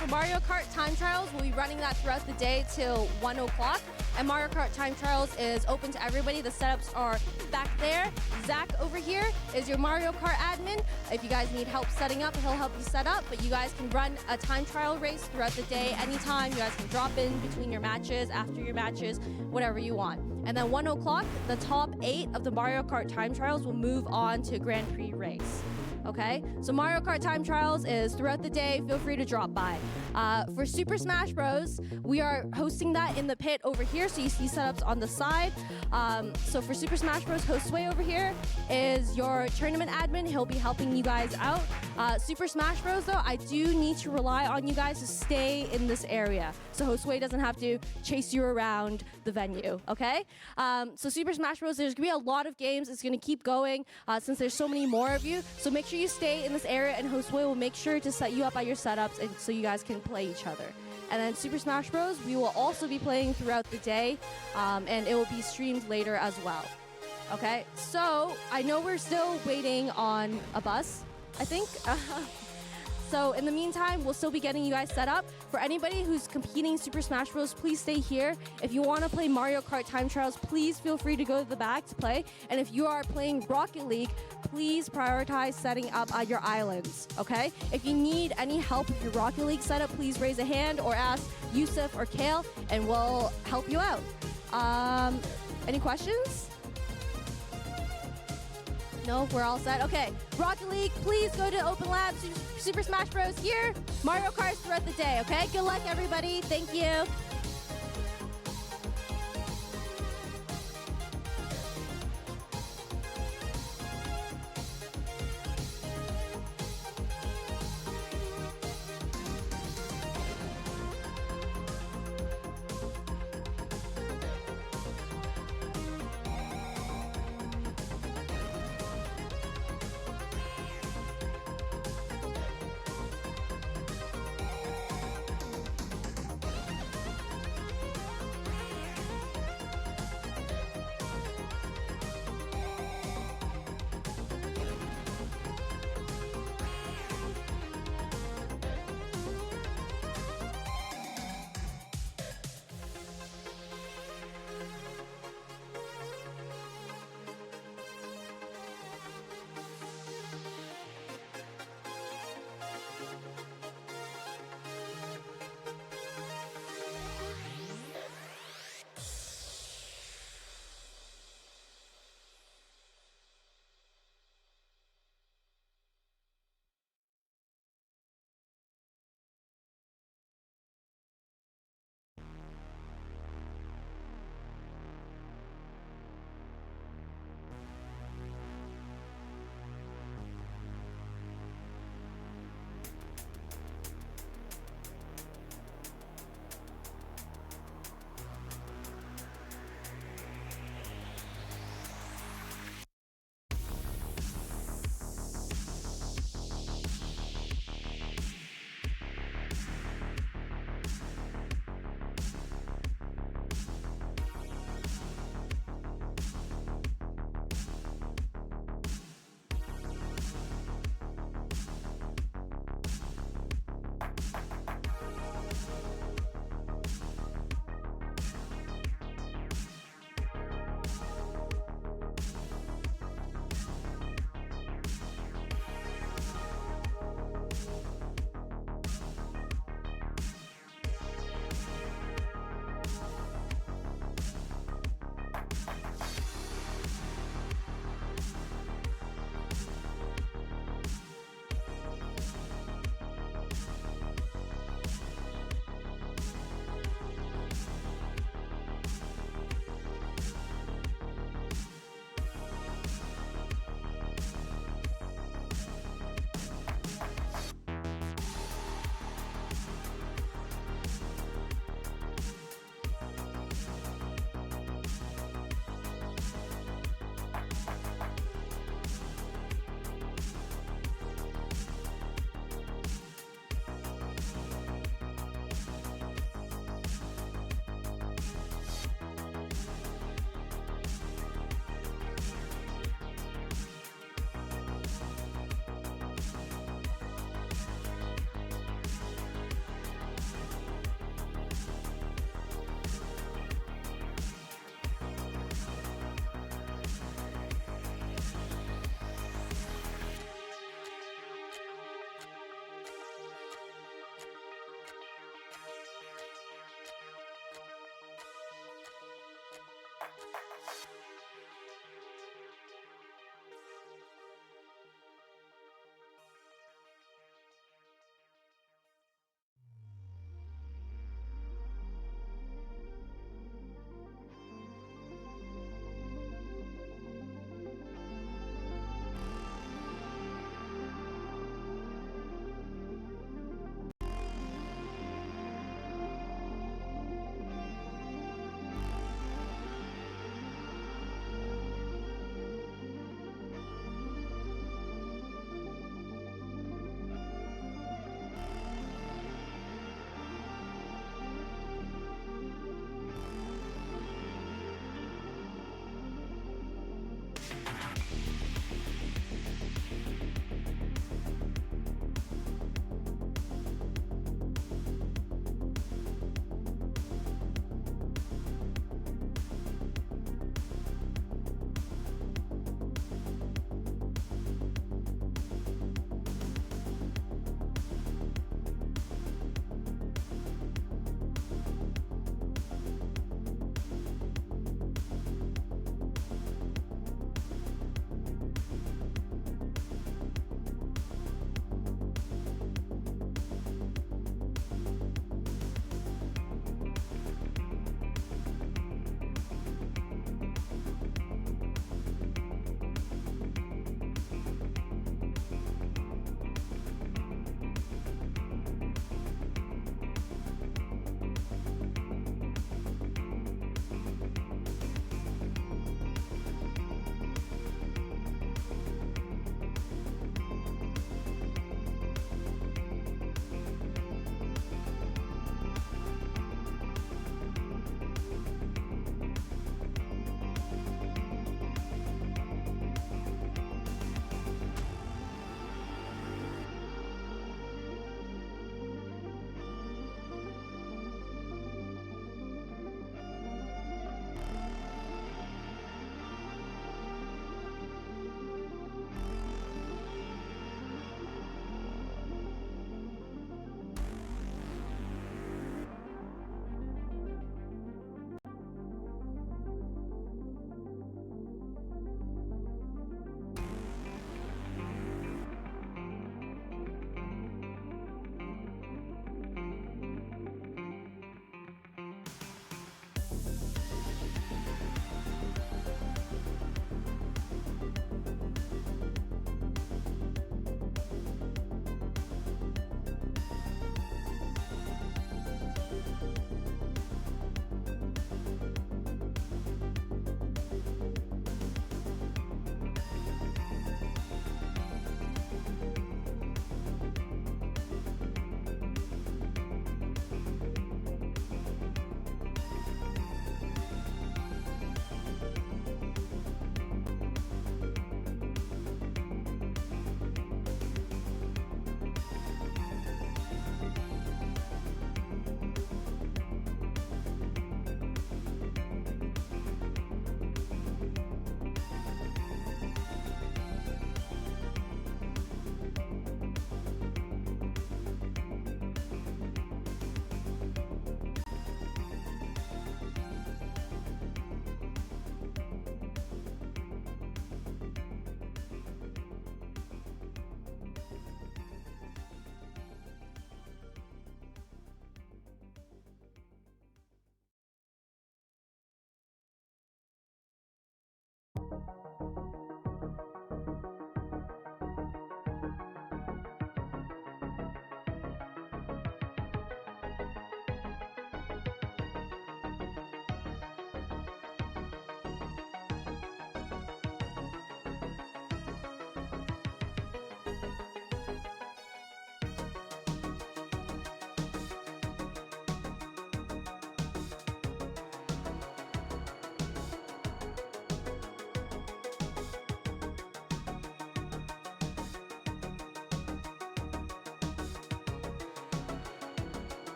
for Mario Kart Time Trials, we'll be running that throughout the day till 1 o'clock. And Mario Kart Time Trials is open to everybody. The setups are back there. Zach over here is your Mario Kart admin. If you guys need help setting up, he'll help you set up. But you guys can run a time trial race throughout the day, anytime. You guys can drop in between your matches, after your matches, whatever you want. And then 1 o'clock, the top 8 of the Mario Kart Time Trials will move on to Grand Prix race. Okay, so Mario Kart Time Trials is throughout the day. Feel free to drop by. For Super Smash Bros, we are hosting that in the pit over here, so you see setups on the side. So for Super Smash Bros, Josue over here is your tournament admin. He'll be helping you guys out. Super Smash Bros, though, I do need to rely on you guys to stay in this area, so Josue doesn't have to chase you around the venue, okay? So Super Smash Bros, there's gonna be a lot of games. It's gonna keep going since there's so many more of you. So make sure you stay in this area, and Josue will make sure to set you up at your setups and so you guys can play each other. And then Super Smash Bros, we will also be playing throughout the day, and it will be streamed later as well. Okay, so I know we're still waiting on a bus, I think. So in the meantime, we'll still be getting you guys set up. For anybody who's competing Super Smash Bros, please stay here. If you want to play Mario Kart Time Trials, please feel free to go to the back to play. And if you are playing Rocket League, please prioritize setting up your islands, okay? If you need any help with your Rocket League setup, please raise a hand or ask Yusuf or Kale, and we'll help you out. Any questions? No, we're all set. Okay, Rocket League, please go to Open Lab, Super Smash Bros here, Mario Kart throughout the day, okay? Good luck, everybody. Thank you.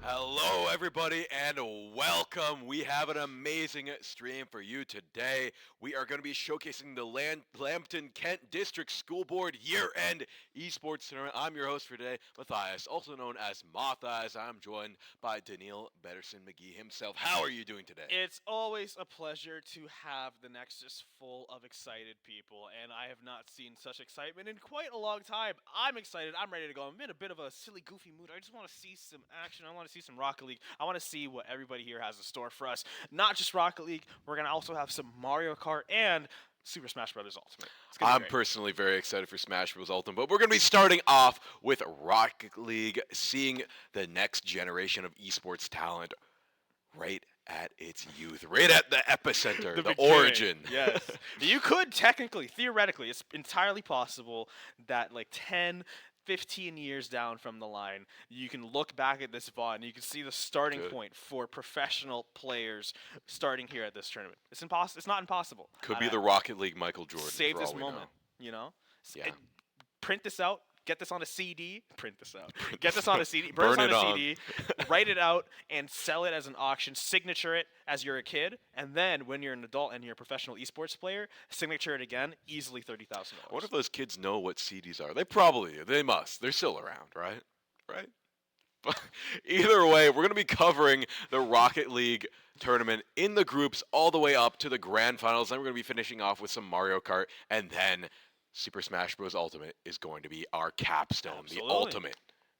Hello, everybody, and welcome. We have an amazing stream for you today. We are going to be showcasing the Lambton Kent District School Board year-end esports tournament. I'm your host for today, Matthias, also known as Matthias. I'm joined by Daniil Betterson McGee himself. How are you doing today? It's always a pleasure to have the Nexus full of excited people, and I have not seen such excitement in quite a long time. I'm excited. I'm ready to go. I'm in a bit of a silly, goofy mood. I just want to see some action. I want to see some Rocket League. I want to see what everybody here has in store for us. Not just Rocket League. We're going to also have some Mario Kart and Super Smash Bros. Ultimate. It's gonna be I'm great. personally very excited for Smash Bros. Ultimate, but we're going to be starting off with Rocket League, seeing the next generation of esports talent right at its youth, right at the epicenter, the beginning. origin. Yes. You could technically, theoretically, it's entirely possible that like 10, 15 years down from the line, you can look back at this VOD and you can see the starting point for professional players starting here at this tournament. It's impossible. It's not impossible. Could be And the Rocket League Michael Jordan. save for this all we moment, know. you know? Yeah. Print this out. Get this on a CD. Print this out. Get this on a CD. Burn Burn it this on on. a CD. Write it out and sell it as an auction. Signature it as you're a kid, and then when you're an adult and you're a professional esports player, signature it again. Easily $30,000. I wonder if those kids know what CDs are. They must. They're still around, right? Right? But either way, we're going to be covering the Rocket League tournament in the groups all the way up to the grand finals. Then we're going to be finishing off with some Mario Kart, and then Super Smash Bros. Ultimate is going to be our capstone, Absolutely. the ultimate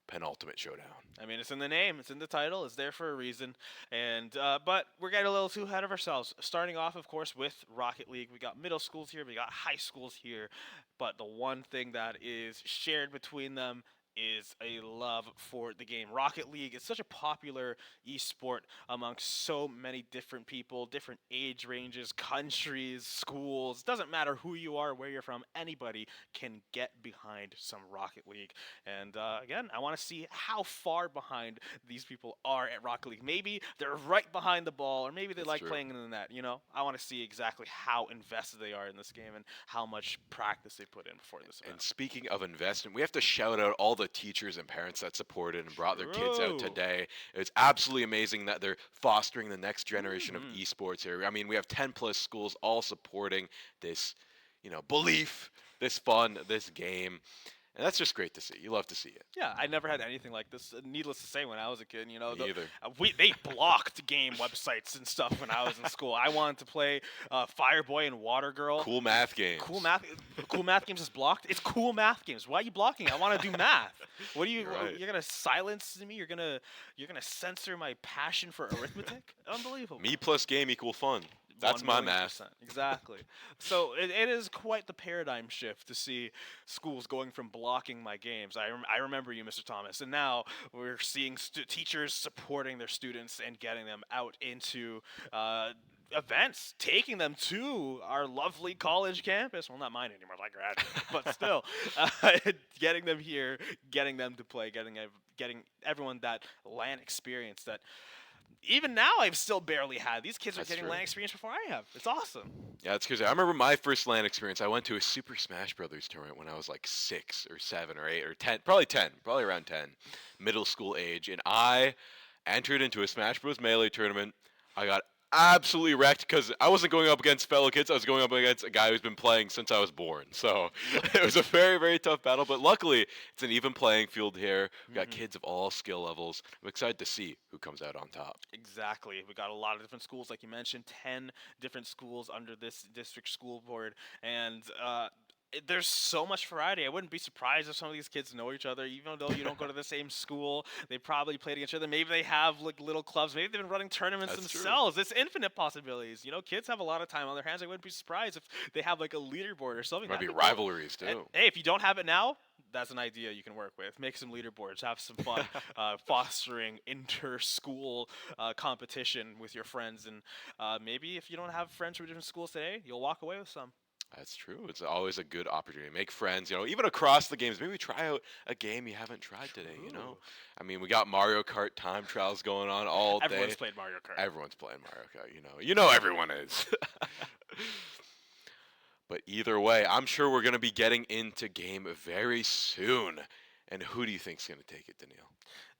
penultimate showdown. I mean, it's in the name, it's in the title, it's there for a reason. And but we're getting a little too ahead of ourselves. Starting off, of course, with Rocket League. We got middle schools here, we got high schools here. But the one thing that is shared between them is a love for the game. Rocket League is such a popular esport amongst so many different people, different age ranges, countries, schools. Doesn't matter who you are, where you're from, anybody can get behind some Rocket League. And again, I want to see how far behind these people are at Rocket League. Maybe they're right behind the ball, or maybe they like playing in the net. You know, I want to see exactly how invested they are in this game and how much practice they put in before this event. And speaking of investment, we have to shout out all the teachers and parents that supported and brought their kids out today. It's absolutely amazing that they're fostering the next generation of esports here. I mean, we have 10 plus schools all supporting this, belief, this fun, this game. And that's just great to see. You love to see it. Yeah, I never had anything like this. Needless to say, when I was a kid, Me either. They blocked game websites and stuff when I was in school. I wanted to play Fireboy and Water Girl. Cool math games. Cool math games is blocked. It's cool math games. Why are you blocking? I want to do math. What are you? Right. You're gonna silence me? You're gonna censor my passion for arithmetic? Unbelievable. Me plus game equal fun. That's my math. 1,000,000%. Exactly. So it is quite the paradigm shift to see schools going from blocking my games. I remember you, Mr. Thomas, and now we're seeing teachers supporting their students and getting them out into events, taking them to our lovely college campus. Well, not mine anymore, I graduated, but still, getting them here, getting them to play, getting everyone that LAN experience that. Even now, I've still barely had. These kids are getting LAN experience before I have. It's awesome. Yeah, it's crazy. I remember my first LAN experience. I went to a Super Smash Brothers tournament when I was like 6 or 7 or 8 or 10, probably around 10, middle school age, and I entered into a Smash Bros. Melee tournament. I got absolutely wrecked because I wasn't going up against fellow kids. I was going up against a guy who's been playing since I was born. So it was a very, very tough battle. But luckily, it's an even playing field here. We got kids of all skill levels. I'm excited to see who comes out on top. Exactly. We got a lot of different schools, like you mentioned, 10 different schools under this district school board. And there's so much variety. I wouldn't be surprised if some of these kids know each other, even though you don't go to the same school. They probably played against each other. Maybe they have like little clubs. Maybe they've been running tournaments themselves. It's infinite possibilities. Kids have a lot of time on their hands. I wouldn't be surprised if they have like a leaderboard or something. Might be rivalries too. And, hey, if you don't have it now, that's an idea you can work with. Make some leaderboards. Have some fun fostering inter-school competition with your friends. And maybe if you don't have friends from different schools today, you'll walk away with some. That's true. It's always a good opportunity to make friends, even across the games. Maybe try out a game you haven't tried today, I mean, we got Mario Kart time trials going on all day. Everyone's played Mario Kart. Everyone's playing Mario Kart, everyone is. But either way, I'm sure we're going to be getting into game very soon. And who do you think's going to take it, Daniil?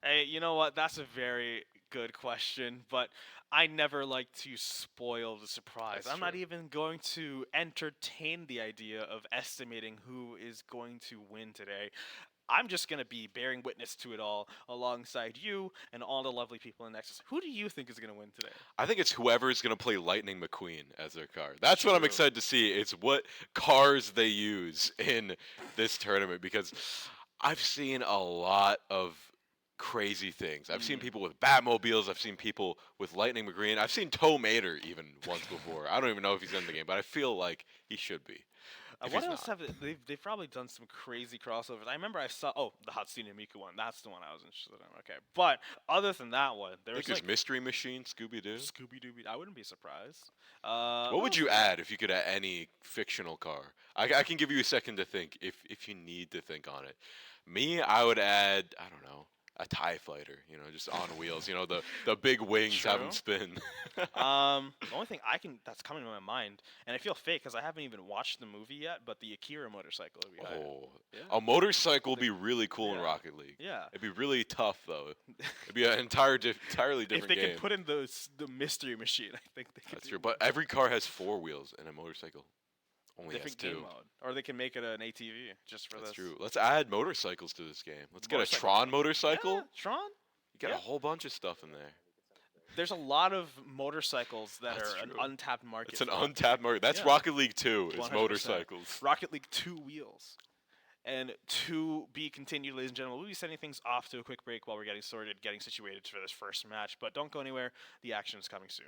Hey, you know what? That's a very good question, but I never like to spoil the surprise. That's I'm not true. even going to entertain the idea of estimating who is going to win today. I'm just going to be bearing witness to it all alongside you and all the lovely people in Nexus. Who do you think is going to win today? I think it's whoever's going to play Lightning McQueen as their car. That's what I'm True. excited to see. It's what cars they use in this tournament because I've seen a lot of crazy things. I've seen Mm. people with Batmobiles. I've seen people with Lightning McQueen. I've seen Toe Mater even once before. I don't even know if he's in the game, but I feel like he should be. If What he's else not. have they've probably done some crazy crossovers. I remember I saw the Hatsune Miku one. That's the one I was interested in. Okay, but other than that one, I there think was there's like Mystery Machine, Scooby Doo. Scooby Doo. I wouldn't be surprised. What would else you is there? add if you could add any fictional car? I can give you a second to think if you need to think on it. Me, I would add, I don't know, a TIE fighter, just on wheels, the big wings have them True. spin. The only thing that's coming to my mind, and I feel fake because I haven't even watched the movie yet, but the Akira motorcycle would be hype. Oh, Yeah. a motorcycle would be really cool in Yeah. Rocket League. Yeah. It'd be really tough though. It'd be an entirely If different they game. could put in the mystery machine, I think they could. That's true, but every car has 4 wheels, and a motorcycle only has different 2. game mode, or they can make it an ATV just for That's this. true. Let's add motorcycles to this game. Let's get a Motorcycle Tron Tron. motorcycle. Yeah, Tron. You got yeah. a whole bunch of stuff in there. There's a lot of motorcycles that That's are an true. untapped market. It's an for untapped market. That's Yeah. Rocket League 2. It's 100%. motorcycles. Rocket League 2 wheels. And to be continued, ladies and gentlemen, we'll be sending things off to a quick break while we're getting sorted, getting situated for this first match. But don't go anywhere. The action is coming soon.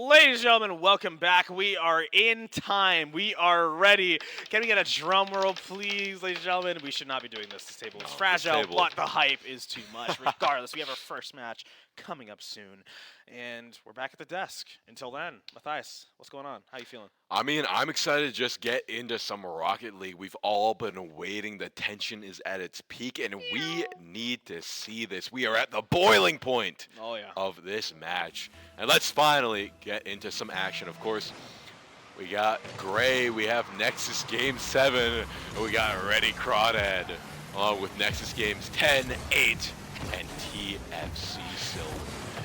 Ladies and gentlemen, welcome back. We are in time. We are ready. Can we get a drum roll, please, ladies and gentlemen? We should not be doing this. This table is fragile, but the hype is too much. Regardless, we have our first match coming up soon. And we're back at the desk. Until then, Matthias, what's going on? How you feeling? I mean, I'm excited to just get into some Rocket League. We've all been waiting. The tension is at its peak, and we need to see this. We are at the boiling point of this match. And let's finally get into some action. Of course, we got Gray, we have Nexus Game 7, and we got Ready Crawdad, along with Nexus Games 10, 8, and TFC Silver.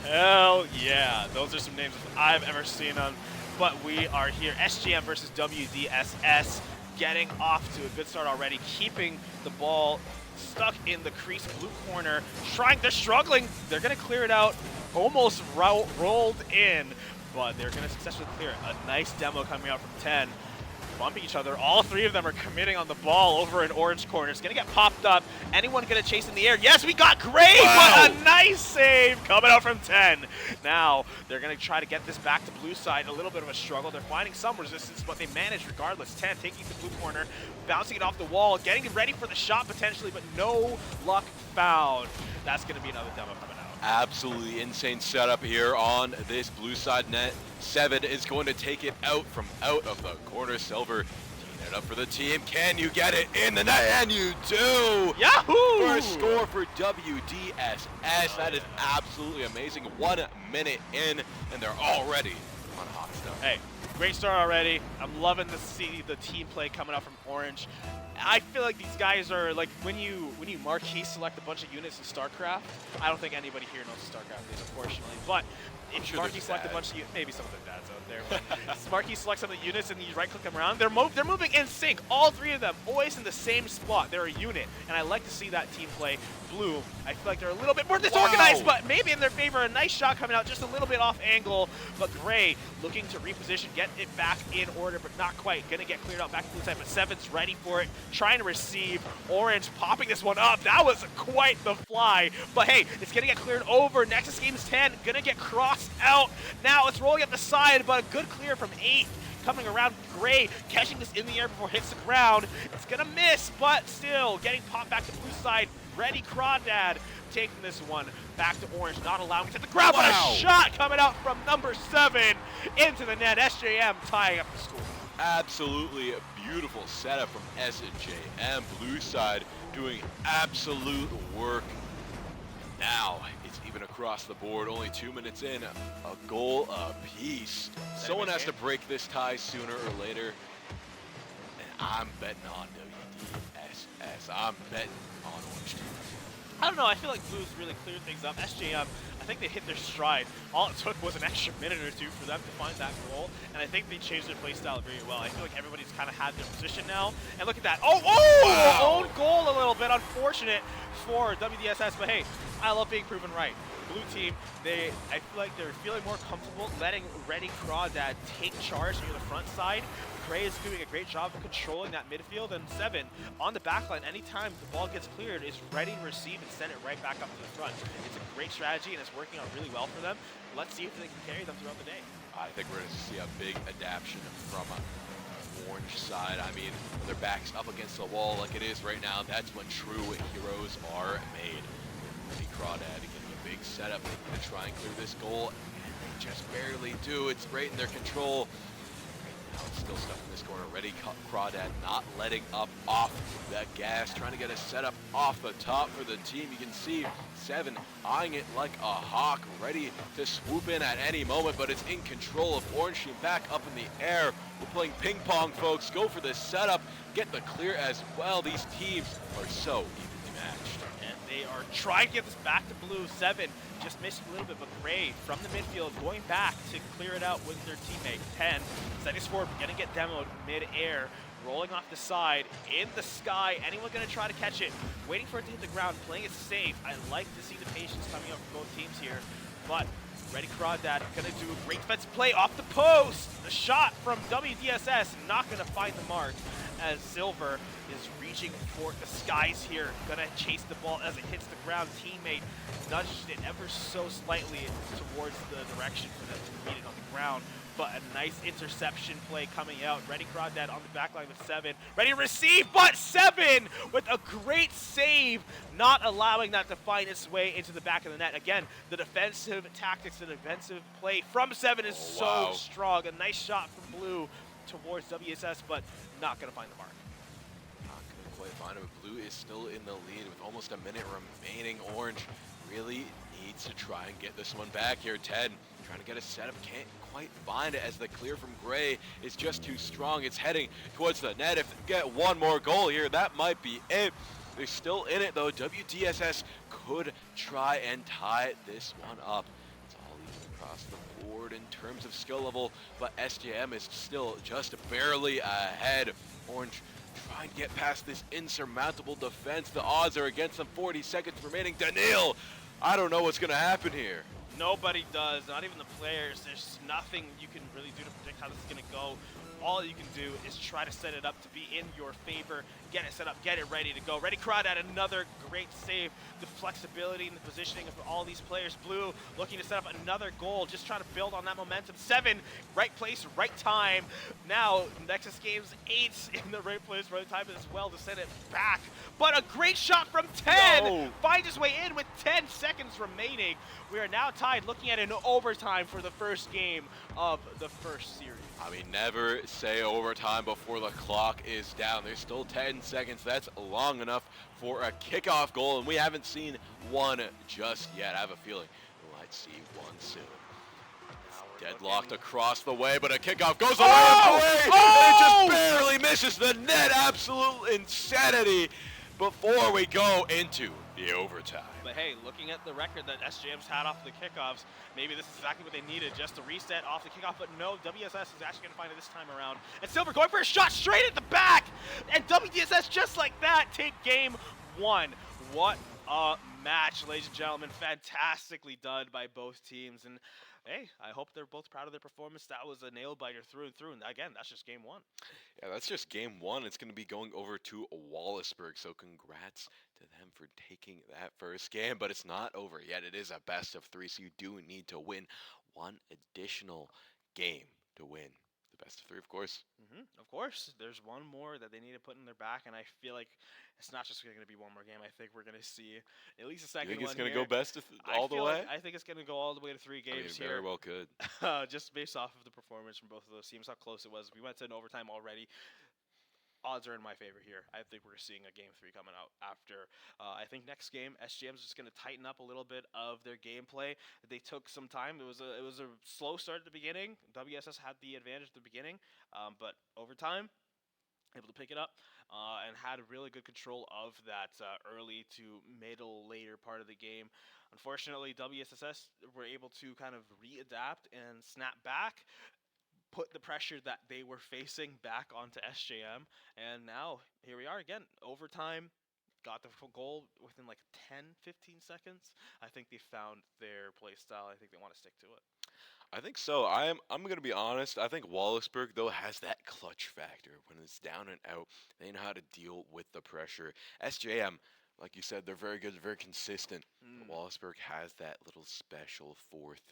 Hell yeah. Those are some names I've ever seen on. But we are here. SGM versus WDSS, getting off to a good start already, keeping the ball stuck in the crease blue corner. They're struggling. They're going to clear it out. Almost rolled in, but they're going to successfully clear it. A nice demo coming out from 10. Bumping each other. All three of them are committing on the ball over in orange corner. It's going to get popped up. Anyone going to chase in the air? Yes, we got Gray! Wow. What a nice save coming out from 10. Now, they're going to try to get this back to blue side. A little bit of a struggle. They're finding some resistance, but they manage regardless. 10 taking the blue corner, bouncing it off the wall, getting ready for the shot potentially, but no luck found. That's going to be another demo coming out. Absolutely insane setup here on this blue side net. 7 is going to take it out of the corner. Silver teeing it up for the team. Can you get it in the net? And you do! Yahoo! First score for WDSS. That is absolutely amazing. 1 minute in, and they're already on hot stuff. Hey, great start already. I'm loving to see the team play coming out from orange. I feel like these guys are like when you marquee select a bunch of units in StarCraft. I don't think anybody here knows what StarCraft is, unfortunately. But if you marquee select a bunch of maybe some of the dads out there, but marquee select some of the units and you right click them around, they're moving in sync. All three of them always in the same spot. They're a unit, and I like to see that team play. Blue, I feel like they're a little bit more disorganized, but maybe in their favor. A nice shot coming out, just a little bit off angle. But Gray looking to reposition, get it back in order, but not quite. Gonna get cleared out back to the side, but 7's ready for it, trying to receive. Orange popping this one up. That was quite the fly. But hey, it's gonna get cleared over. Nexus Games 10 gonna get crossed out. Now it's rolling up the side, but a good clear from 8. Coming around, Gray catching this in the air before it hits the ground. It's gonna miss, but still getting popped back to blue side. Ready Crawdad taking this one back to orange, not allowing it to the ground, but a shot coming out from number 7 into the net. SJM tying up the score. Absolutely a beautiful setup from SJM. Blue side doing absolute work. Now it's even across the board. Only 2 minutes in, a goal apiece. Someone has to break this tie sooner or later, and I'm betting on WDSS. I'm betting on Orange Team. I don't know. I feel like Blues really cleared things up. SJM, I think they hit their stride. All it took was an extra minute or two for them to find that goal, and I think they changed their play style very well. I feel like everybody's kind of had their position now, and look at that. Wow. Own goal a little bit. Unfortunate for WDSS, but hey, I love being proven right. Blue team, I feel like they're feeling more comfortable letting Ready Crawdad take charge near the front side. Gray is doing a great job of controlling that midfield, and 7 on the backline. Anytime the ball gets cleared, is ready to receive and send it right back up to the front. It's a great strategy, and it's working out really well for them. Let's see if they can carry them throughout the day. I think we're going to see a big adaptation from orange side. I mean, when their back's up against the wall like it is right now, that's when true heroes are made. Ready Crawdad getting a big setup. They're going to try and clear this goal, and they just barely do. It's right in their control. Still stuck in this corner. Ready Crawdad not letting up off that gas, trying to get a setup off the top for the team. You can see 7 eyeing it like a hawk, ready to swoop in at any moment, but it's in control of Orange Team back up in the air. We're playing ping pong, folks. Go for the setup, get the clear as well. These teams are so evenly matched. And they are trying to get this back to blue. 7 just missed a little bit, but Gray from the midfield going back to clear it out with their teammate. 10 setting us forward, gonna get demoed mid-air, rolling off the side, in the sky. Anyone gonna try to catch it? Waiting for it to hit the ground, playing it safe. I like to see the patience coming up from both teams here, but Ready Crawdad gonna do a great defensive play off the post. The shot from WDSS not gonna find the mark. as Silver is reaching for the skies here. Gonna chase the ball as it hits the ground. Teammate nudged it ever so slightly towards the direction for them to meet it on the ground. But a nice interception play coming out. Ready Crawdad on the back line with 7. Ready to receive, but 7 with a great save, not allowing that to find its way into the back of the net. Again, the defensive tactics, the defensive play from 7 is so strong. A nice shot from Blue towards WSS, but not going to find the mark. Not going to quite find him. Blue is still in the lead with almost a minute remaining. Orange really needs to try and get this one back here. Ted trying to get a setup, can't quite find it as the clear from Gray is just too strong. It's heading towards the net. If they get one more goal here, that might be it. They're still in it though. WDSS could try and tie this one up. It's all even across the board in terms of skill level, but SJM is still just barely ahead. Orange trying to get past this insurmountable defense. The odds are against them. 40 seconds remaining. Daniil, I don't know what's going to happen here. Nobody does, not even the players. There's nothing you can really do to predict how this is going to go. All you can do is try to set it up to be in your favor. Get it set up, get it ready to go. Ready Crawdad, another great save. The flexibility and the positioning of all these players. Blue looking to set up another goal, just trying to build on that momentum. 7, right place, right time. Now, Nexus Games 8 in the right place, right time as well to send it back. But a great shot from 10. No. Finds his way in with 10 seconds remaining. We are now tied, looking at an overtime for the first game of the first series. I mean, never say overtime before the clock is down. There's still 10 seconds. That's long enough for a kickoff goal, and we haven't seen one just yet. I have a feeling we might see one soon. It's deadlocked across the way, but a kickoff goes away, and it just barely misses the net. Absolute insanity before we go into the overtime. But hey, looking at the record that SJM's had off the kickoffs, maybe this is exactly what they needed, just to reset off the kickoff. But no, WSS is actually going to find it this time around. And Silver going for a shot straight at the back. And WDSS, just like that, take game 1. What a match, ladies and gentlemen. Fantastically done by both teams. And hey, I hope they're both proud of their performance. That was a nail-biter through and through. And again, that's just game 1. Yeah, that's just game 1. It's going to be going over to Wallaceburg, so congrats to them for taking that first game, but it's not over yet. It is a best of 3, so you do need to win one additional game to win the best of 3, of course. Of course, there's one more that they need to put in their back, and I feel like it's not just going to be one more game. I think we're going to see at least a second one. You think it's going to here. go best of all the way? I think it's going to go all the way to 3 games here. Very well could. Just based off of the performance from both of those teams, how close it was. We went to an overtime already. Odds are in my favor here. I think we're seeing a game 3 coming out after. I think next game, SGM's just going to tighten up a little bit of their gameplay. They took some time. It was a slow start at the beginning. WSS had the advantage at the beginning, but over time, able to pick it up and had really good control of that early to middle later part of the game. Unfortunately, WSS were able to kind of readapt and snap back, put the pressure that they were facing back onto SJM, and now here we are again. Overtime, got the goal within like 10-15 seconds. I think they found their play style. I think they want to stick to it. I think so. I'm going to be honest. I think Wallaceburg, though, has that clutch factor. When it's down and out, they know how to deal with the pressure. SJM, like you said, they're very good, very consistent. Wallaceburg has that little special fourth,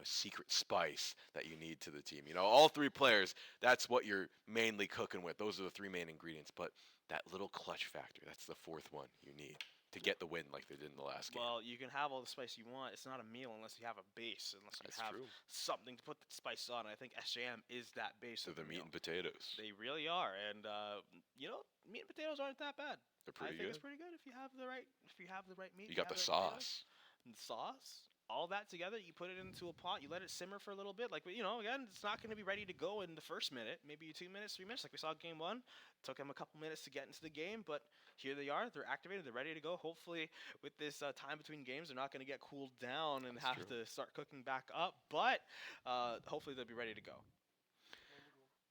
secret spice that you need to the team. All 3 players, that's what you're mainly cooking with. Those are the 3 main ingredients. But that little clutch factor, that's the 4th one you need to get the win like they did in the last game. Well, you can have all the spice you want. It's not a meal unless you have a base, unless you have something to put the spice on. I think SJM is that base. So they're meat and potatoes. They really are. And, meat and potatoes aren't that bad. They're pretty good. I think it's pretty good if you have the right meat. You got the sauce. And the sauce. All that together, you put it into a pot, you let it simmer for a little bit. Like, again, it's not going to be ready to go in the first minute, maybe 2 minutes, 3 minutes, like we saw game 1. Took them a couple minutes to get into the game, but here they are. They're activated. They're ready to go. Hopefully, with this time between games, they're not going to get cooled down and have to start cooking back up, but hopefully they'll be ready to go.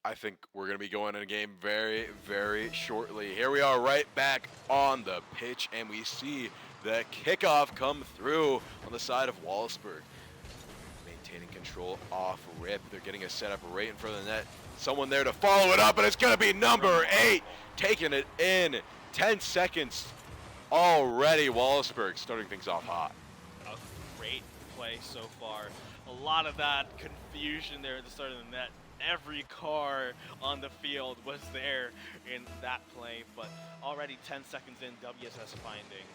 I think we're going to be going in a game very, very shortly. Here we are right back on the pitch, and we see the kickoff come through on the side of Wallaceburg. Maintaining control off rip. They're getting a setup right in front of the net. Someone there to follow it up, and it's going to be number 8 taking it in. 10 seconds already. Wallaceburg starting things off hot. A great play so far. A lot of that confusion there at the start of the net. Every car on the field was there in that play, but already 10 seconds in, WSS finding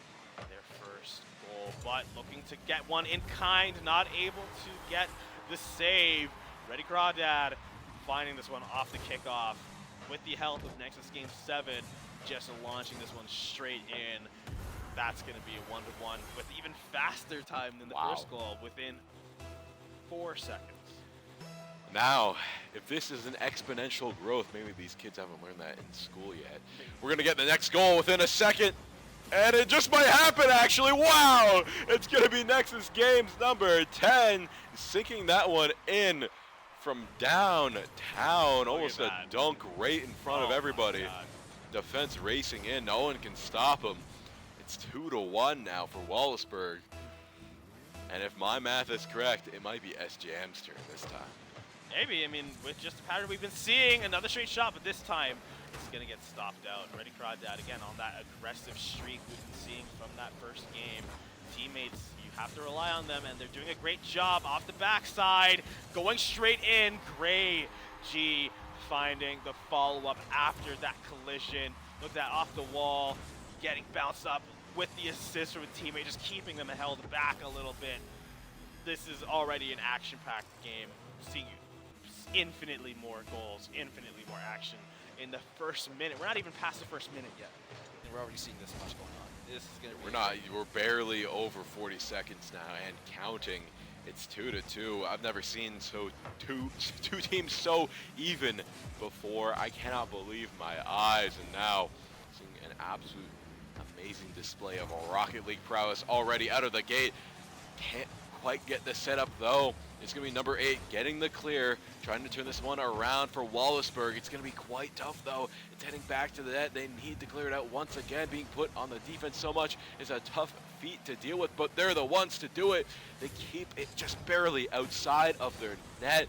their first goal, but looking to get one in kind, not able to get the save. Reddy Crawdad finding this one off the kickoff with the help of Nexus Game 7, just launching this one straight in. That's going to be a 1-to-1 with even faster time than the first goal, within 4 seconds. Now, if this is an exponential growth, maybe these kids haven't learned that in school yet. We're going to get the next goal within a second. And it just might happen, actually. Wow! It's going to be Nexus Games number 10, sinking that one in from downtown. Almost a dunk right in front of everybody. Defense racing in. No one can stop him. It's 2-1 now for Wallaceburg. And if my math is correct, it might be SJM's turn this time. Maybe, I mean, with just the pattern we've been seeing, another straight shot, but this time it's going to get stopped out. Reddy Crawdad, again, on that aggressive streak we've been seeing from that first game. Teammates, you have to rely on them, and they're doing a great job off the backside, going straight in. Gray G finding the follow-up after that collision. Look at that, off the wall, getting bounced up with the assist from a teammate, just keeping them held back a little bit. This is already an action-packed game. Seeing infinitely more goals, infinitely more action in the first minute. We're not even past the first minute yet, and we're already seeing this much going on. This is gonna be We're barely over 40 seconds now and counting. It's 2-2. I've never seen two teams so even before. I cannot believe my eyes, and now seeing an absolute amazing display of Rocket League prowess already out of the gate. Can't quite get the setup though. It's going to be number 8 getting the clear, trying to turn this one around for Wallaceburg. It's going to be quite tough though. It's heading back to the net. They need to clear it out once again. Being put on the defense so much is a tough feat to deal with, but they're the ones to do it. They keep it just barely outside of their net.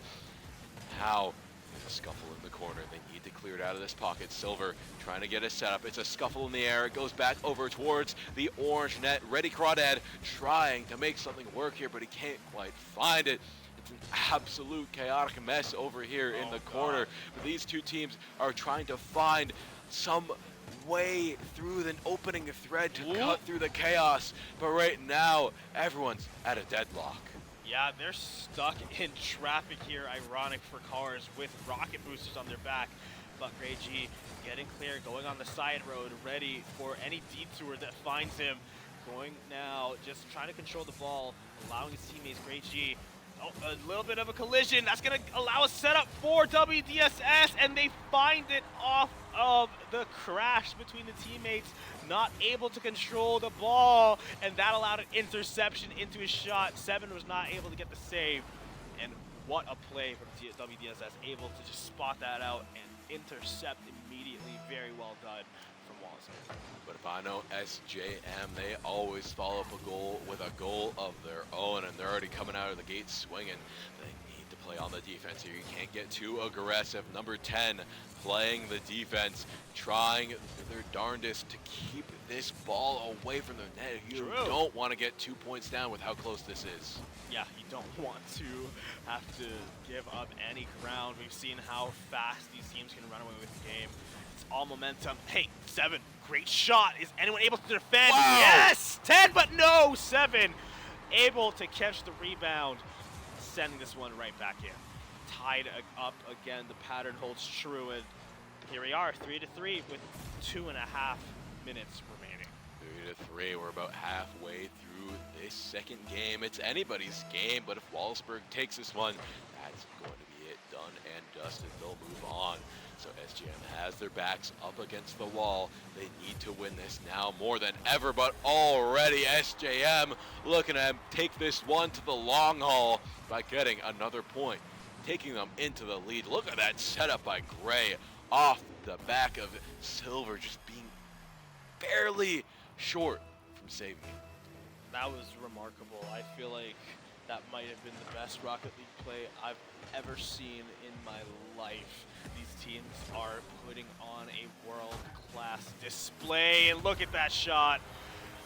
How? There's a scuffle in the corner. They need to clear it out of this pocket. Silver trying to get a setup. It's a scuffle in the air. It goes back over towards the orange net. Reddy Crawdad trying to make something work here, but he can't quite find it. It's an absolute chaotic mess over here in the corner. But these two teams are trying to find some way through the opening thread to cut through the chaos. But right now, everyone's at a deadlock. Yeah, they're stuck in traffic here, ironic for cars with rocket boosters on their back. But Gray G getting clear, going on the side road, ready for any detour that finds him. Going now, just trying to control the ball, allowing his teammates, Gray G. Oh, a little bit of a collision. That's going to allow a setup for WDSS, and they find it off of the crash between the teammates, not able to control the ball, and that allowed an interception into his shot. 7 was not able to get the save, and what a play from WDSS, able to just spot that out and intercept immediately. Very well done from Wallace. But if I know SJM, they always follow up a goal with a goal of their own, and they're already coming out of the gate swinging. They need to play on the defense here. You can't get too aggressive. Number 10 playing the defense, trying their darndest to keep this ball away from the net. You don't want to get 2 points down with how close this is. Yeah, you don't want to have to give up any ground. We've seen how fast these teams can run away with the game. It's all momentum. Hey, 7, great shot. Is anyone able to defend? Wow. Yes! 10, but no! 7 able to catch the rebound, sending this one right back in. Tied up again. The pattern holds true, and here we are, 3-3 with 2.5 minutes remaining. 3-3. We're about halfway through this second game. It's anybody's game, but if Wallaceburg takes this one, that's going to be it, done and dusted. They'll move on. So SGM has their backs up against the wall. They need to win this now more than ever, but already SJM looking at him take this one to the long haul by getting another point, taking them into the lead. Look at that setup by Gray off the back of Silver, just being barely short from saving it. That was remarkable. I feel like That might have been the best Rocket League play I've ever seen in my life. These teams are putting on a world-class display, and look at that shot.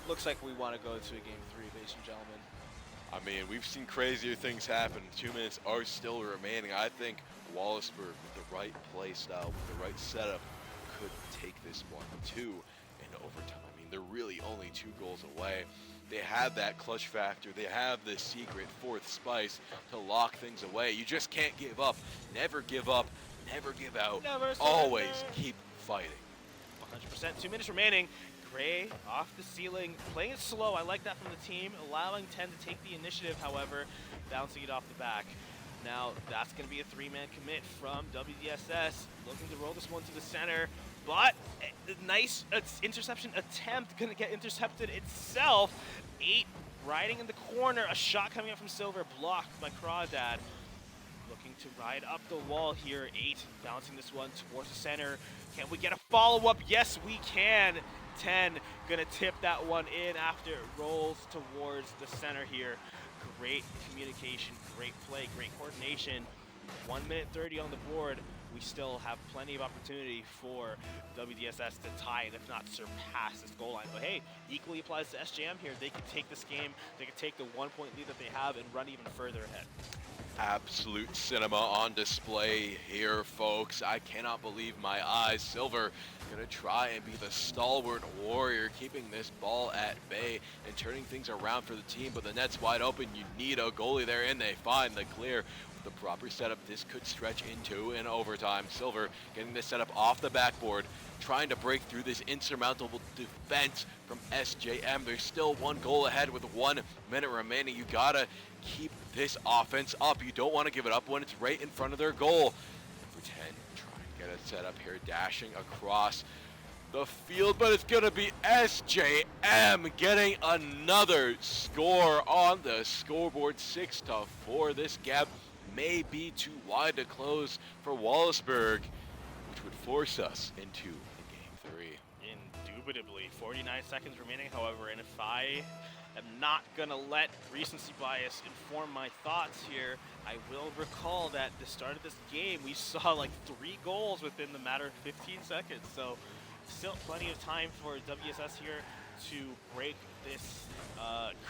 Looks like we want to go to a game 3, ladies and gentlemen. I mean, we've seen crazier things happen. 2 minutes are still remaining. I think Wallaceburg, with the right play style, with the right setup, could take this 1-2 in overtime. I mean, they're really only 2 goals away. They have that clutch factor. They have the secret 4th spice to lock things away. You just can't give up. Never give up. Never give out. Never Always surrender. keep fighting. 100%. 2 minutes remaining. Gray off the ceiling, playing it slow. I like that from the team, allowing 10 to take the initiative, however, bouncing it off the back. Now, that's going to be a 3-man commit from WDSS, looking to roll this one to the center, but a nice interception attempt, going to get intercepted itself. 8 riding in the corner, a shot coming up from Silver, blocked by Crawdad. Looking to ride up the wall here. 8 bouncing this one towards the center. Can we get a follow-up? Yes, we can. 10 gonna tip that one in after it rolls towards the center here. Great communication, great play, great coordination. 1 minute 30 on the board. We still have plenty of opportunity for WDSS to tie and if not surpass this goal line. But hey, equally applies to SJM here. They can take this game, they can take the 1-point lead that they have and run even further ahead. Absolute cinema on display here, folks. I cannot believe my eyes. Silver gonna try and be the stalwart warrior, keeping this ball at bay and turning things around for the team, but the net's wide open. You need a goalie there, and they find the clear. With the proper setup, this could stretch into an overtime. Silver getting this setup off the backboard, trying to break through this insurmountable defense from SJM. There's still 1 goal ahead with 1 minute remaining. You gotta keep this offense up. You don't want to give it up when it's right in front of their goal. Number 10 trying to get it set up here, dashing across the field, but it's gonna be SJM getting another score on the scoreboard. 6-4. This gap may be too wide to close for Wallaceburg, which would force us into the game 3. Indubitably. 49 seconds remaining, however, and if I am not gonna let recency bias inform my thoughts here, I will recall that at the start of this game we saw like 3 goals within the matter of 15 seconds, so still plenty of time for WSS here to break this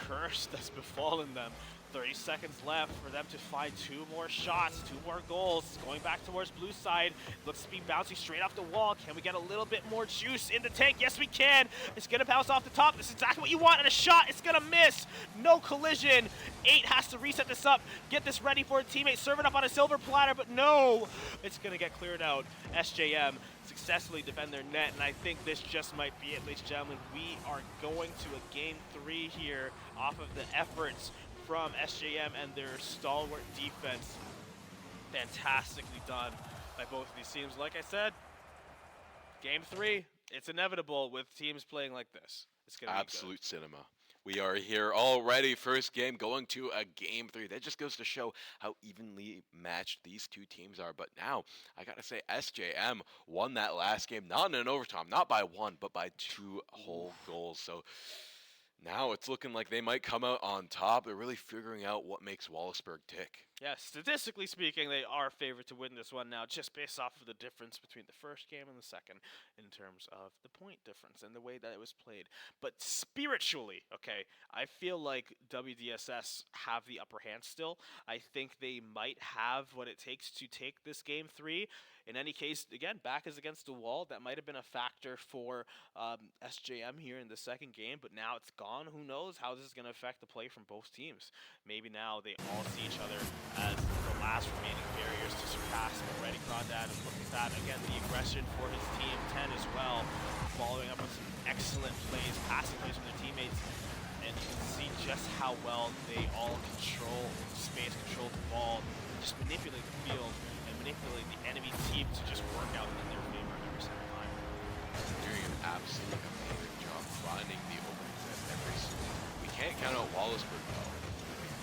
curse that's befallen them. 30 seconds left for them to find 2 more shots, 2 more goals. Going back towards blue side. Looks to be bouncing straight off the wall. Can we get a little bit more juice in the tank? Yes, we can. It's going to bounce off the top. This is exactly what you want. And a shot, it's going to miss. No collision. 8 has to reset this up. Get this ready for a teammate. Serve it up on a silver platter, but no. It's going to get cleared out. SJM successfully defend their net, and I think this just might be it, ladies and gentlemen. We are going to a game 3 here off of the efforts from SJM and their stalwart defense. Fantastically done by both of these teams. Like I said, game 3, it's inevitable with teams playing like this. It's gonna be absolute cinema. We are here already. First game going to a game 3. That just goes to show how evenly matched these 2 teams are. But now, I gotta say, SJM won that last game, not in an overtime, not by 1, but by 2 whole goals. So now it's looking like they might come out on top. They're really figuring out what makes Wallaceburg tick. Yeah, statistically speaking, they are favored to win this one now, just based off of the difference between the first game and the second in terms of the point difference and the way that it was played. But spiritually, okay, I feel like WDSS have the upper hand still. I think they might have what it takes to take this game 3. In any case, again, back is against the wall. That might have been a factor for SJM here in the second game, but now it's gone. Who knows how this is going to affect the play from both teams. Maybe now they all see each other as the last remaining barriers to surpass. But Ready Crawdad, and look at that. Again, the aggression for his team, 10 as well, following up with some excellent plays, passing plays from their teammates. And you can see just how well they all control space, control the ball, just manipulate the field, and manipulate the enemy team to just work out in their favor every single time. They're doing an absolutely amazing job finding the openings at every single. We can't count out Wallaceburg though.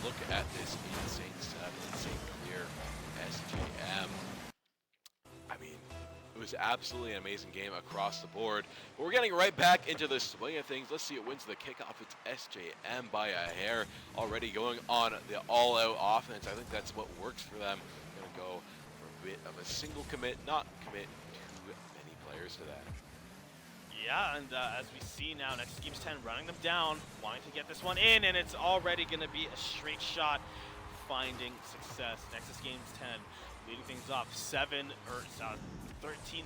Look at this insane setup, insane clear SJM. I mean, it was absolutely an amazing game across the board. But we're getting right back into the swing of things. Let's see who wins the kickoff. It's SJM by a hair, already going on the all-out offense. I think that's what works for them. Going to go for a bit of a single commit, not commit too many players to that. Yeah, and as we see now, Nexus Games 10 running them down, wanting to get this one in, and it's already going to be a straight shot, finding success. Nexus Games 10 leading things off 13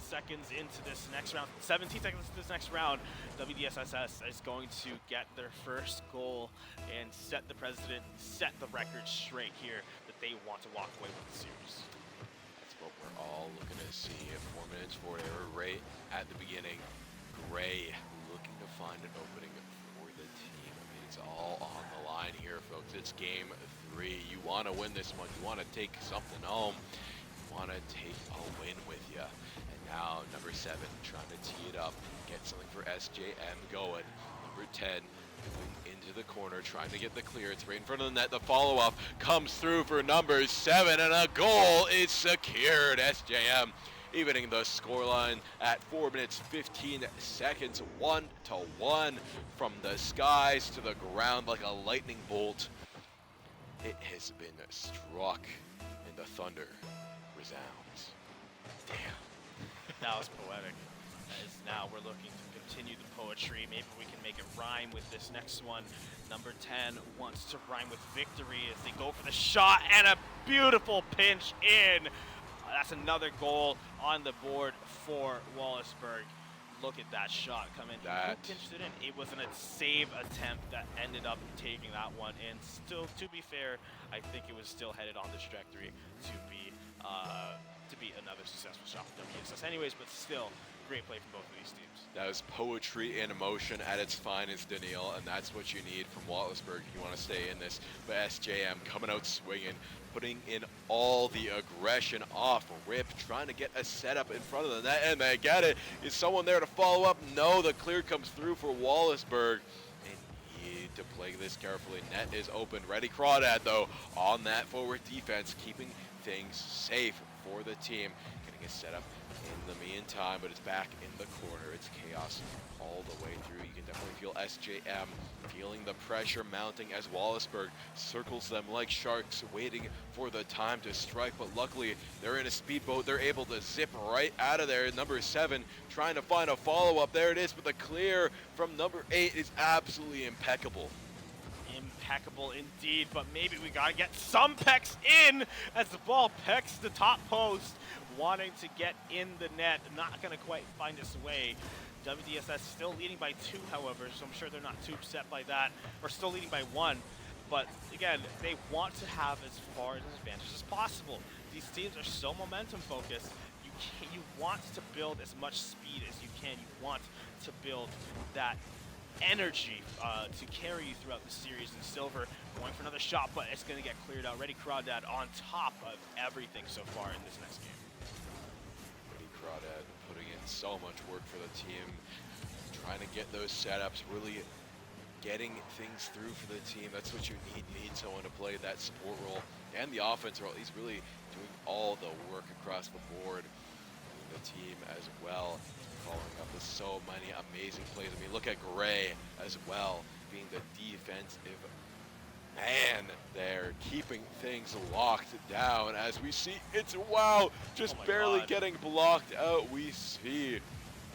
seconds into this next round, 17 seconds into this next round. WDSSS is going to get their first goal and set the precedent, set the record straight here that they want to walk away with the series. That's what we're all looking to see. 4 minutes forward error rate at the beginning. Gray looking to find an opening for the team. I mean, it's all on the line here, folks. It's game 3. You want to win this one. You want to take something home. You want to take a win with you. And now number 7 trying to tee it up, get something for SJM going. Number 10 moving into the corner, trying to get the clear. It's right in front of the net. The follow-up comes through for number 7, and a goal is secured. SJM evening the scoreline at 4 minutes 15 seconds, 1-1 from the skies to the ground like a lightning bolt. It has been struck, and the thunder resounds. Damn. That was poetic. As now we're looking to continue the poetry. Maybe we can make it rhyme with this next one. Number 10 wants to rhyme with victory as they go for the shot, and a beautiful pinch in. That's another goal on the board for Wallaceburg. Look at that shot come in. Who pinched it in? It was a save attempt that ended up taking that one in. Still, to be fair, I think it was still headed on the trajectory to be another successful shot for WSS anyways, but still, great play from both of these teams. That was poetry in emotion at its finest, Daniil, and that's what you need from Wallaceburg if you want to stay in this. But SJM coming out swinging, putting in all the aggression off rip, trying to get a setup in front of the net, and they get it. Is someone there to follow up? No, the clear comes through for Wallaceburg. And you need to play this carefully. Net is open. Ready Crawdad, though, on that forward defense, keeping things safe for the team. Getting a setup in the meantime, but it's back in the corner. It's chaos all the way through. You can definitely feel SJM feeling the pressure mounting as Wallaceburg circles them like sharks, waiting for the time to strike. But luckily, they're in a speedboat. They're able to zip right out of there. Number 7 trying to find a follow-up. There it is, but the clear from number 8 is absolutely impeccable. Impeccable indeed, but maybe we gotta get some pecks in as the ball pecks the top post, wanting to get in the net, not gonna quite find its way. WDSS still leading by 2, however, so I'm sure they're not too upset by that, or still leading by 1. But again, they want to have as far an advantage as possible. These teams are so momentum focused. You want to build as much speed as you can. You want to build that energy to carry you throughout the series. And Silver going for another shot, but it's going to get cleared out. Ready Crawdad on top of everything so far in this next game. Ready Crawdad putting in so much work for the team, trying to get those setups, really getting things through for the team. That's what you need. You need someone to play that support role and the offense role. He's really doing all the work across the board. The team as well, following up with so many amazing plays. I mean, look at Gray as well, being the defensive man there, keeping things locked down. As we see, it's wow, just barely getting blocked out. We see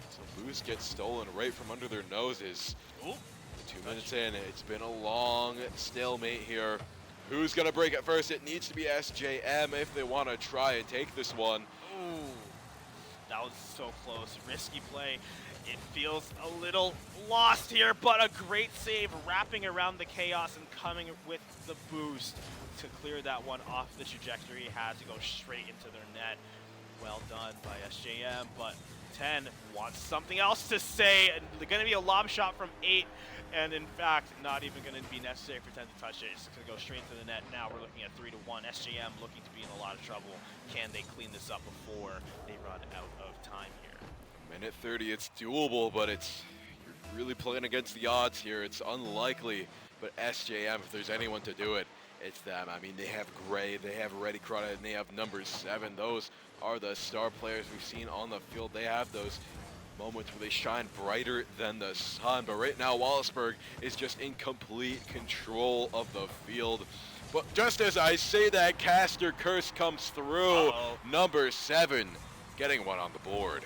some boost gets stolen right from under their noses. Ooh. 2 minutes in, it's been a long stalemate here. Who's gonna break it first? It needs to be SJM if they want to try and take this one. Ooh. That was so close. Risky play. It feels a little lost here, but a great save wrapping around the chaos and coming with the boost to clear that one off the trajectory. Had to go straight into their net. Well done by SJM, but 10 wants something else to say. Going to be a lob shot from 8, and in fact, not even going to be necessary for 10 to touch it. It's going to go straight to the net. Now we're looking at 3-1. SJM looking to be in a lot of trouble. Can they clean this up before they run out of time here? Minute 30, it's doable, but you're really playing against the odds here. It's unlikely, but SJM, if there's anyone to do it, it's them. I mean, they have Gray, they have Reddy Crawdad, and they have number 7. Those are the star players we've seen on the field. They have those moments where they shine brighter than the sun. But right now, Wallaceburg is just in complete control of the field. But just as I say that, Caster Curse comes through. Number 7 getting one on the board.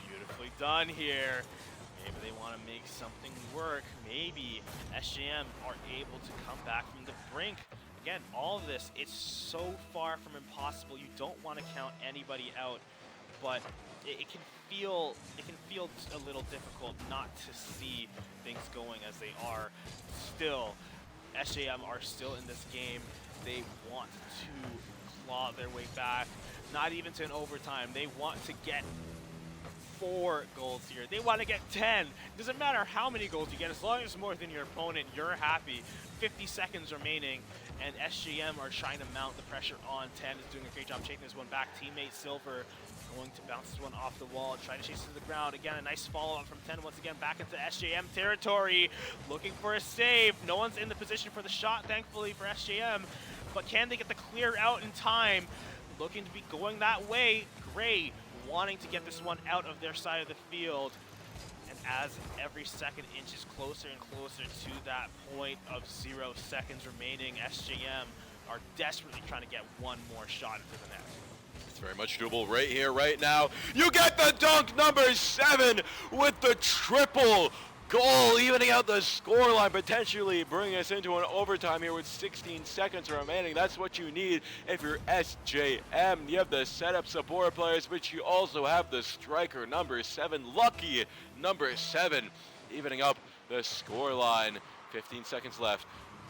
Beautifully done here. Maybe they want to make something work. Maybe SJM are able to come back from the brink. Again, all of this, it's so far from impossible. You don't want to count anybody out, but it can feel a little difficult not to see things going as they are. Still, SJM are still in this game. They want to claw their way back, not even to an overtime. They want to get 4 goals here. They want to get 10. Doesn't matter how many goals you get, as long as it's more than your opponent, you're happy. 50 seconds remaining, and SJM are trying to mount the pressure on 10. Is doing a great job taking this one back. Teammate Silver going to bounce this one off the wall, trying to chase it to the ground. Again, a nice follow-up from 10 once again, back into SJM territory, looking for a save. No one's in the position for the shot, thankfully, for SJM, but can they get the clear out in time? Looking to be going that way. Gray wanting to get this one out of their side of the field. And as every second inches closer and closer to that point of 0 seconds remaining, SJM are desperately trying to get one more shot into the net. It's very much doable right here, right now. You get the dunk, number 7, with the triple goal, evening out the scoreline, potentially bringing us into an overtime here with 16 seconds remaining. That's what you need if you're SJM. You have the setup support players, but you also have the striker, number 7, lucky number 7, evening up the scoreline. 15 seconds left.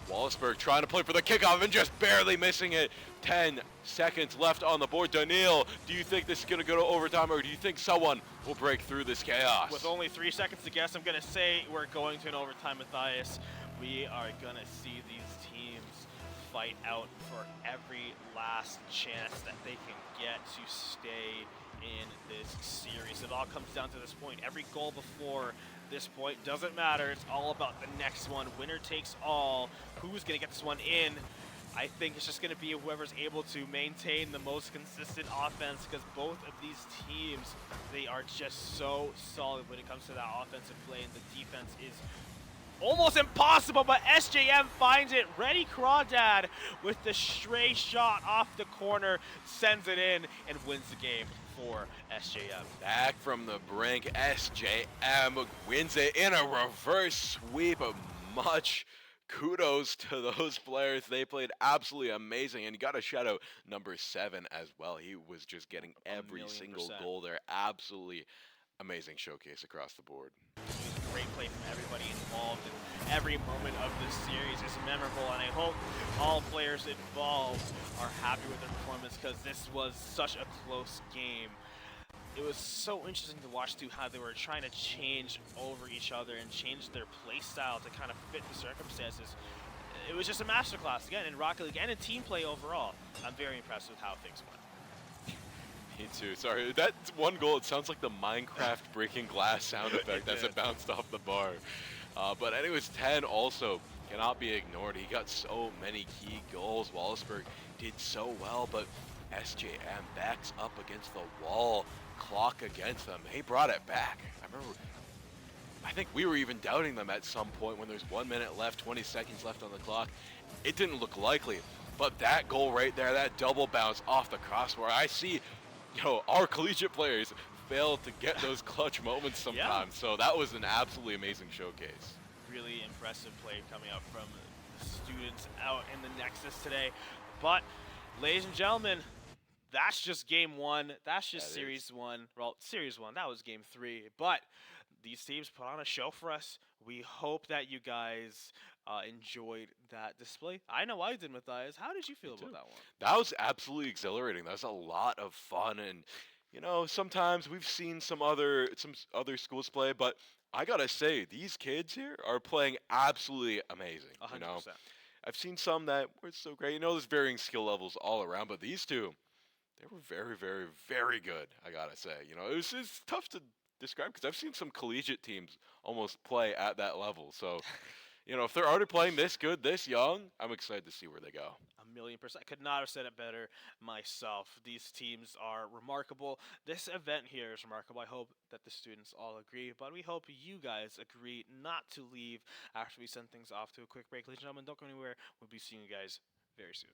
Wallaceburg trying to play for the kickoff and just barely missing it. 10 seconds left on the board. Daniil, do you think this is going to go to overtime, or do you think someone will break through this chaos? With only 3 seconds to guess, I'm going to say we're going to an overtime, Matthias. We are going to see these teams fight out for every last chance that they can get to stay in this series. It all comes down to this point. Every goal before this point doesn't matter. It's all about the next one. Winner takes all. Who's going to get this one in? I think it's just going to be whoever's able to maintain the most consistent offense, because both of these teams, they are just so solid when it comes to that offensive play, and the defense is almost impossible, but SJM finds it. Reddy Crawdad with the stray shot off the corner, sends it in, and wins the game for SJM. Back from the brink, SJM wins it in a reverse sweep. Much kudos to those players. They played absolutely amazing, and you got to shout out number 7 as well. He was just getting every single goal there. Absolutely amazing showcase across the board. Great play from everybody involved, and every moment of this series is memorable, and I hope all players involved are happy with their performance, because this was such a close game. It was so interesting to watch too how they were trying to change over each other and change their play style to kind of fit the circumstances. It was just a masterclass again in Rocket League and in team play overall. I'm very impressed with how things went. Me too. Sorry, that one goal, it sounds like the Minecraft breaking glass sound effect as it bounced off the bar. But anyways, 10 also cannot be ignored. He got so many key goals. Wallaceburg did so well, but SJM backs up against the wall. Clock against them. They brought it back. I think we were even doubting them at some point when there's 1 minute left, 20 seconds left on the clock. It didn't look likely, but that goal right there, that double bounce off the crossbar, I see, our collegiate players fail to get those clutch moments sometimes. Yeah. So that was an absolutely amazing showcase. Really impressive play coming up from the students out in the Nexus today. But, ladies and gentlemen, that's just game 1. That's just series 1. Well, series 1, that was game 3. But these teams put on a show for us. We hope that you guys enjoyed that display. I know I did, Matthias. How did you feel about that one? That was absolutely exhilarating. That was a lot of fun, and sometimes we've seen some other schools play, but I gotta say, these kids here are playing absolutely amazing. 100%. I've seen some that were so great. There's varying skill levels all around, but these two, they were very, very, very good, I gotta say. It's tough to describe, because I've seen some collegiate teams almost play at that level. So, You know, if they're already playing this good, this young, I'm excited to see where they go. 1,000,000%. I could not have said it better myself. These teams are remarkable. This event here is remarkable. I hope that the students all agree, but we hope you guys agree not to leave after we send things off to a quick break. Ladies and gentlemen, don't go anywhere. We'll be seeing you guys very soon.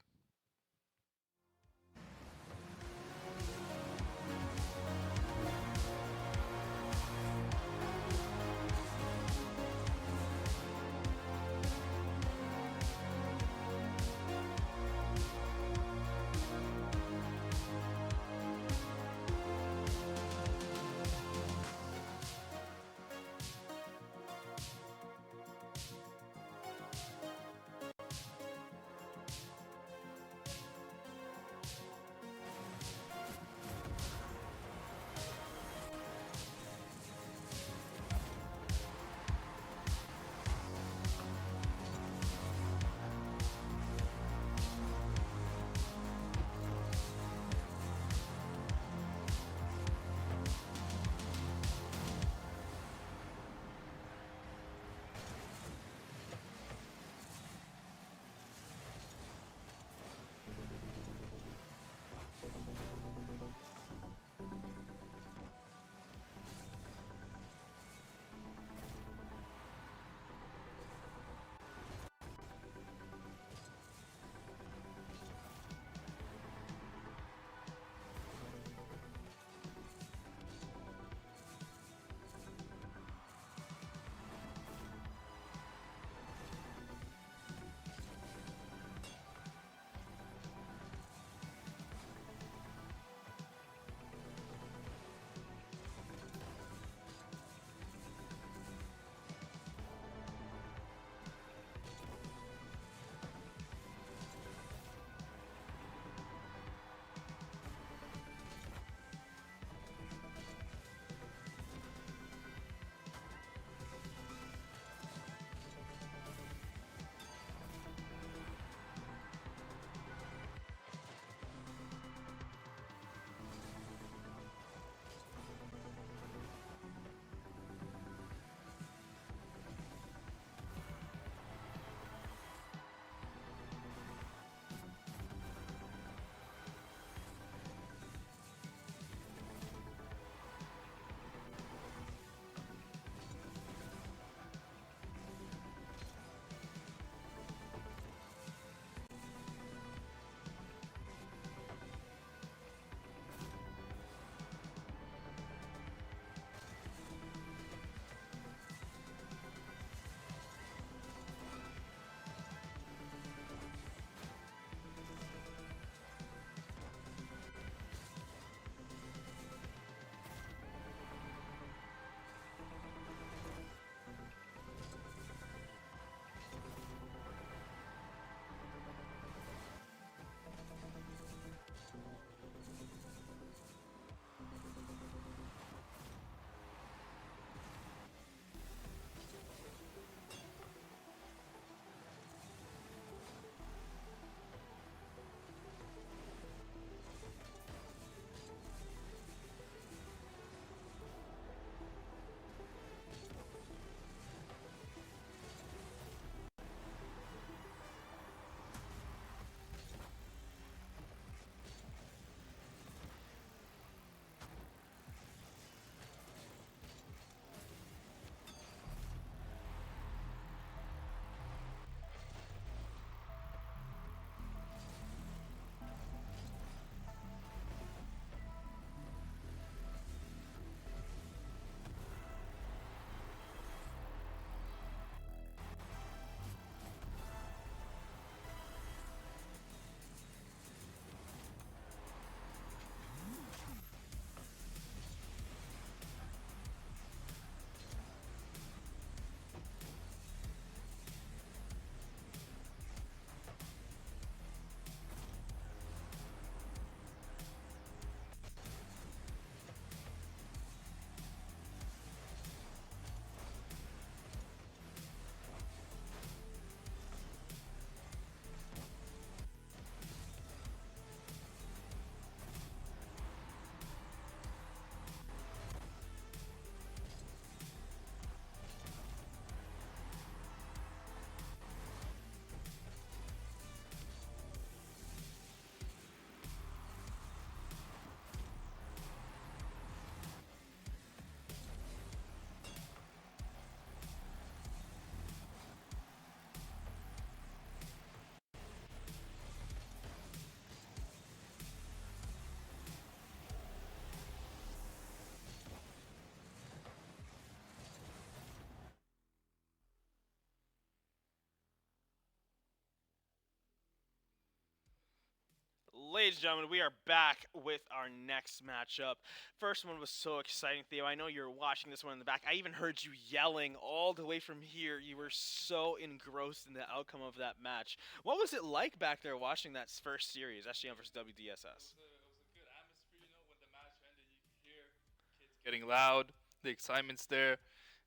Ladies and gentlemen, we are back with our next matchup. First one was so exciting, Theo. I know you were watching this one in the back. I even heard you yelling all the way from here. You were so engrossed in the outcome of that match. What was it like back there watching that first series, SGM versus WDSS? It was a good atmosphere, when the match ended, you could hear kids getting loud, the excitement's there.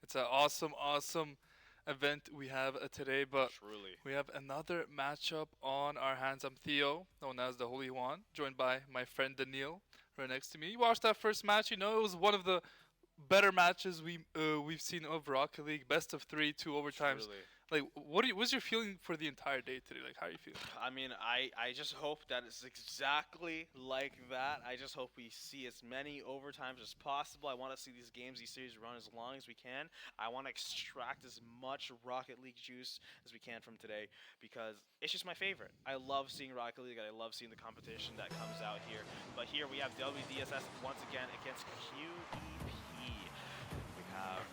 It's an awesome event we have today, but Truly. we have another matchup on our hands. I'm Theo, known as the Holy One, joined by my friend Daniil, right next to me. You watched that first match, it was one of the better matches we've seen of Rocket League. Best of 3, 2 overtimes. Truly. Like, what's your feeling for the entire day today? Like, how are you feeling? I mean, I just hope that it's exactly like that. I just hope we see as many overtimes as possible. I want to see these games, these series run as long as we can. I want to extract as much Rocket League juice as we can from today because it's just my favorite. I love seeing Rocket League. I love seeing the competition that comes out here. But here we have WDSS once again against QEP. We have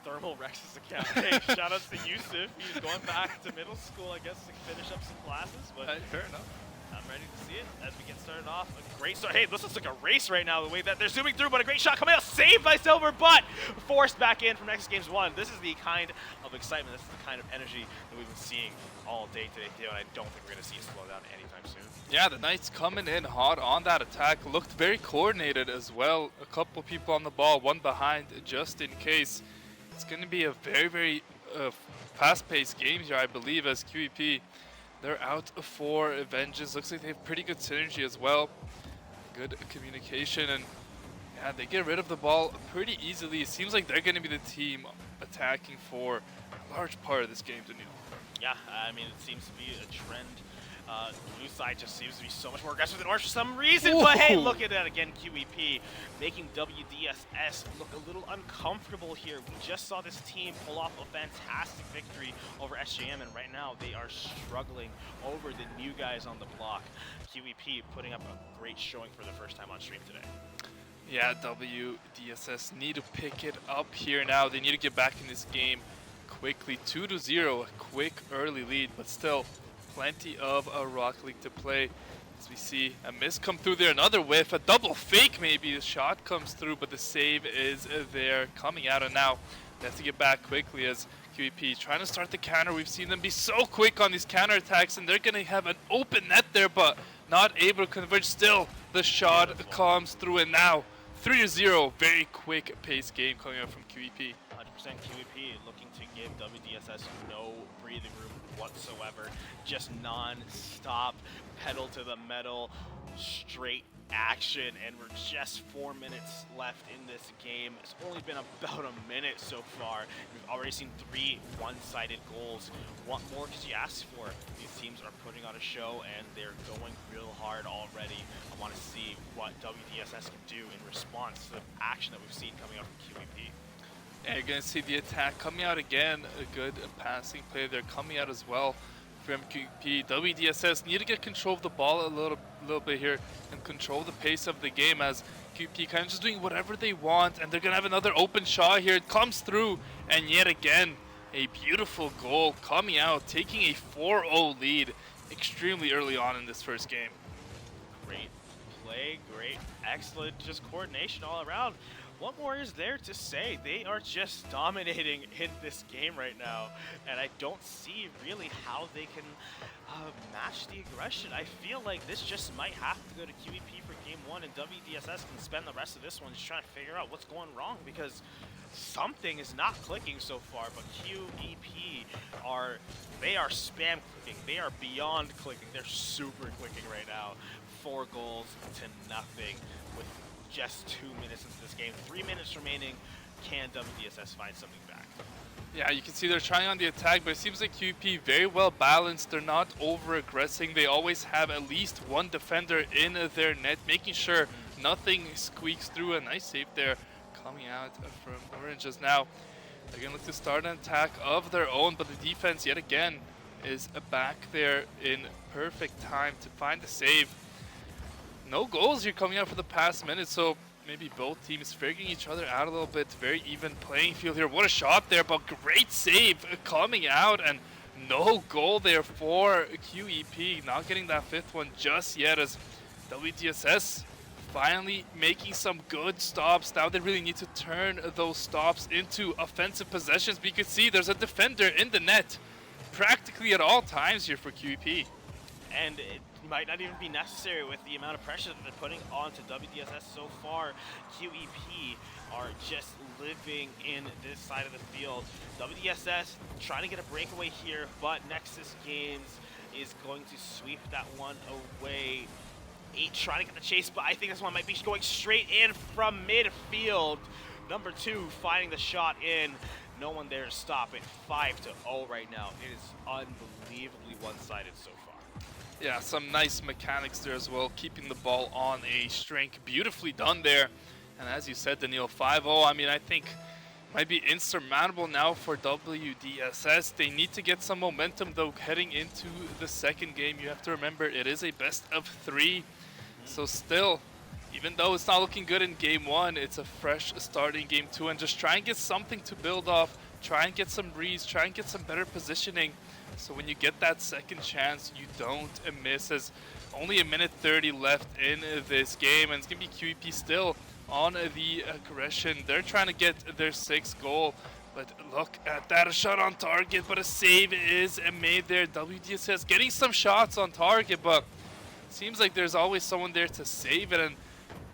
Thermal Rex's account. Hey, shout out to Yusuf. He's going back to middle school, I guess, to finish up some classes. But Fair enough. I'm ready to see it as we get started off. A great start. Hey, this looks like a race right now, the way that they're zooming through, but a great shot coming out. Saved by Silver, but forced back in from Nexus Games 1. This is the kind of excitement, this is the kind of energy that we've been seeing all day today, Theo, and I don't think we're going to see it slow down anytime soon. Yeah, the Knights coming in hot on that attack. Looked very coordinated as well. A couple people on the ball, one behind just in case. It's going to be a very fast-paced game here, I believe, as QEP. They're out for Avenges. Looks like they have pretty good synergy as well. Good communication, and yeah, they get rid of the ball pretty easily. It seems like they're going to be the team attacking for a large part of this game, Daniil. Yeah, I mean, it seems to be a trend. Blue side just seems to be so much more aggressive than orange for some reason, but hey, look at that again, QEP making WDSS look a little uncomfortable here. We just saw this team pull off a fantastic victory over SJM, and right now they are struggling over the new guys on the block. QEP putting up a great showing for the first time on stream today. Yeah, WDSS need to pick it up here now. They need to get back in this game quickly. 2-0, a quick early lead, but still plenty of Rocket League to play. As we see a miss come through there, another whiff, a double fake maybe. The shot comes through, but the save is there, coming out, and now they have to get back quickly as QEP trying to start the counter. We've seen them be so quick on these counter attacks, and they're going to have an open net there, but not able to converge. Still, the shot comes through, and now 3-0, very quick pace game coming out from QEP. 100% QEP looking to give WDSS no breathing room whatsoever. Just non-stop, pedal to the metal, straight action, and we're just 4 minutes left in this game. It's only been about a minute so far. We've already seen 3 one-sided goals. What more could you ask for? These teams are putting on a show, and they're going real hard already. I want to see what WDSS can do in response to the action that we've seen coming out from QEP. Yeah, you're going to see the attack coming out again. A good passing play there coming out as well from QEP. WDSS need to get control of the ball a little bit here and control the pace of the game as QEP kind of just doing whatever they want, and they're going to have another open shot here. It comes through, and yet again, a beautiful goal coming out, taking a 4-0 lead extremely early on in this first game. Great play, great, excellent, just coordination all around. What more is there to say? They are just dominating in this game right now, and I don't see really how they can match the aggression. I feel like this just might have to go to QEP for game 1, and WDSS can spend the rest of this one just trying to figure out what's going wrong, because something is not clicking so far. But QEP are spam clicking. They are beyond clicking. They're super clicking right now. 4 goals to nothing with just 2 minutes into this game. 3 minutes remaining. Can WDSS find something back? Yeah, you can see they're trying on the attack, but it seems like QP very well balanced. They're not over-aggressing. They always have at least one defender in their net, making sure nothing squeaks through. A nice save there coming out from Orange just now. They're going to look to start an attack of their own, but the defense yet again is back there in perfect time to find the save. No goals here coming out for the past minute, so maybe both teams figuring each other out a little bit. Very even playing field here. What a shot there, but great save coming out, and no goal there for QEP. Not getting that 5th one just yet, as WDSS finally making some good stops. Now they really need to turn those stops into offensive possessions. But you can see there's a defender in the net practically at all times here for QEP. And it might not even be necessary with the amount of pressure that they're putting onto WDSS so far. QEP are just living in this side of the field. WDSS trying to get a breakaway here, but Nexus Games is going to sweep that one away. 8 trying to get the chase, but I think this one might be going straight in from midfield. Number 2 finding the shot in. No one there to stop it. 5-0 right now. It is unbelievably one-sided so far. Yeah, some nice mechanics there as well, keeping the ball on a string. Beautifully done there. And as you said, Daniil, 5-0, I mean, I think might be insurmountable now for WDSS. They need to get some momentum, though, heading into the second game. You have to remember, it is a best of 3. So still, even though it's not looking good in game 1, it's a fresh start in game 2. And just try and get something to build off. Try and get some reads. Try and get some better positioning. So when you get that second chance, you don't miss. As only 1:30 left in this game, and it's going to be QEP still on the aggression. They're trying to get their 6th goal, but look at that, a shot on target, but a save is made there. WDSS getting some shots on target, but seems like there's always someone there to save it, and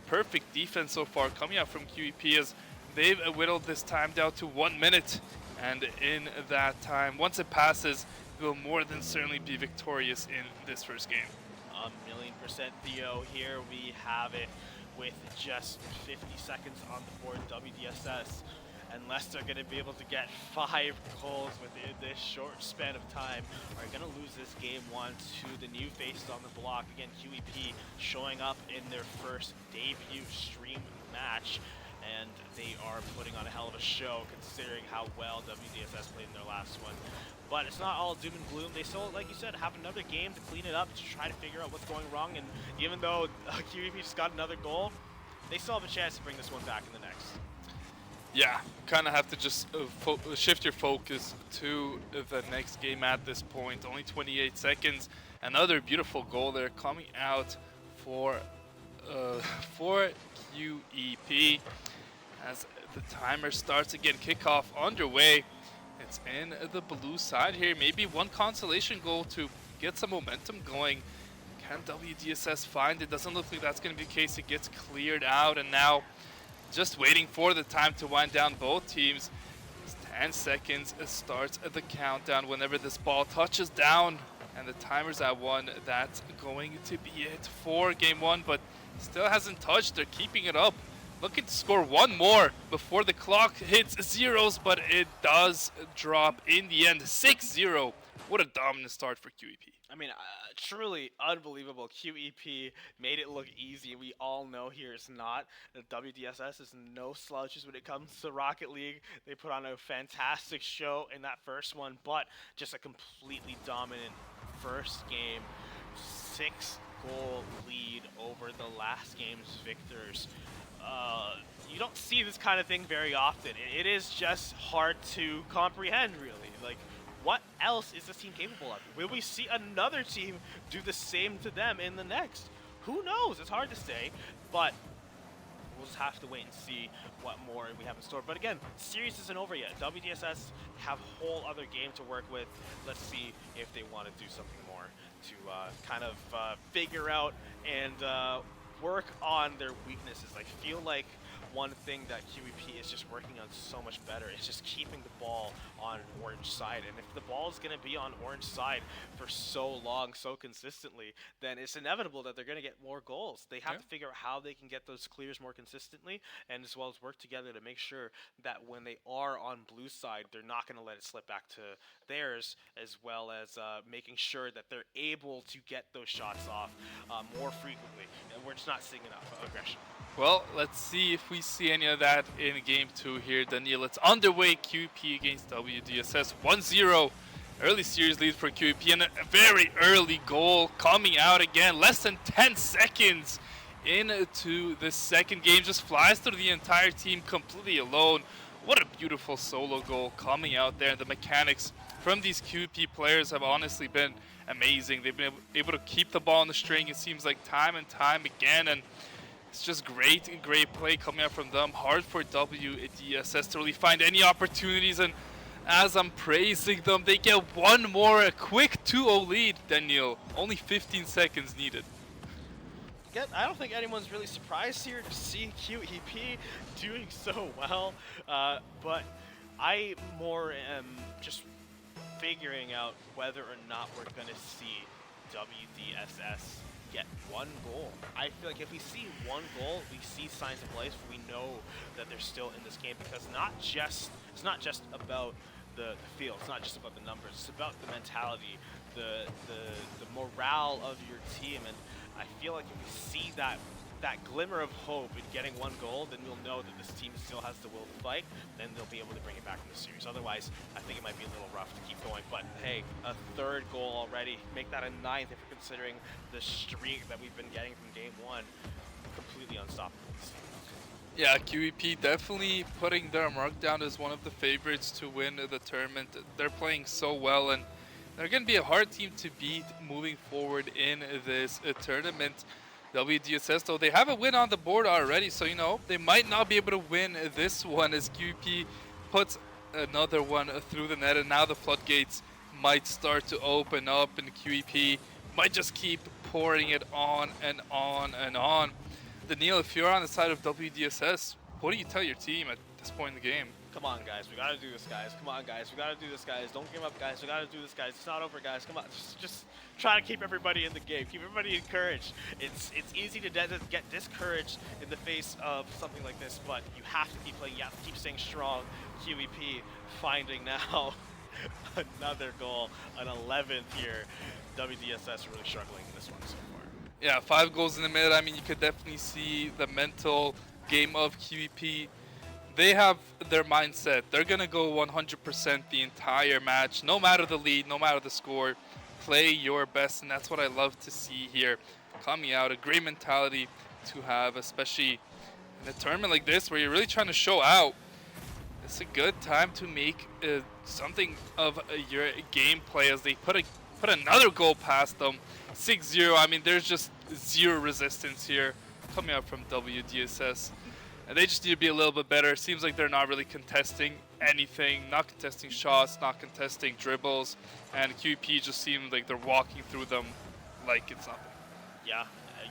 perfect defense so far coming out from QEP as they've whittled this time down to 1 minute, and in that time, once it passes, will more than certainly be victorious in this first game. 1,000,000% Theo. Here we have it with just 50 seconds on the board. WDSS, unless they're going to be able to get 5 goals within this short span of time, are going to lose this game 1 to the new faces on the block. Again, QEP showing up in their first debut stream match, and they are putting on a hell of a show considering how well WDSS played in their last one. But it's not all doom and gloom. They still, like you said, have another game to clean it up, to try to figure out what's going wrong. And even though QEP just got another goal, they still have a chance to bring this one back in the next. Yeah, kind of have to just shift your focus to the next game at this point. Only 28 seconds. Another beautiful goal there coming out for QEP as the timer starts again. Kickoff underway. It's in the blue side here. Maybe one consolation goal to get some momentum going. Can WDSS find it? Doesn't look like that's going to be the case. It gets cleared out, and now just waiting for the time to wind down both teams. It's 10 seconds. It starts the countdown whenever this ball touches down, and the timer's at 1. That's going to be it for game 1, but still hasn't touched. They're keeping it up. Looking to score 1 more before the clock hits zeros, but it does drop in the end. 6-0. What a dominant start for QEP. I mean, truly unbelievable. QEP made it look easy. We all know here it's not. The WDSS is no slouches when it comes to Rocket League. They put on a fantastic show in that first one, but just a completely dominant first game. 6-goal lead over the last game's victors. You don't see this kind of thing very often. It is just hard to comprehend, really. Like, what else is this team capable of? Will we see another team do the same to them in the next? Who knows? It's hard to say, but we'll just have to wait and see what more we have in store. But again, series isn't over yet. WDSS have a whole other game to work with. Let's see if they want to do something more to kind of figure out and work on their weaknesses. I feel like one thing that QEP is just working on so much better is just keeping the ball on orange side. And if the ball is going to be on orange side for so long, so consistently, then it's inevitable that they're going to get more goals. They have to figure out how they can get those clears more consistently, and as well as work together to make sure that when they are on blue side, they're not going to let it slip back to theirs, as well as making sure that they're able to get those shots off more frequently. And we're just not seeing enough aggression. Well, let's see if we see any of that in game 2 here. Daniil, it's underway. QEP against WDSS. 1-0. Early series lead for QEP, and a very early goal coming out again. Less than 10 seconds into the second game. Just flies through the entire team completely alone. What a beautiful solo goal coming out there. And the mechanics from these QP players have honestly been amazing. They've been able to keep the ball on the string, it seems like, time and time again, and it's just great play coming out from them. Hard for WDSS to really find any opportunities, and as I'm praising them, they get one more, a quick 2-0 lead, Daniel. Only 15 seconds needed. Again, I don't think anyone's really surprised here to see QEP doing so well, but I more am just figuring out whether or not we're going to see WDSS get one goal. I feel like if we see one goal, we see signs of life. We know that they're still in this game, because it's not just about the field. It's not just about the numbers. It's about the mentality, the morale of your team. And I feel like if we see that glimmer of hope in getting one goal, then we'll know that this team still has the will to fight. Then they'll be able to bring it back in the series. Otherwise, I think it might be a little rough to keep going. But hey, a third goal already. Make that a ninth if you're considering the streak that we've been getting from game one. Completely unstoppable. Yeah, QEP definitely putting their mark down as one of the favorites to win the tournament. They're playing so well, and they're going to be a hard team to beat moving forward in this tournament. WDSS, though, they have a win on the board already, so, you know, they might not be able to win this one as QEP puts another one through the net, and now the floodgates might start to open up, and QEP might just keep pouring it on and on and on. Daniil, if you're on the side of WDSS, what do you tell your team at this point in the game? Come on, guys. We gotta do this, guys. Come on, guys. We gotta do this, guys. Don't give up, guys. We gotta do this, guys. It's not over, guys. Come on. Just try to keep everybody in the game. Keep everybody encouraged. It's easy to get discouraged in the face of something like this, but you have to keep playing. You have to keep staying strong. QEP finding now another goal, an 11th here. WDSS really struggling in this one so far. Yeah, 5 goals in the minute. I mean, you could definitely see the mental game of QEP. They have their mindset. They're going to go 100% the entire match, no matter the lead, no matter the score. Play your best, and that's what I love to see here coming out. A great mentality to have, especially in a tournament like this where you're really trying to show out. It's a good time to make something of your gameplay as they put another goal past them. 6-0. I mean, there's just zero resistance here coming out from WDSS. And they just need to be a little bit better. Seems like they're not really contesting anything, not contesting shots, not contesting dribbles, and QEP just seems like they're walking through them like it's nothing. Yeah,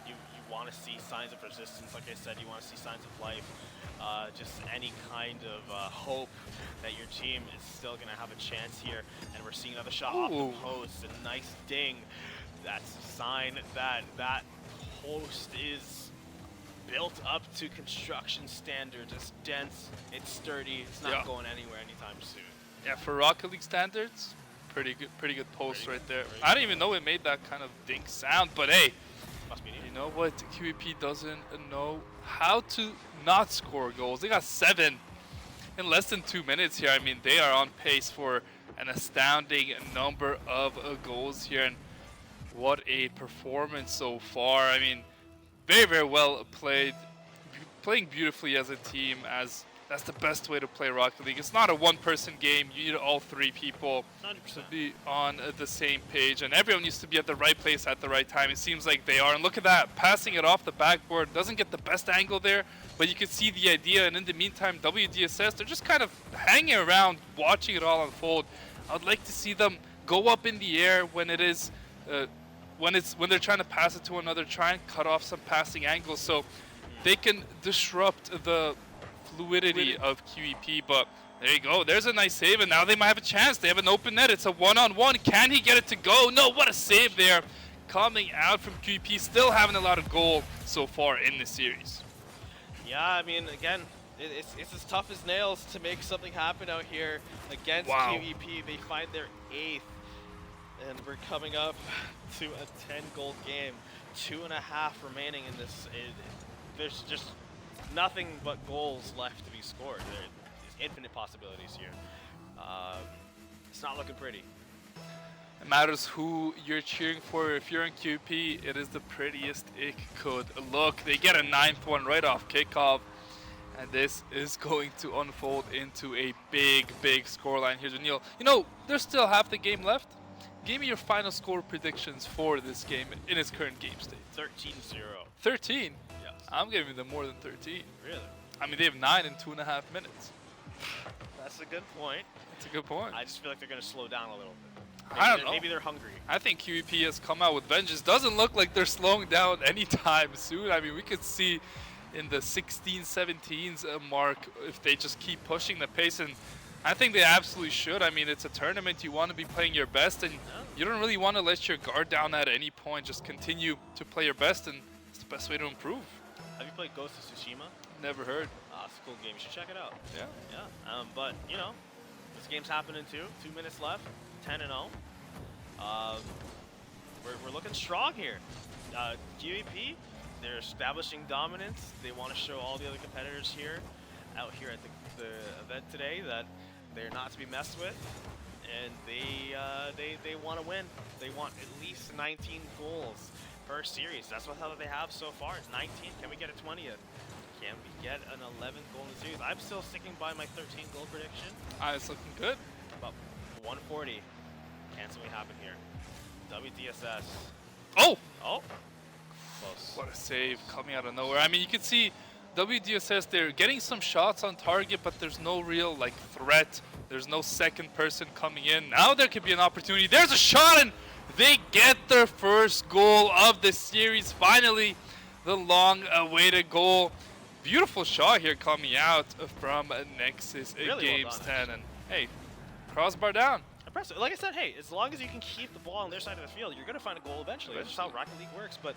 you want to see signs of resistance. Like I said, you want to see signs of life. Just any kind of hope that your team is still going to have a chance here. And we're seeing another shot off the post, a nice ding. That's a sign that that post is built up to construction standards. It's dense, it's sturdy, it's not going anywhere anytime soon. Yeah, for Rocket League standards, pretty good post right there. I didn't even know it made that kind of dink sound, but hey, must be needed. You know what? QEP doesn't know how to not score goals. They got 7 in less than 2 minutes here. I mean, they are on pace for an astounding number of goals here, and what a performance so far. I mean, very well played, playing beautifully as a team, as that's the best way to play Rocket League. It's not a one-person game. You need all 3 people 100%. to be on the same page, and everyone needs to be at the right place at the right time. It seems like they are, and look at that, passing it off the backboard. Doesn't get the best angle there, but you can see the idea, and in the meantime, WDSS, they're just kind of hanging around, watching it all unfold. I would like to see them go up in the air when it is when they're trying to pass it to another, try and cut off some passing angles so they can disrupt the fluidity of QEP. But there you go, there's a nice save, and now they might have a chance. They have an open net. It's a one-on-one. Can he get it to go? No, what a save there coming out from QEP. Still having a lot of goal so far in the series. Yeah, I mean, again, it's as tough as nails to make something happen out here against Wow. QEP. They find their 8th, and we're coming up to a 10-goal game. 2.5 remaining in this. There's just nothing but goals left to be scored. There's infinite possibilities here. It's not looking pretty. It matters who you're cheering for. If you're in QP, it is the prettiest it could look. They get a 9th one right off kickoff. And this is going to unfold into a big, big scoreline here, Daniil. You know, there's still half the game left. Give me your final score predictions for this game in its current game state. 13-0. 13? Yes. I'm giving them more than 13. Really? I mean, they have 9 in 2.5 minutes. That's a good point. That's a good point. I just feel like they're going to slow down a little bit. I don't know. Maybe they're hungry. I think QEP has come out with vengeance. Doesn't look like they're slowing down anytime soon. I mean, we could see in the 16s, 17s mark if they just keep pushing the pace, and I think they absolutely should. I mean, it's a tournament. You want to be playing your best, and you don't really want to let your guard down at any point. Just continue to play your best, and it's the best way to improve. Have you played Ghost of Tsushima? Never heard. It's a cool game. You should check it out. Yeah. Yeah. But, you know, this game's happening too. 2 minutes left. 10-0. We're looking strong here. QEP, they're establishing dominance. They want to show all the other competitors here, out here at the event today, that they're not to be messed with, and they want to win. They want at least 19 goals per series. That's what they have so far. It's 19. Can we get a 20th? Can we get an 11th goal in the series? I'm still sticking by my 13 goal prediction. It's looking good. About 140. Can something happen here? WDSS. Oh! Oh! Close. What a save coming out of nowhere. I mean, you can see WDSS, they're getting some shots on target, but there's no real like threat. There's no second person coming in. Now there could be an opportunity. There's a shot, and they get their first goal of the series. Finally, the long-awaited goal. Beautiful shot here coming out from Nexus Really Games well done, 10. actually. And hey, crossbar down. Impressive. Like I said, hey, as long as you can keep the ball on their side of the field, you're going to find a goal eventually. That's just how Rocket League works, but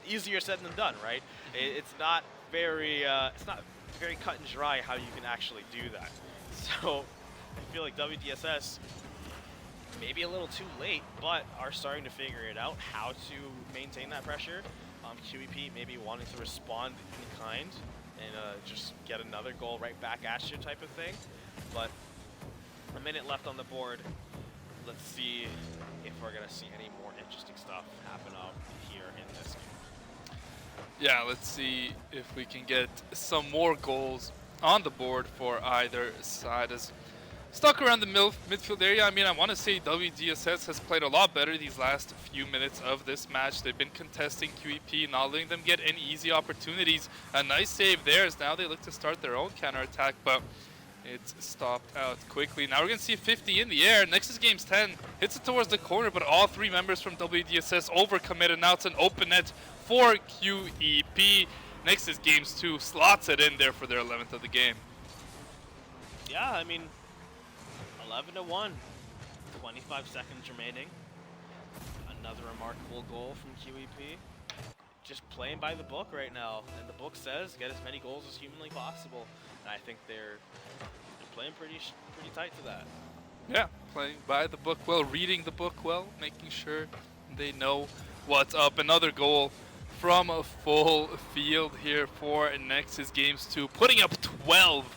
easier said than done, right? It's not very cut and dry how you can actually do that. So I feel like WDSS maybe a little too late, but are starting to figure it out how to maintain that pressure. QEP maybe wanting to respond in kind and just get another goal right back at you type of thing. But a minute left on the board. Let's see if we're going to see any more interesting stuff happen out here in this game. Yeah, let's see if we can get some more goals on the board for either side. As stuck around the midfield area, I mean, I want to say WDSS has played a lot better these last few minutes of this match. They've been contesting QEP, not letting them get any easy opportunities. A nice save there as now they look to start their own counterattack, but it's stopped out quickly. Now we're going to see 50 in the air. Nexus Games 10 hits it towards the corner, but all three members from WDSS overcommit, and now it's an open net for QEP. Nexus Games 2 slots it in there for their 11th of the game. Yeah, I mean, 11-1, 25 seconds remaining. Another remarkable goal from QEP. Just playing by the book right now, and the book says get as many goals as humanly possible. And I think they're playing pretty tight to that. Yeah, playing by the book well, reading the book well, making sure they know what's up. Another goal from a full field here for Nexus Games 2, putting up 12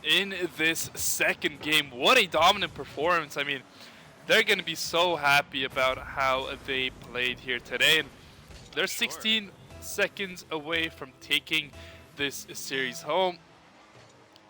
in this second game. What a dominant performance. I mean, they're going to be so happy about how they played here today. And they're 16 seconds away from taking this series home.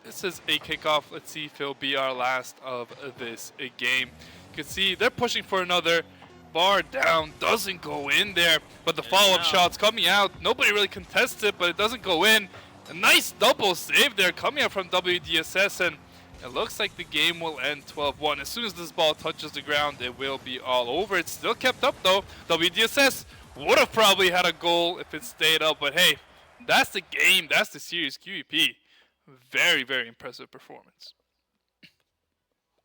This is a kickoff. Let's see if it'll be our last of this game. You can see they're pushing for another. Bar down, doesn't go in there, but the follow-up shot's coming out. Nobody really contests it, but it doesn't go in. A nice double save there coming out from WDSS, and it looks like the game will end 12-1. As soon as this ball touches the ground, it will be all over. It's still kept up, though. WDSS would have probably had a goal if it stayed up, but hey, that's the game. That's the series. QEP, very, very impressive performance.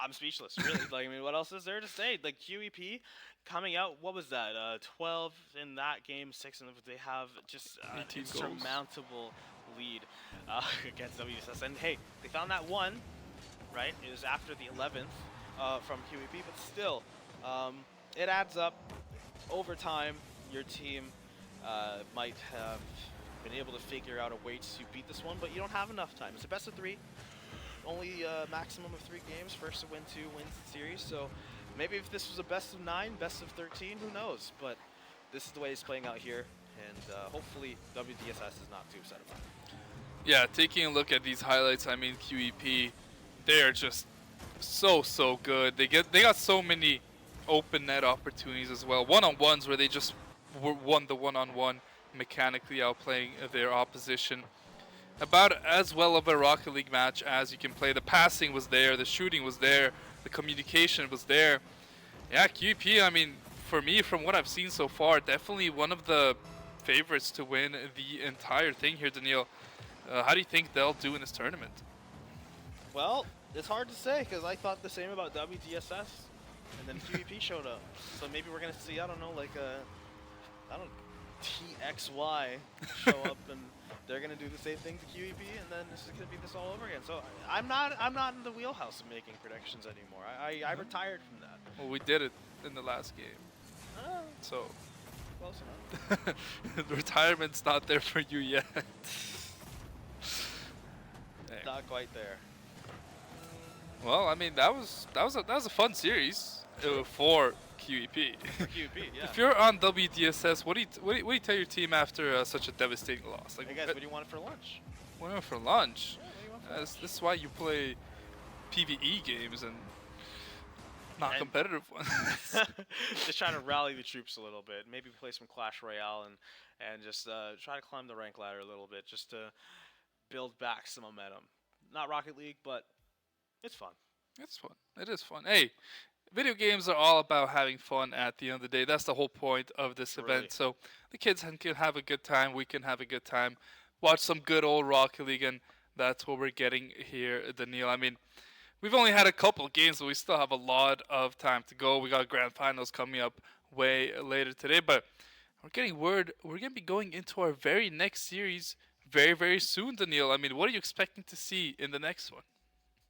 I'm speechless, really. Like, I mean, what else is there to say? Like, QEP coming out, what was that? 12 in that game, 6 in they have just an insurmountable lead against WSS. And hey, they found that one, right? It was after the 11th from QEP, but still, it adds up. Over time, your team might have been able to figure out a way to beat this one, but you don't have enough time. It's a best of 3. Only maximum of 3 games. First to win 2 wins the series. So maybe if this was a best of 9, best of 13, who knows? But this is the way it's playing out here, and hopefully WDSS is not too upset about it. Yeah, taking a look at these highlights, I mean QEP, they are just so good. They got so many open net opportunities as well. One-on-ones where they just won the one-on-one, mechanically outplaying their opposition. About as well of a Rocket League match as you can play. The passing was there, the shooting was there, the communication was there. Yeah, QEP, I mean, for me, from what I've seen so far, definitely one of the favorites to win the entire thing here, Daniil. How do you think they'll do in this tournament? Well, it's hard to say because I thought the same about WDSS, and then QEP showed up. So maybe we're gonna see, I don't know, like TXY show up, and they're gonna do the same thing to QEP, and then this is gonna be this all over again. So I'm not in the wheelhouse of making predictions anymore. I retired from that. Well, we did it in the last game, so Close enough. the retirement's not there for you yet. Not quite there. Well, I mean that was a fun series for QEP. For QEP, yeah. If you're on WDSS, what do you tell your team after such a devastating loss? Like, Hey guys, what do you want for lunch? what do you want for lunch? Yeah, what do you want for lunch? This is why you play PvE games and not And- competitive ones. Just trying to rally the troops a little bit. Maybe play some Clash Royale and just try to climb the rank ladder a little bit, just to build back some momentum. Not Rocket League, but it's fun. It's fun. It is fun. Hey, video games are all about having fun at the end of the day. That's the whole point of this Really. event. So the kids can have a good time. We can have a good time. Watch some good old Rocket League, and that's what we're getting here, Daniil. I mean, we've only had a couple games, but we still have a lot of time to go. We got grand finals coming up way later today, but we're getting word we're going to be going into our very next series very soon, Daniil. I mean, what are you expecting to see in the next one?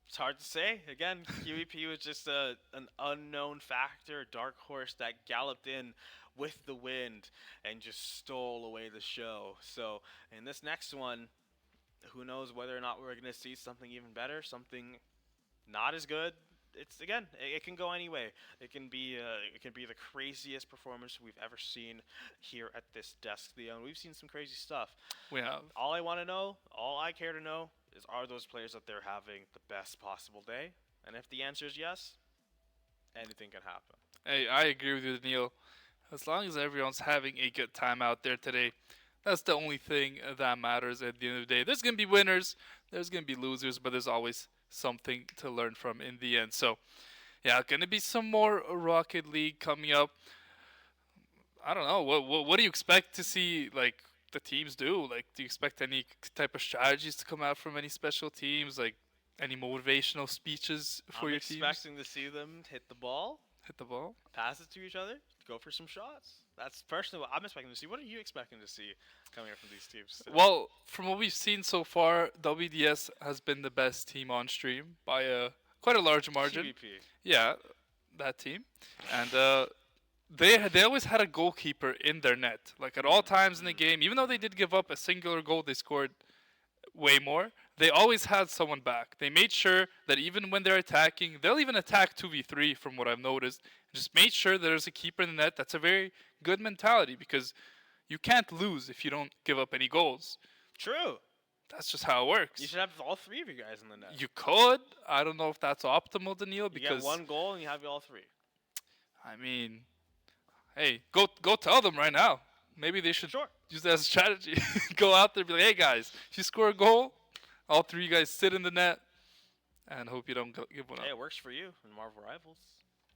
It's hard to say. Again, QEP was just an unknown factor, dark horse that galloped in with the wind and just stole away the show. So in this next one, who knows whether or not we're going to see something even better, something not as good. It's again, it can go any way. It can be the craziest performance we've ever seen here at this desk, Theo. And we've seen some crazy stuff. We have. All I want to know, all I care to know, is are those players out there having the best possible day? And if the answer is yes, anything can happen. Hey, I agree with you, Daniil. As long as everyone's having a good time out there today, that's the only thing that matters at the end of the day. There's going to be winners, there's going to be losers, but there's always something to learn from in the end. So, yeah, going to be some more Rocket League coming up. I don't know. What do you expect to see, like, the teams do? Like, do you expect any type of strategies to come out from any special teams? Like, any motivational speeches for I'm your teams? expecting to see them hit the ball, Hit the ball? pass it to each other, go for some shots. That's personally what I'm expecting to see. What are you expecting to see coming up from these teams today? Well, from what we've seen so far, WDS has been the best team on stream by quite a large margin. QVP. Yeah, that team, and they always had a goalkeeper in their net. Like at all times in the game, even though they did give up a singular goal, they scored way more. They always had someone back. They made sure that even when they're attacking, they'll even attack 2v3 from what I've noticed. Just made sure there's a keeper in the net. That's a very good mentality because you can't lose if you don't give up any goals. True. That's just how it works. You should have all three of you guys in the net. You could. I don't know if that's optimal, Daniil, You because get one goal and you have all three. I mean, hey, go tell them right now. Maybe they should Sure. use that as a strategy. Go out there and be like, hey guys, if you score a goal, all three of you guys sit in the net and hope you don't give one up. Hey, it works for you in Marvel Rivals,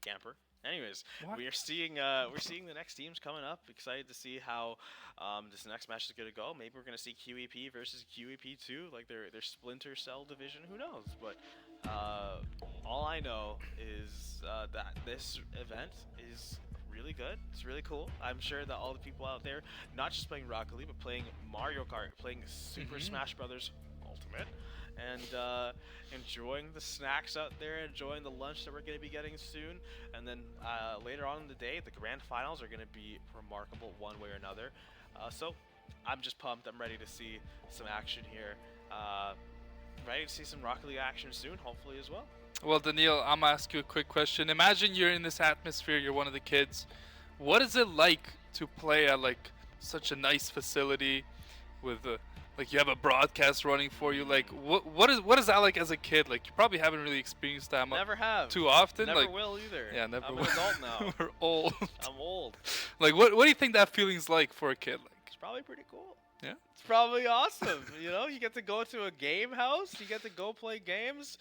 camper. Anyways, What? we're seeing the next teams coming up. Excited to see how this next match is gonna go. Maybe we're gonna see QEP versus QEP2, like their Splinter Cell division. Who knows? But all I know is that this event is really good. It's really cool. I'm sure that all the people out there, not just playing Rocket League, but playing Mario Kart, playing Super Smash Brothers Ultimate, and enjoying the snacks out there, enjoying the lunch that we're going to be getting soon. And then later on in the day, the grand finals are going to be remarkable one way or another. So I'm just pumped. I'm ready to see some action here. Ready to see some Rocket League action soon, hopefully as well. Well, Daniil, I'm gonna ask you a quick question. Imagine you're in this atmosphere. You're one of the kids. What is it like to play at like such a nice facility with Like you have a broadcast running for you. Like what is that like as a kid? Like you probably haven't really experienced that much Never have. too often. Never like will either. yeah, never I'm will. an adult now. We're old. I'm old. Like what do you think that feeling's like for a kid? Like It's probably pretty cool. yeah. It's probably awesome. You know, you get to go to a game house, you get to go play games,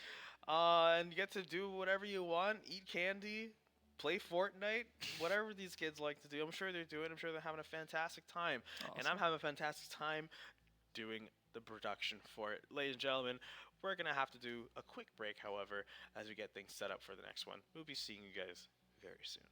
and you get to do whatever you want, eat candy, play Fortnite, whatever these kids like to do. I'm sure they're doing. I'm sure they're having a fantastic time, and I'm having a fantastic time doing the production for it. Ladies and gentlemen, we're gonna have to do a quick break, however, as we get things set up for the next one. We'll be seeing you guys very soon.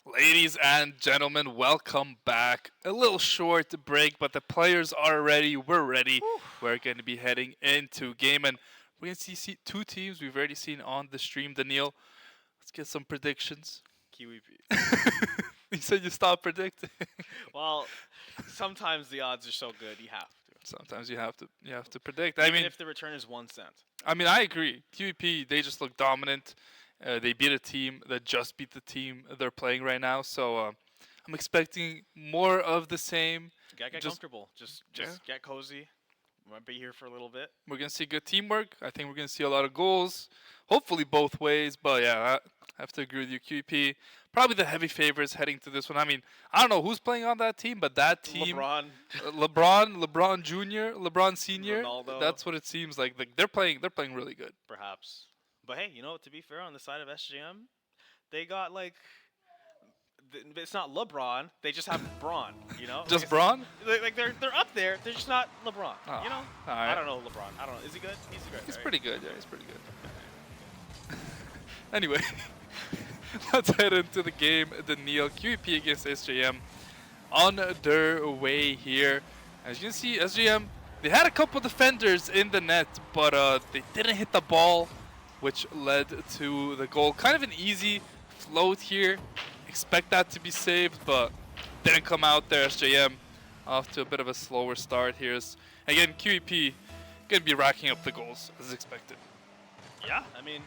Ladies and gentlemen, welcome back. A little short break, but the players are ready. We're ready. We're going to be heading into game, and we're going to see two teams we've already seen on the stream. Daniil, let's get some predictions. Kiwi. You said you stopped predicting. Well, sometimes the odds are so good you have to. Sometimes you have to predict. Even if the return is 1 cent. I mean, I agree. QEP, they just look dominant. They beat a team that just beat the team they're playing right now. So I'm expecting more of the same. Get comfortable. Just get cozy. Might be here for a little bit. We're going to see good teamwork. I think we're going to see a lot of goals. Hopefully both ways. But yeah, I have to agree with you. QEP, probably the heavy favorites heading to this one. I mean, I don't know who's playing on that team, but that team. LeBron Jr., LeBron Sr. Ronaldo. That's what it seems like. They're playing really good. Perhaps. But hey, you know what? To be fair, on the side of SJM, they got like, it's not LeBron. They just have Braun. You know, just Braun. Like they're up there. They're just not LeBron. Oh, you know. right. I don't know LeBron. I don't know. Is he good? He's good. He's right? pretty good. Yeah, he's pretty good. Anyway, let's head into the game. Daniil, QEP against SJM on their way here. As you can see, SJM, they had a couple defenders in the net, but they didn't hit the ball, which led to the goal. Kind of an easy float here. Expect that to be saved, but didn't come out there. SJM off to a bit of a slower start here. Again, QEP going to be racking up the goals as expected. Yeah, I mean,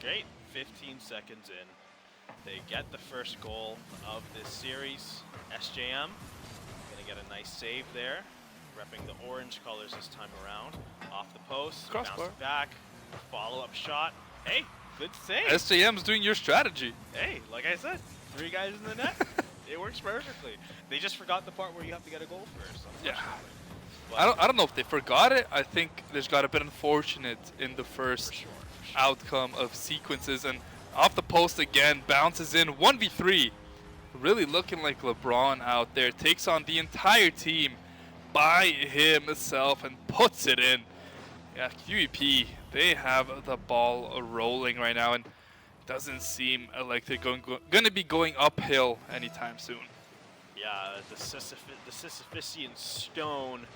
Great, 15 seconds in. They get the first goal of this series. SJM gonna get a nice save there, repping the orange colors this time around. Off the post, Crossbar. bounce back, follow-up shot. Hey, good save. SJM's doing your strategy. Hey, like I said, 3 guys in the net. It works perfectly. They just forgot the part where you have to get a goal first. Yeah. But I don't know if they forgot it. I think there's got a bit unfortunate in the for first sure. outcome of sequences, and off the post again, bounces in 1v3. Really looking like LeBron out there, takes on the entire team by himself and puts it in. Yeah, QEP, they have the ball rolling right now, and doesn't seem like they're going to be going uphill anytime soon. Yeah, the Sisyphusian stone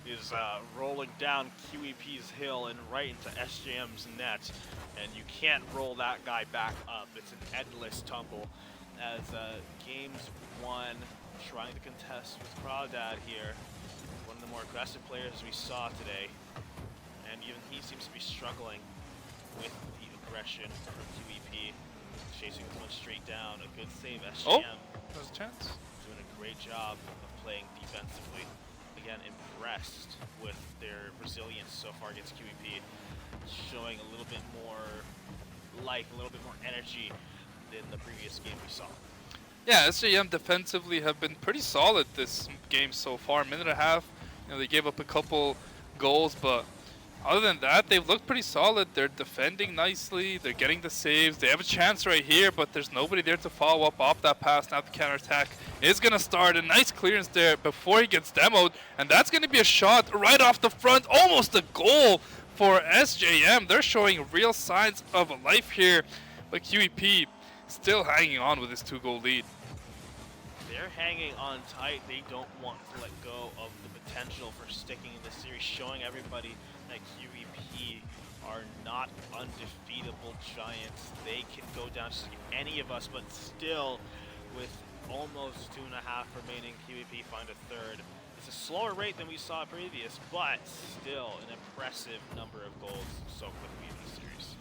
is rolling down QEP's hill and right into SJM's net, and you can't roll that guy back up. It's an endless tumble as games 1 trying to contest with Crawdad here, one of the more aggressive players we saw today, and even he seems to be struggling with the aggression from QEP, chasing this one straight down. A good save, SJM. Oh, there's a chance. Doing a great job of playing defensively. Again, impressed with their resilience so far against QEP, showing a little bit more life, a little bit more energy than the previous game we saw. Yeah, SJM defensively have been pretty solid this game so far. A minute and a half, they gave up a couple goals, but other than that, they've looked pretty solid. They're defending nicely. They're getting the saves. They have a chance right here, but there's nobody there to follow up off that pass. Now the counterattack is going to start. A nice clearance there before he gets demoed, and that's going to be a shot right off the front. Almost a goal for SJM. They're showing real signs of life here, but QEP still hanging on with his 2-goal lead. They're hanging on tight. They don't want to let go of the potential for sticking in the series, showing everybody that QEP are not undefeatable giants. They can go down to any of us, but still, with almost 2.5 remaining, QEP find a third. It's a slower rate than we saw previous, but still an impressive number of goals so quickly in the series.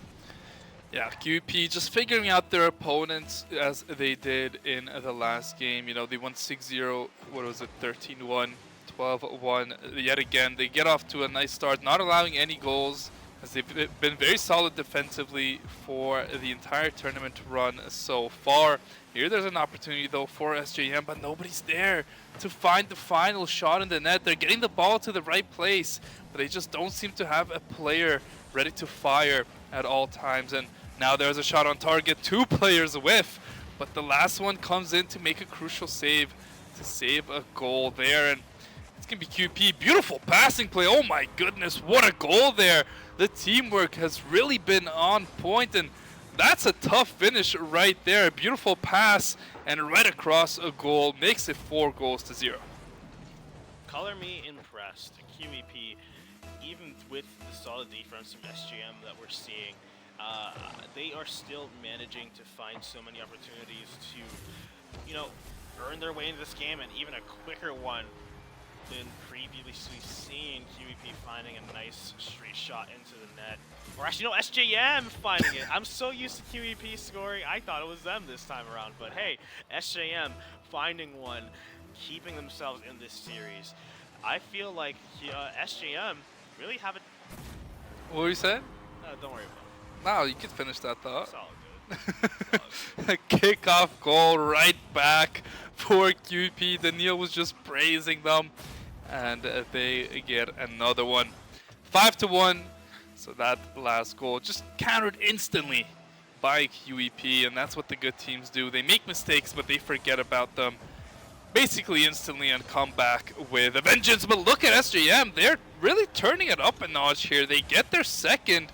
Yeah, QEP just figuring out their opponents as they did in the last game. They won 6-0, 13-1, 12-1. Yet again, they get off to a nice start, not allowing any goals, as they've been very solid defensively for the entire tournament run so far. Here there's an opportunity, though, for SJM, but nobody's there to find the final shot in the net. They're getting the ball to the right place, but they just don't seem to have a player ready to fire at all times. And now there's a shot on target, 2 players whiff, but the last one comes in to make a crucial save, to save a goal there. And it's going to be QP. Beautiful passing play. Oh my goodness, what a goal there. The teamwork has really been on point, and that's a tough finish right there. A beautiful pass and right across a goal. Makes it 4-0. Color me impressed. QEP, even with the solid defense from SGM that we're seeing, they are still managing to find so many opportunities to, earn their way into this game, and even a quicker one than previously seen. QEP finding a nice straight shot into the net. Or actually, no, SJM finding it. I'm so used to QEP scoring, I thought it was them this time around. But hey, SJM finding one, keeping themselves in this series. I feel like SJM really haven't... What were you saying? Don't worry about it. No, you could finish that thought. It's all good. A kickoff goal right back for QP. Daniil was just praising them, and they get another one. 5-1. So that last goal just countered instantly by QEP, and that's what the good teams do. They make mistakes, but they forget about them basically instantly and come back with a vengeance. But look at SJM. They're really turning it up a notch here. They get their second,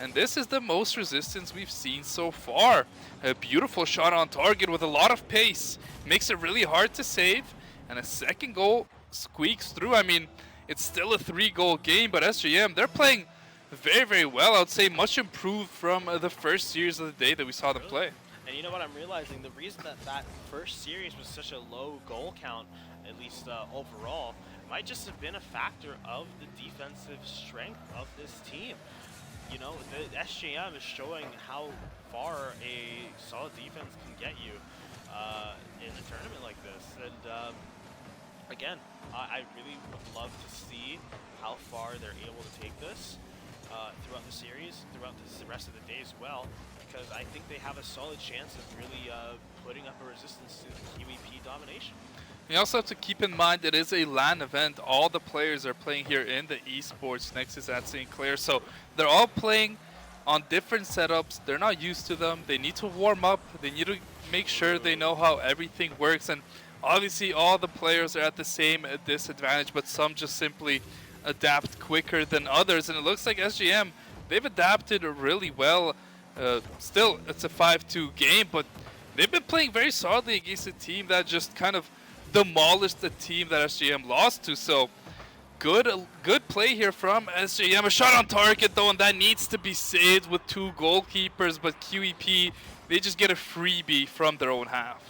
and this is the most resistance we've seen so far. A beautiful shot on target with a lot of pace. Makes it really hard to save, and a second goal squeaks through. I mean, it's still a 3-goal game, but SJM, they're playing very, very well. I would say much improved from the first series of the day that we saw them play. And you know what I'm realizing? The reason that first series was such a low goal count, at least overall, might just have been a factor of the defensive strength of this team. the SJM is showing how far a solid defense can get you in a tournament like this. And again, I really would love to see how far they're able to take this throughout the series, throughout the rest of the day as well, because I think they have a solid chance of really putting up a resistance to the QEP domination. You also have to keep in mind it is a LAN event. All the players are playing here in the Esports Nexus at St. Clair, so they're all playing on different setups. They're not used to them. They need to warm up. They need to make sure they know how everything works. And obviously all the players are at the same disadvantage, but some just simply adapt quicker than others. And it looks like SGM, they've adapted really well. Still, it's a 5-2 game, but they've been playing very solidly against a team that just kind of demolished the team that SGM lost to. So good play here from SGM. A shot on target though, and that needs to be saved with 2 goalkeepers, but QEP, they just get a freebie from their own half.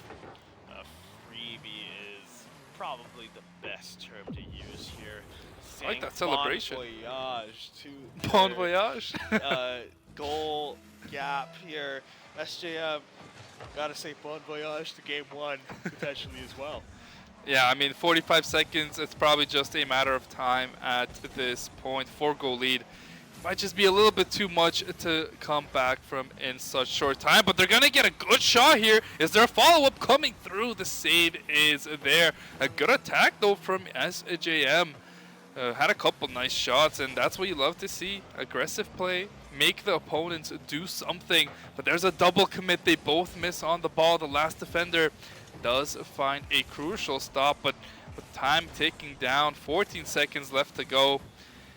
A freebie is probably the best term to use here. I like that celebration. Bon voyage to Bon voyage. goal gap here. SJM, gotta say bon voyage to game 1 potentially as well. Yeah, I mean, 45 seconds, it's probably just a matter of time at this point. 4-goal lead. Might just be a little bit too much to come back from in such short time, but they're going to get a good shot here. Is there a follow-up coming through? The save is there. A good attack, though, from SJM. Had a couple nice shots, and that's what you love to see. Aggressive play, make the opponents do something, but there's a double commit. They both miss on the ball. The last defender does find a crucial stop, but with time ticking down, 14 seconds left to go.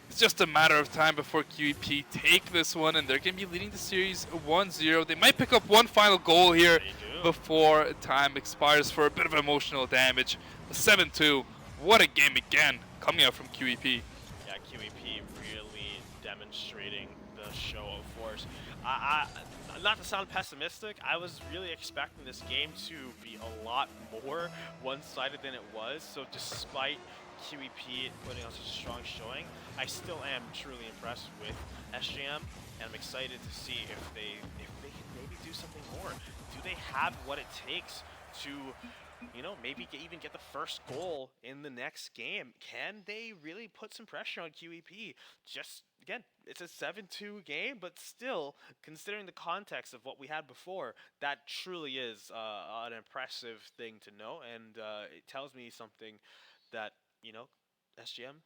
It's just a matter of time before QEP take this one, and they're going to be leading the series 1-0. They might pick up one final goal here before time expires for a bit of emotional damage. 7-2, what a game again coming out from QEP. Yeah, QEP really demonstrating the show of force. Not to sound pessimistic, I was really expecting this game to be a lot more one-sided than it was. So despite QEP putting on such a strong showing, I still am truly impressed with SJM, and I'm excited to see if they can maybe do something more. Do they have what it takes to, maybe even get the first goal in the next game? Can they really put some pressure on QEP? Just, again, it's a 7-2 game, but still, considering the context of what we had before, that truly is an impressive thing to know, and it tells me something that, SGM,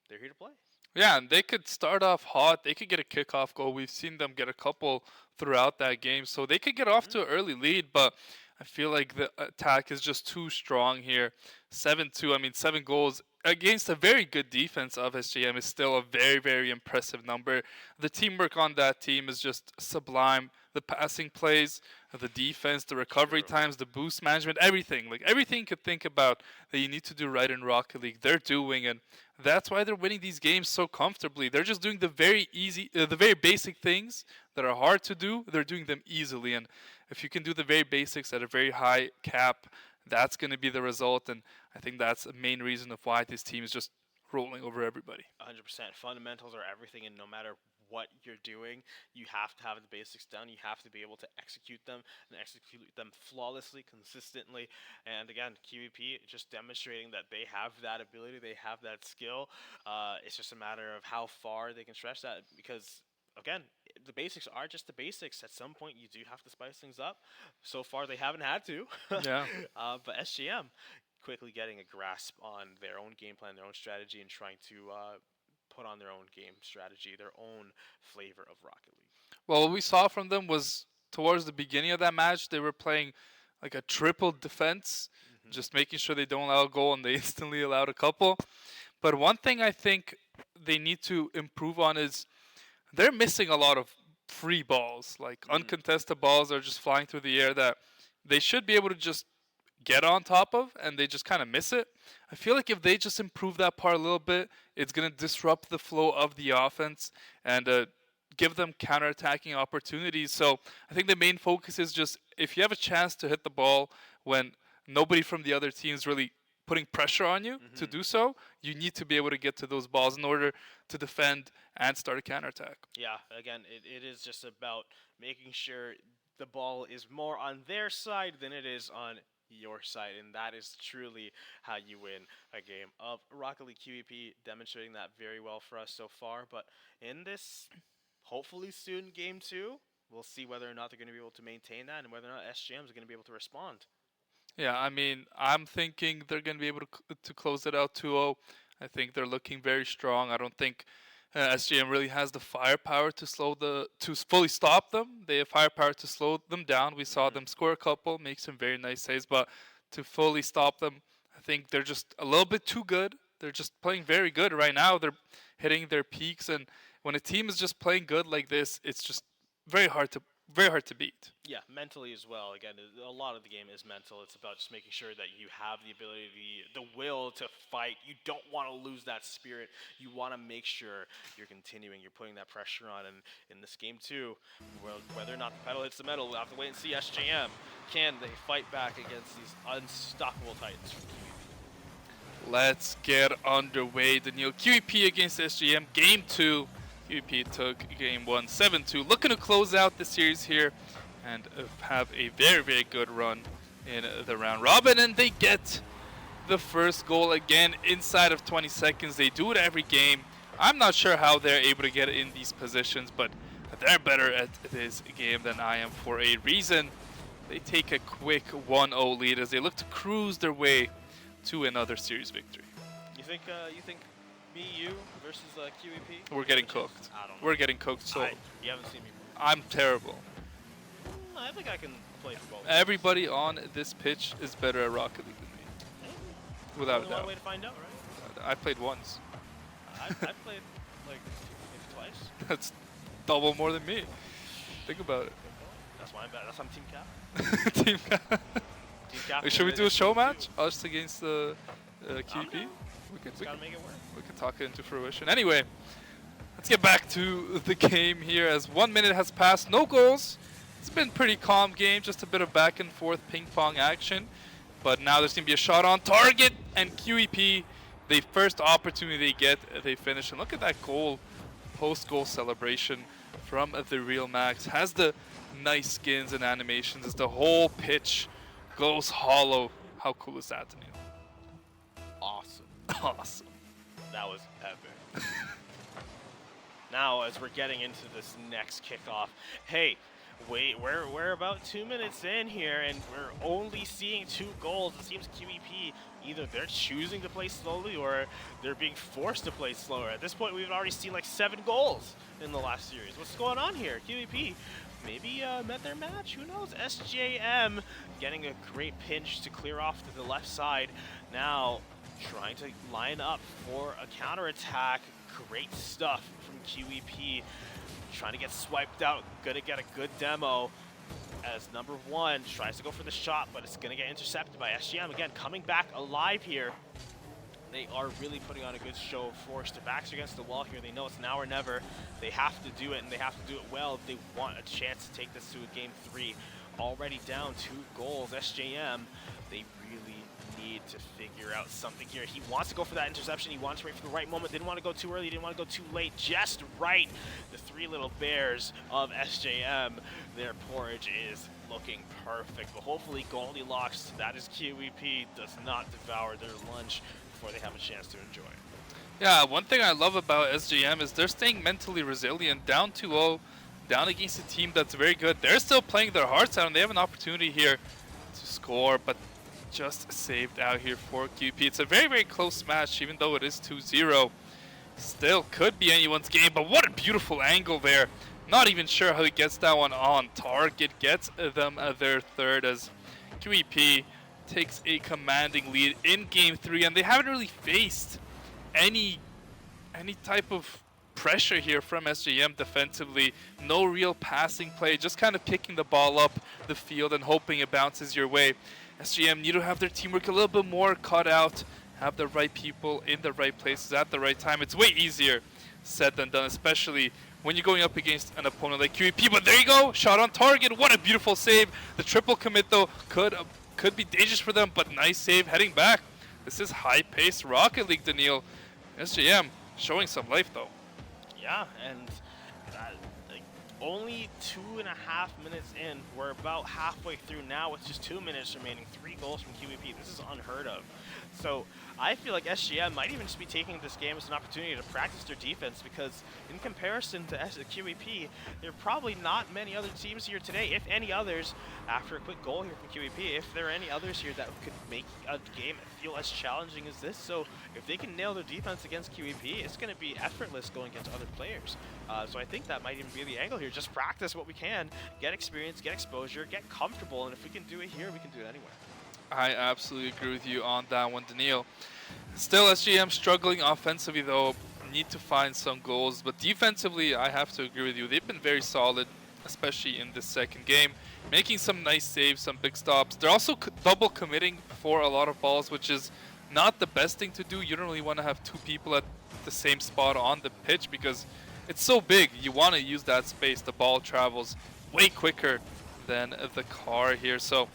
they're here to play. Yeah, and they could start off hot. They could get a kickoff goal. We've seen them get a couple throughout that game, so they could get off to an early lead, but I feel like the attack is just too strong here. 7-2, I mean, 7 goals against a very good defense of SJM is still a very, very impressive number. The teamwork on that team is just sublime. The passing plays, the defense, the recovery times, the boost management, everything. Like, everything you could think about that you need to do right in Rocket League, they're doing, and that's why they're winning these games so comfortably. They're just doing the very basic things that are hard to do. They're doing them easily, and if you can do the very basics at a very high cap, that's going to be the result, and I think that's the main reason of why this team is just rolling over everybody. 100%. Fundamentals are everything, and no matter what you're doing, you have to have the basics done. You have to be able to execute them and execute them flawlessly, consistently. And again, QEP just demonstrating that they have that ability, they have that skill. It's just a matter of how far they can stretch that, because again, the basics are just the basics. At some point, you do have to spice things up. So far, they haven't had to. Yeah. But SGM quickly getting a grasp on their own game plan, their own strategy, and trying to put on their own game strategy, their own flavor of Rocket League. Well, what we saw from them was towards the beginning of that match, they were playing like a triple defense, just making sure they don't allow a goal, and they instantly allowed a couple. But one thing I think they need to improve on is they're missing a lot of free balls. Like uncontested balls are just flying through the air that they should be able to just get on top of, and they just kind of miss it. I feel like if they just improve that part a little bit, it's going to disrupt the flow of the offense and give them counterattacking opportunities. So I think the main focus is just, if you have a chance to hit the ball when nobody from the other team is really putting pressure on you to do so, you need to be able to get to those balls in order to defend and start a counterattack. Yeah, again, it is just about making sure the ball is more on their side than it is on your side, and that is truly how you win a game of Rocket League QEP, demonstrating that very well for us so far. But in this hopefully soon game 2, we'll see whether or not they're going to be able to maintain that and whether or not SGM is going to be able to respond. Yeah, I mean, I'm thinking they're going to be able to close it out 2-0. I think they're looking very strong. I don't think SGM really has the firepower to fully stop them. They have firepower to slow them down. We saw them score a couple, make some very nice saves, but to fully stop them, I think they're just a little bit too good. They're just playing very good right now. They're hitting their peaks, and when a team is just playing good like this, it's just very hard to beat. Yeah, mentally as well. Again, a lot of the game is mental. It's about just making sure that you have the ability, the will to fight. You don't want to lose that spirit. You want to make sure you're continuing. You're putting that pressure on. And in this game too, whether or not the pedal hits the metal, we'll have to wait and see. SJM, can they fight back against these unstoppable Titans from QEP? Let's get underway. Daniil, QEP against SGM, game 2. QEP took game 1 7-2. Looking to close out the series here and have a very, very good run in the round robin. And they get the first goal again inside of 20 seconds. They do it every game. I'm not sure how they're able to get in these positions, but they're better at this game than I am for a reason. They take a quick 1-0 lead as they look to cruise their way to another series victory. You think BU versus QEP? We're getting cooked. I don't know. We're getting cooked. So you haven't seen me. I'm terrible. I think I can play for both. Everybody on this pitch is better at Rocket League than me, without a Only one doubt. way to find out, right? I played once. I've played like maybe twice. That's double more than me. Think about it. That's why I'm bad. That's why I'm team cap. Team cap. Team cap. Should we do a show match? Us against the QEP? Gotta make it work. We can talk it into fruition. Anyway, let's get back to the game here as 1 minute has passed. No goals. It's been a pretty calm game, just a bit of back and forth ping pong action. But now there's going to be a shot on target, and QEP, the first opportunity they get, they finish. And look at that goal, post-goal celebration from the Real Max. Has the nice skins and animations as the whole pitch goes hollow. How cool is that, Daniil? Awesome. Awesome. That was epic. Now, as we're getting into this next kickoff, hey, wait, we're about 2 minutes in here, and we're only seeing 2 goals. It seems QEP, either they're choosing to play slowly or they're being forced to play slower. At this point, we've already seen like 7 goals in the last series. What's going on here? QEP maybe met their match. Who knows? SJM getting a great pinch to clear off to the left side. Now, trying to line up for a counterattack. Great stuff from QEP. Trying to get swiped out. Gonna get a good demo as number 1 tries to go for the shot, but it's gonna get intercepted by SGM. Again, coming back alive here. They are really putting on a good show of force. Their backs are against the wall here. They know it's now or never. They have to do it, and they have to do it well if they want a chance to take this to a game 3. Already down 2 goals. SJM, they really need to figure out something here. He wants to go for that interception. He wants to wait for the right moment. Didn't want to go too early. Didn't want to go too late. Just right. The 3 little bears of SJM. Their porridge is looking perfect. But hopefully Goldilocks, that is QEP, does not devour their lunch before they have a chance to enjoy. Yeah, one thing I love about SJM is they're staying mentally resilient. Down 2-0, down against a team that's very good. They're still playing their hearts out, and they have an opportunity here to score, but just saved out here for QP. It's a very, very close match, even though it is 2-0. Still could be anyone's game, but what a beautiful angle there. Not even sure how he gets that one on target. Gets them their third as QEP takes a commanding lead in game 3, and they haven't really faced any type of pressure here from SJM defensively. No real passing play, just kind of picking the ball up the field and hoping it bounces your way. SJM need to have their teamwork a little bit more cut out, have the right people in the right places at the right time. It's way easier said than done, especially when you're going up against an opponent like QEP. But there you go, shot on target. What a beautiful save. The triple commit though could be dangerous for them, but nice save heading back This is high-paced Rocket League, Daniil. SJM showing some life, though. Yeah, and like, only 2.5 minutes in. We're about halfway through now with just 2 minutes remaining. 3 goals from QEP. This is unheard of. So I feel like SGM might even just be taking this game as an opportunity to practice their defense, because in comparison to QEP, there are probably not many other teams here today, if any others, after a quick goal here from QEP, if there are any others here that could make a game feel as challenging as this. So if they can nail their defense against QEP, it's going to be effortless going against other players. So I think that might even be the angle here. Just practice what we can, get experience, get exposure, get comfortable, and if we can do it here, we can do it anywhere. I absolutely agree with you on that one, Daniil. Still, SGM struggling offensively, though. Need to find some goals. But defensively, I have to agree with you. They've been very solid, especially in this second game. Making some nice saves, some big stops. They're also double committing for a lot of balls, which is not the best thing to do. You don't really want to have 2 people at the same spot on the pitch because it's so big. You want to use that space. The ball travels way quicker than the car here. So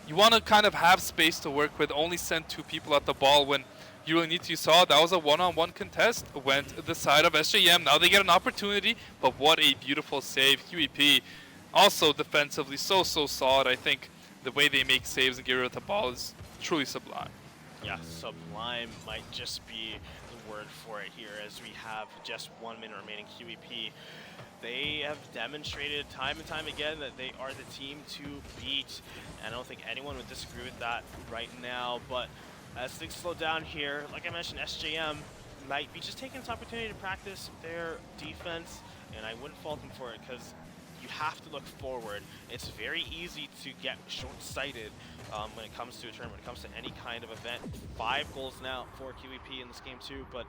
you want to kind of have space to work with, only send 2 people at the ball when you really need to. You saw that was a one-on-one contest, went the side of SJM. Now they get an opportunity, but what a beautiful save. QEP also defensively so solid. I think the way they make saves and get rid of the ball is truly sublime. Yeah, sublime might just be the word for it here, as we have just 1 minute remaining. QEP, they have demonstrated time and time again that they are the team to beat. And I don't think anyone would disagree with that right now. But as things slow down here, like I mentioned, SJM might be just taking this opportunity to practice their defense. And I wouldn't fault them for it, because you have to look forward. It's very easy to get short-sighted when it comes to a tournament, when it comes to any kind of event. 5 goals now for QEP in this game too, but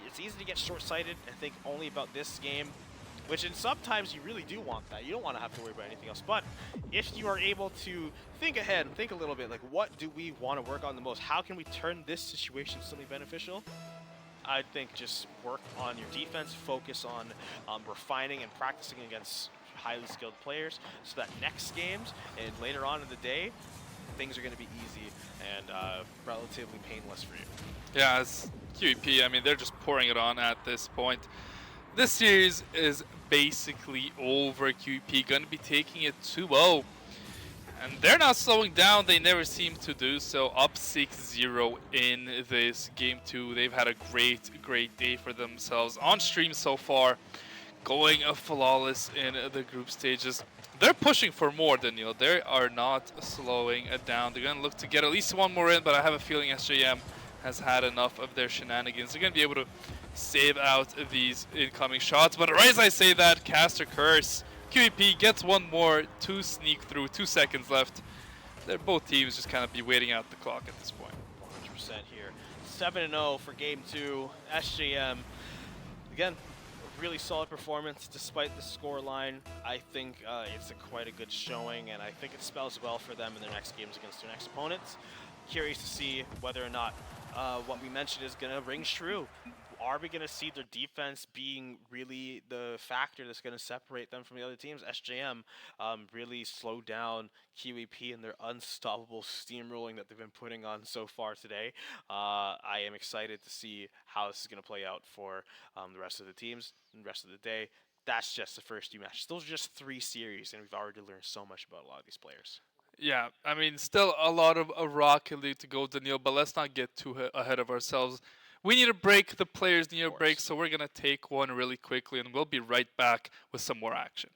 it's easy to get short-sighted and think only about this game, which in sometimes you really do want that. You don't want to have to worry about anything else. But if you are able to think ahead and think a little bit, like, what do we want to work on the most? How can we turn this situation something beneficial? I think just work on your defense, focus on refining and practicing against highly skilled players, so that next games and later on in the day, things are going to be easy and relatively painless for you. Yeah, as QEP, I mean, they're just pouring it on at this point. This series is basically over. QEP going to be taking it 2-0. And they're not slowing down. They never seem to do so. Up 6-0 in this game 2. They've had a great day for themselves on stream so far. Going flawless in the group stages. They're pushing for more, Daniil. They are not slowing down. They're going to look to get at least 1 more in, but I have a feeling SJM has had enough of their shenanigans. They're going to be able to save out these incoming shots. But right as I say that, Caster Curse, QEP gets 1 more to sneak through. 2 seconds left. They're both teams just kind of be waiting out the clock at this point. 100% here. 7-0 for game 2. SJM, again, really solid performance despite the score line. I think it's quite a good showing, and I think it spells well for them in their next games against their next opponents. Curious to see whether or not what we mentioned is going to ring true. Are we going to see their defense being really the factor that's going to separate them from the other teams? SJM really slowed down QEP and their unstoppable steamrolling that they've been putting on so far today. I am excited to see how this is going to play out for the rest of the teams and the rest of the day. That's just the first 2 matches. Those are just 3 series, and we've already learned so much about a lot of these players. Yeah, I mean, still a lot of Rocket League to go, Daniil, but let's not get too ahead of ourselves. We need a break. The players need a break, so we're going to take one really quickly, and we'll be right back with some more action.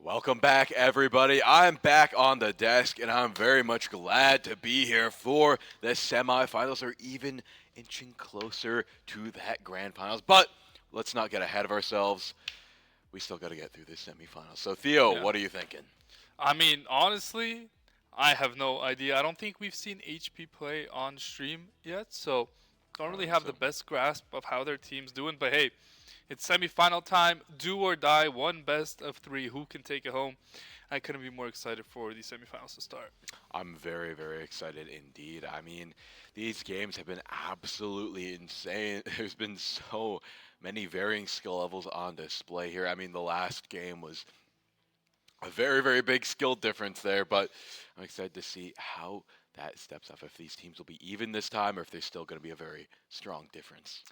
Welcome back, everybody. I'm back on the desk, and I'm very much glad to be here for the semifinals, or even inching closer to that grand finals. But let's not get ahead of ourselves. We still got to get through this semifinals. So, Theo, Yeah. what are you thinking? I mean, honestly, I have no idea. I don't think we've seen HP play on stream yet, so don't really have the best grasp of how their team's doing. But hey, it's semifinal time. Do or die. One best of three. Who can take it home? I couldn't be more excited for the semifinals to start. I'm very, very excited indeed. I mean, these games have been absolutely insane. There's been so many varying skill levels on display here. I mean, the last game was a very, very big skill difference there, but I'm excited to see how that steps up, if these teams will be even this time or if there's still going to be a very strong difference.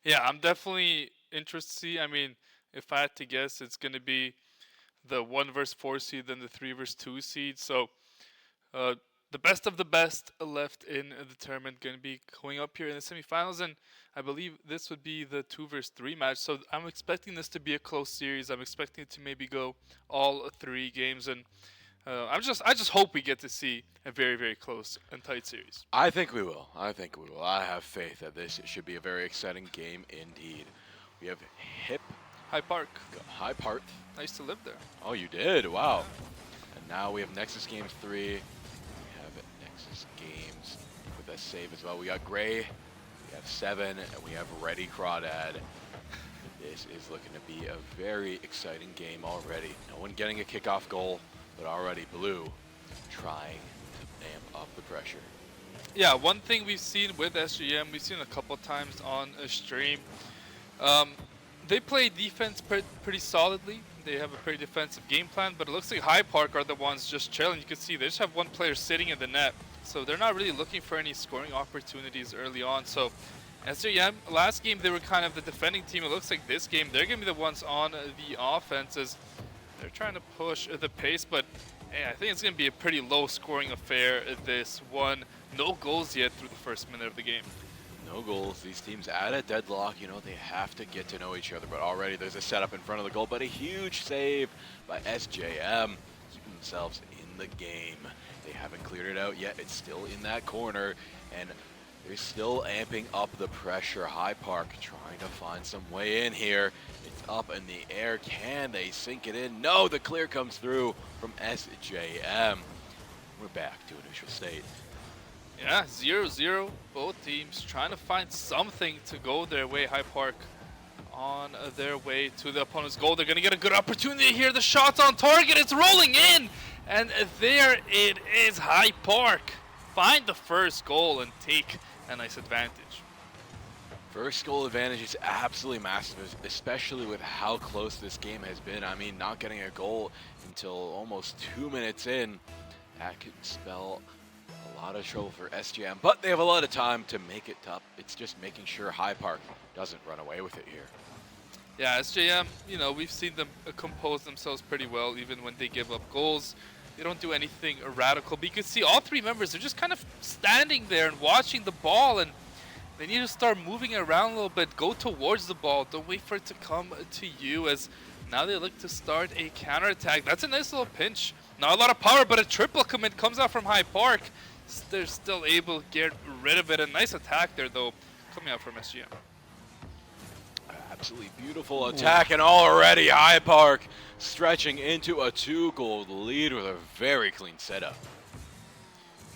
Yeah, I'm definitely interested to see. I mean, if I had to guess, it's going to be the 1 versus 4 seed, then the 3 versus 2 seed. So uh, the best of the best left in the tournament going to be going up here in the semifinals, and I believe this would be the 2 versus 3 match. So I'm expecting this to be a close series. I'm expecting it to maybe go all 3 games, and I just hope we get to see a very, very close and tight series. I think we will. I have faith that this should be a very exciting game indeed. We have High Park. High Part. I used to live there. Oh, you did? Wow. And now we have Nexus Games 3. We have Nexus Games with a save as well. We got Gray, we have 7, and we have Ready Crawdad. This is looking to be a very exciting game already. No one getting a kickoff goal, but already Blue trying to pressure. Yeah, one thing we've seen with SGM, we've seen a couple times on a stream. They play defense pretty solidly. They have a pretty defensive game plan, but it looks like High Park are the ones just chilling. You can see they just have one player sitting in the net, so they're not really looking for any scoring opportunities early on. So SGM, last game they were kind of the defending team. It looks like this game they're going to be the ones on the offenses. They're trying to push the pace, but hey, I think it's going to be a pretty low scoring affair this one. No goals yet through the first minute of the game. No goals. These teams at a deadlock, you know, they have to get to know each other. But already there's a setup in front of the goal, but a huge save by SJM, keeping themselves in the game. They haven't cleared it out yet. It's still in that corner, and they're still amping up the pressure. High Park trying to find some way in here. It's up in the air. Can they sink it in? No, the clear comes through from SJM. We're back to initial state. Yeah, 0-0. Both teams trying to find something to go their way. High Park on their way to the opponent's goal. They're going to get a good opportunity here. The shot's on target. It's rolling in. And there it is. High Park find the first goal and take a nice advantage. First goal advantage is absolutely massive, especially with how close this game has been. I mean, not getting a goal until almost 2 minutes in, that could spell a lot of trouble for SGM, but they have a lot of time to make it tough. It's just making sure High Park doesn't run away with it here. Yeah, SJM, you know, we've seen them compose themselves pretty well even when they give up goals. They don't do anything radical, but you can see all three members are just kind of standing there and watching the ball, and they need to start moving around a little bit, go towards the ball, don't wait for it to come to you, as now they look to start a counterattack. That's a nice little pinch. Not a lot of power, but a triple commit comes out from High Park. They're still able to get rid of it. A nice attack there, though, coming out from SGM. Absolutely beautiful attack, and already High Park stretching into a 2-goal lead with a very clean setup.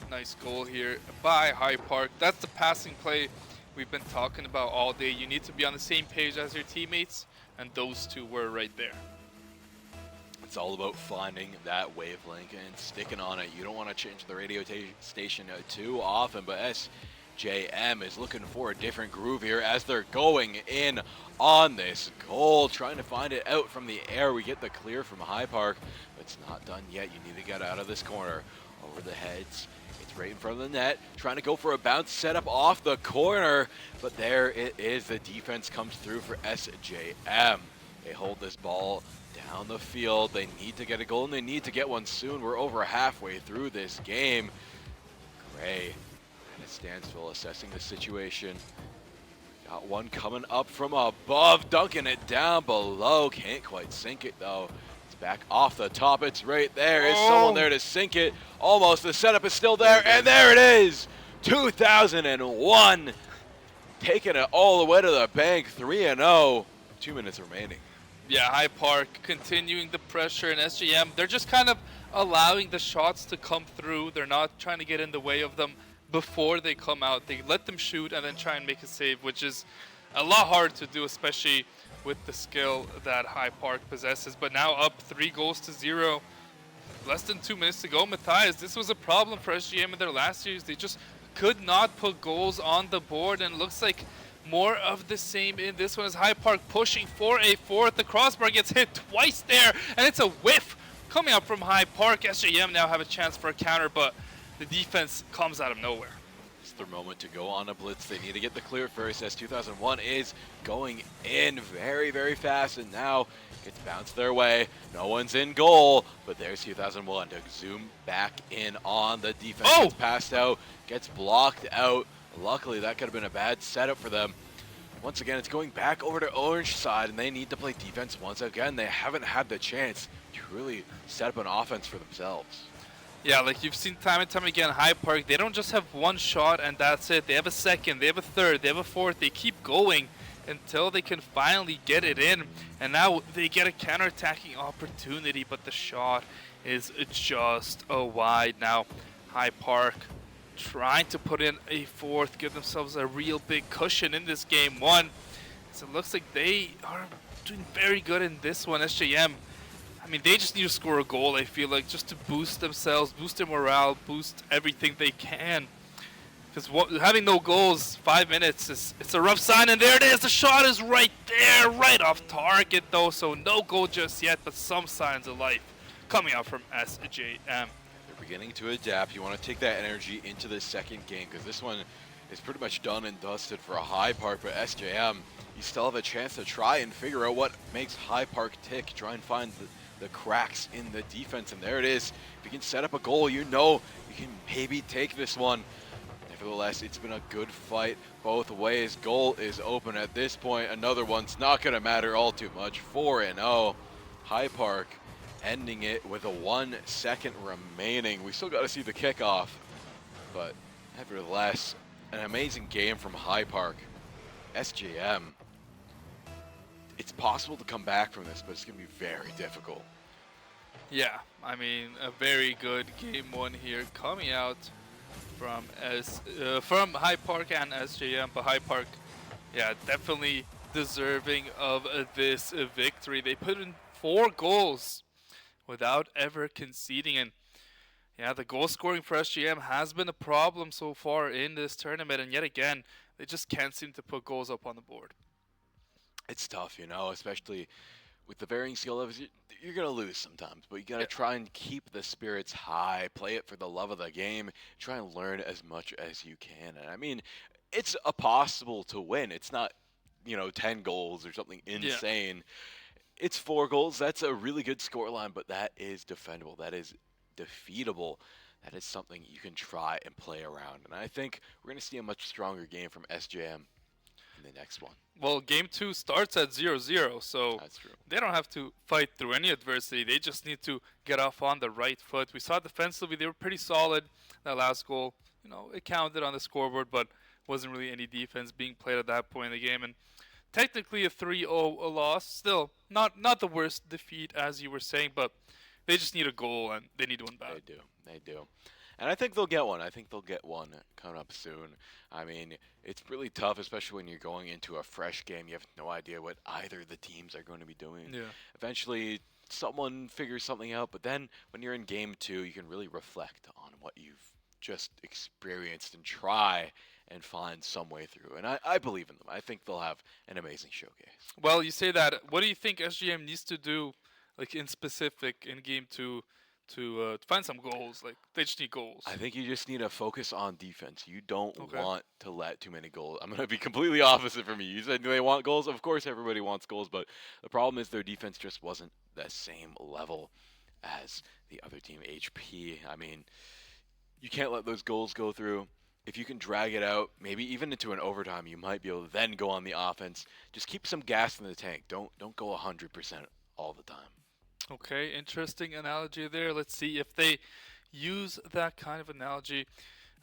Nice goal here by High Park. That's the passing play we've been talking about all day. You need to be on the same page as your teammates, and those two were right there. It's all about finding that wavelength and sticking on it. You don't want to change the radio station too often, but SJM is looking for a different groove here as they're going in on this goal, trying to find it out from the air. We get the clear from High Park, but it's not done yet. You need to get out of this corner. Over the heads. It's right in front of the net, trying to go for a bounce setup off the corner, but there it is. The defense comes through for SJM. They hold this ball down the field. They need to get a goal, and they need to get one soon. We're over halfway through this game. Gray at a standstill, assessing the situation. Got one coming up from above, dunking it down below. Can't quite sink it, though. It's back off the top. It's right there. Is someone there to sink it? Almost. The setup is still there, and there it is. 2001. Taking it all the way to the bank. 3-0. 2 minutes remaining. Yeah, High Park continuing the pressure, and SGM, they're just kind of allowing the shots to come through. They're not trying to get in the way of them before they come out. They let them shoot and then try and make a save, which is a lot hard to do, especially with the skill that High Park possesses. But now up 3-0. Less than 2 minutes to go. Matthias, this was a problem for SGM in their last series. They just could not put goals on the board, and looks like more of the same in this one as High Park pushing for a fourth. The crossbar gets hit twice there, and it's a whiff coming out from High Park. SJM now have a chance for a counter, but the defense comes out of nowhere. It's their moment to go on a blitz. They need to get the clear first, as 2001 is going in very, very fast, and now it's bounced their way. No one's in goal, but there's 2001 to zoom back in on the defense. Gets passed out, gets blocked out. Luckily, that could have been a bad setup for them. Once again, it's going back over to Orange side, and they need to play defense once again. They haven't had the chance to really set up an offense for themselves. Yeah, like you've seen time and time again, High Park, they don't just have one shot and that's it. They have a second, they have a third, they have a fourth. They keep going until they can finally get it in. And now they get a counterattacking opportunity, but the shot is just wide. Now, High Park trying to put in a fourth, give themselves a real big cushion in this game one. So it looks like they are doing very good in this one. SJM I mean, they just need to score a goal, I feel like, just to boost themselves, boost their morale, boost everything they can. Because having no goals, 5 minutes, it's a rough sign. And there it is. The shot is right there, right off target, though. So no goal just yet, but some signs of life coming out from SJM. They're beginning to adapt. You want to take that energy into the second game, because this one is pretty much done and dusted for a High Park. But SJM, you still have a chance to try and figure out what makes High Park tick. Try and find the cracks in the defense. And there it is. If you can set up a goal, you know you can maybe take this one. Nevertheless, it's been a good fight both ways. Goal is open at this point. Another one's not going to matter all too much. 4-0. High Park ending it with a 1 second remaining. We still got to see the kickoff. But nevertheless, an amazing game from High Park. SJM. It's possible to come back from this, but it's going to be very difficult. Yeah, I mean, a very good game one here coming out from High Park and SJM, but High Park, yeah, definitely deserving of this victory. They put in 4 goals without ever conceding, and yeah, the goal scoring for SJM has been a problem so far in this tournament, and yet again, they just can't seem to put goals up on the board. It's tough, you know, especially with the varying skill levels. You're going to lose sometimes, but you got to try and keep the spirits high, play it for the love of the game, try and learn as much as you can. And I mean, it's possible to win. It's not, 10 goals or something insane. Yeah. It's 4 goals. That's a really good scoreline, but that is defendable. That is defeatable. That is something you can try and play around. And I think we're going to see a much stronger game from SJM in the next one. Well, game 2 starts at 0-0, so that's true. They don't have to fight through any adversity. They just need to get off on the right foot. We saw defensively they were pretty solid. That last goal, it counted on the scoreboard, but wasn't really any defense being played at that point in the game. And technically a 3-0 loss, still not the worst defeat as you were saying, but they just need a goal and they need one back. They do. And I think they'll get one. I think they'll get one coming up soon. I mean, it's really tough, especially when you're going into a fresh game. You have no idea what either of the teams are going to be doing. Yeah. Eventually, someone figures something out. But then when you're in game 2, you can really reflect on what you've just experienced and try and find some way through. And I believe in them. I think they'll have an amazing showcase. Well, you say that. What do you think SGM needs to do, like in specific, in game 2? To find some goals? Like, they just need goals. I think you just need to focus on defense. You don't want to let too many goals. I'm going to be completely opposite from you. You said, do they want goals? Of course everybody wants goals, but the problem is their defense just wasn't the same level as the other team, HP. I mean, you can't let those goals go through. If you can drag it out, maybe even into an overtime, you might be able to then go on the offense. Just keep some gas in the tank. Don't go 100% all the time. Okay, interesting analogy there. Let's see if they use that kind of analogy.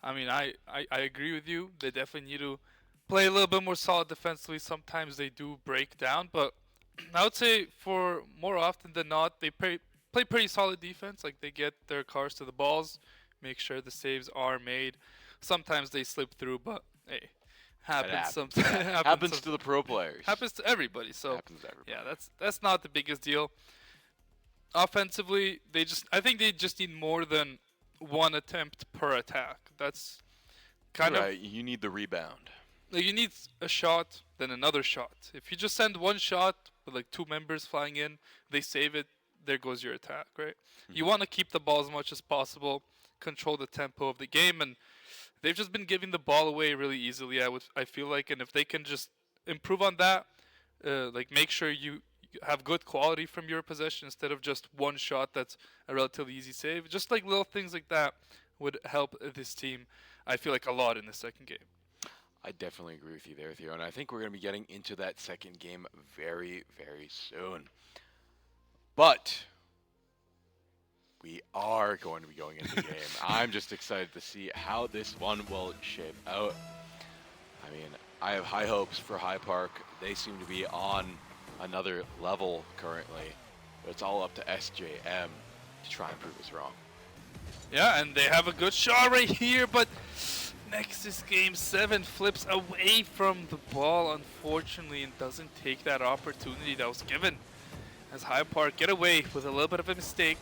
I mean, I agree with you. They definitely need to play a little bit more solid defensively. Sometimes they do break down, but I would say for more often than not, they play pretty solid defense. Like, they get their cars to the balls, make sure the saves are made. Sometimes they slip through, but hey, happens sometimes. happens to the pro players. Happens to everybody. So happens to everybody. Yeah, that's not the biggest deal. Offensively, I think they just need more than one attempt per attack. That's kind of you need the rebound. Like, you need a shot, then another shot. If you just send one shot with like 2 members flying in, they save it, there goes your attack, right? Mm-hmm. You want to keep the ball as much as possible, control the tempo of the game, and they've just been giving the ball away really easily. I feel like, and if they can just improve on that, like make sure you have good quality from your possession instead of just one shot that's a relatively easy save. Just like little things like that would help this team, I feel like, a lot in the second game. I definitely agree with you there, Theo, and I think we're going to be getting into that second game very, very soon. But we are going to be going into the game. I'm just excited to see how this one will shape out. I mean, I have high hopes for High Park. They seem to be on another level currently, but it's all up to SJM to try and prove us wrong. Yeah, and they have a good shot right here, but Nexus Game 7 flips away from the ball, unfortunately, and doesn't take that opportunity that was given. as High Park get away with a little bit of a mistake,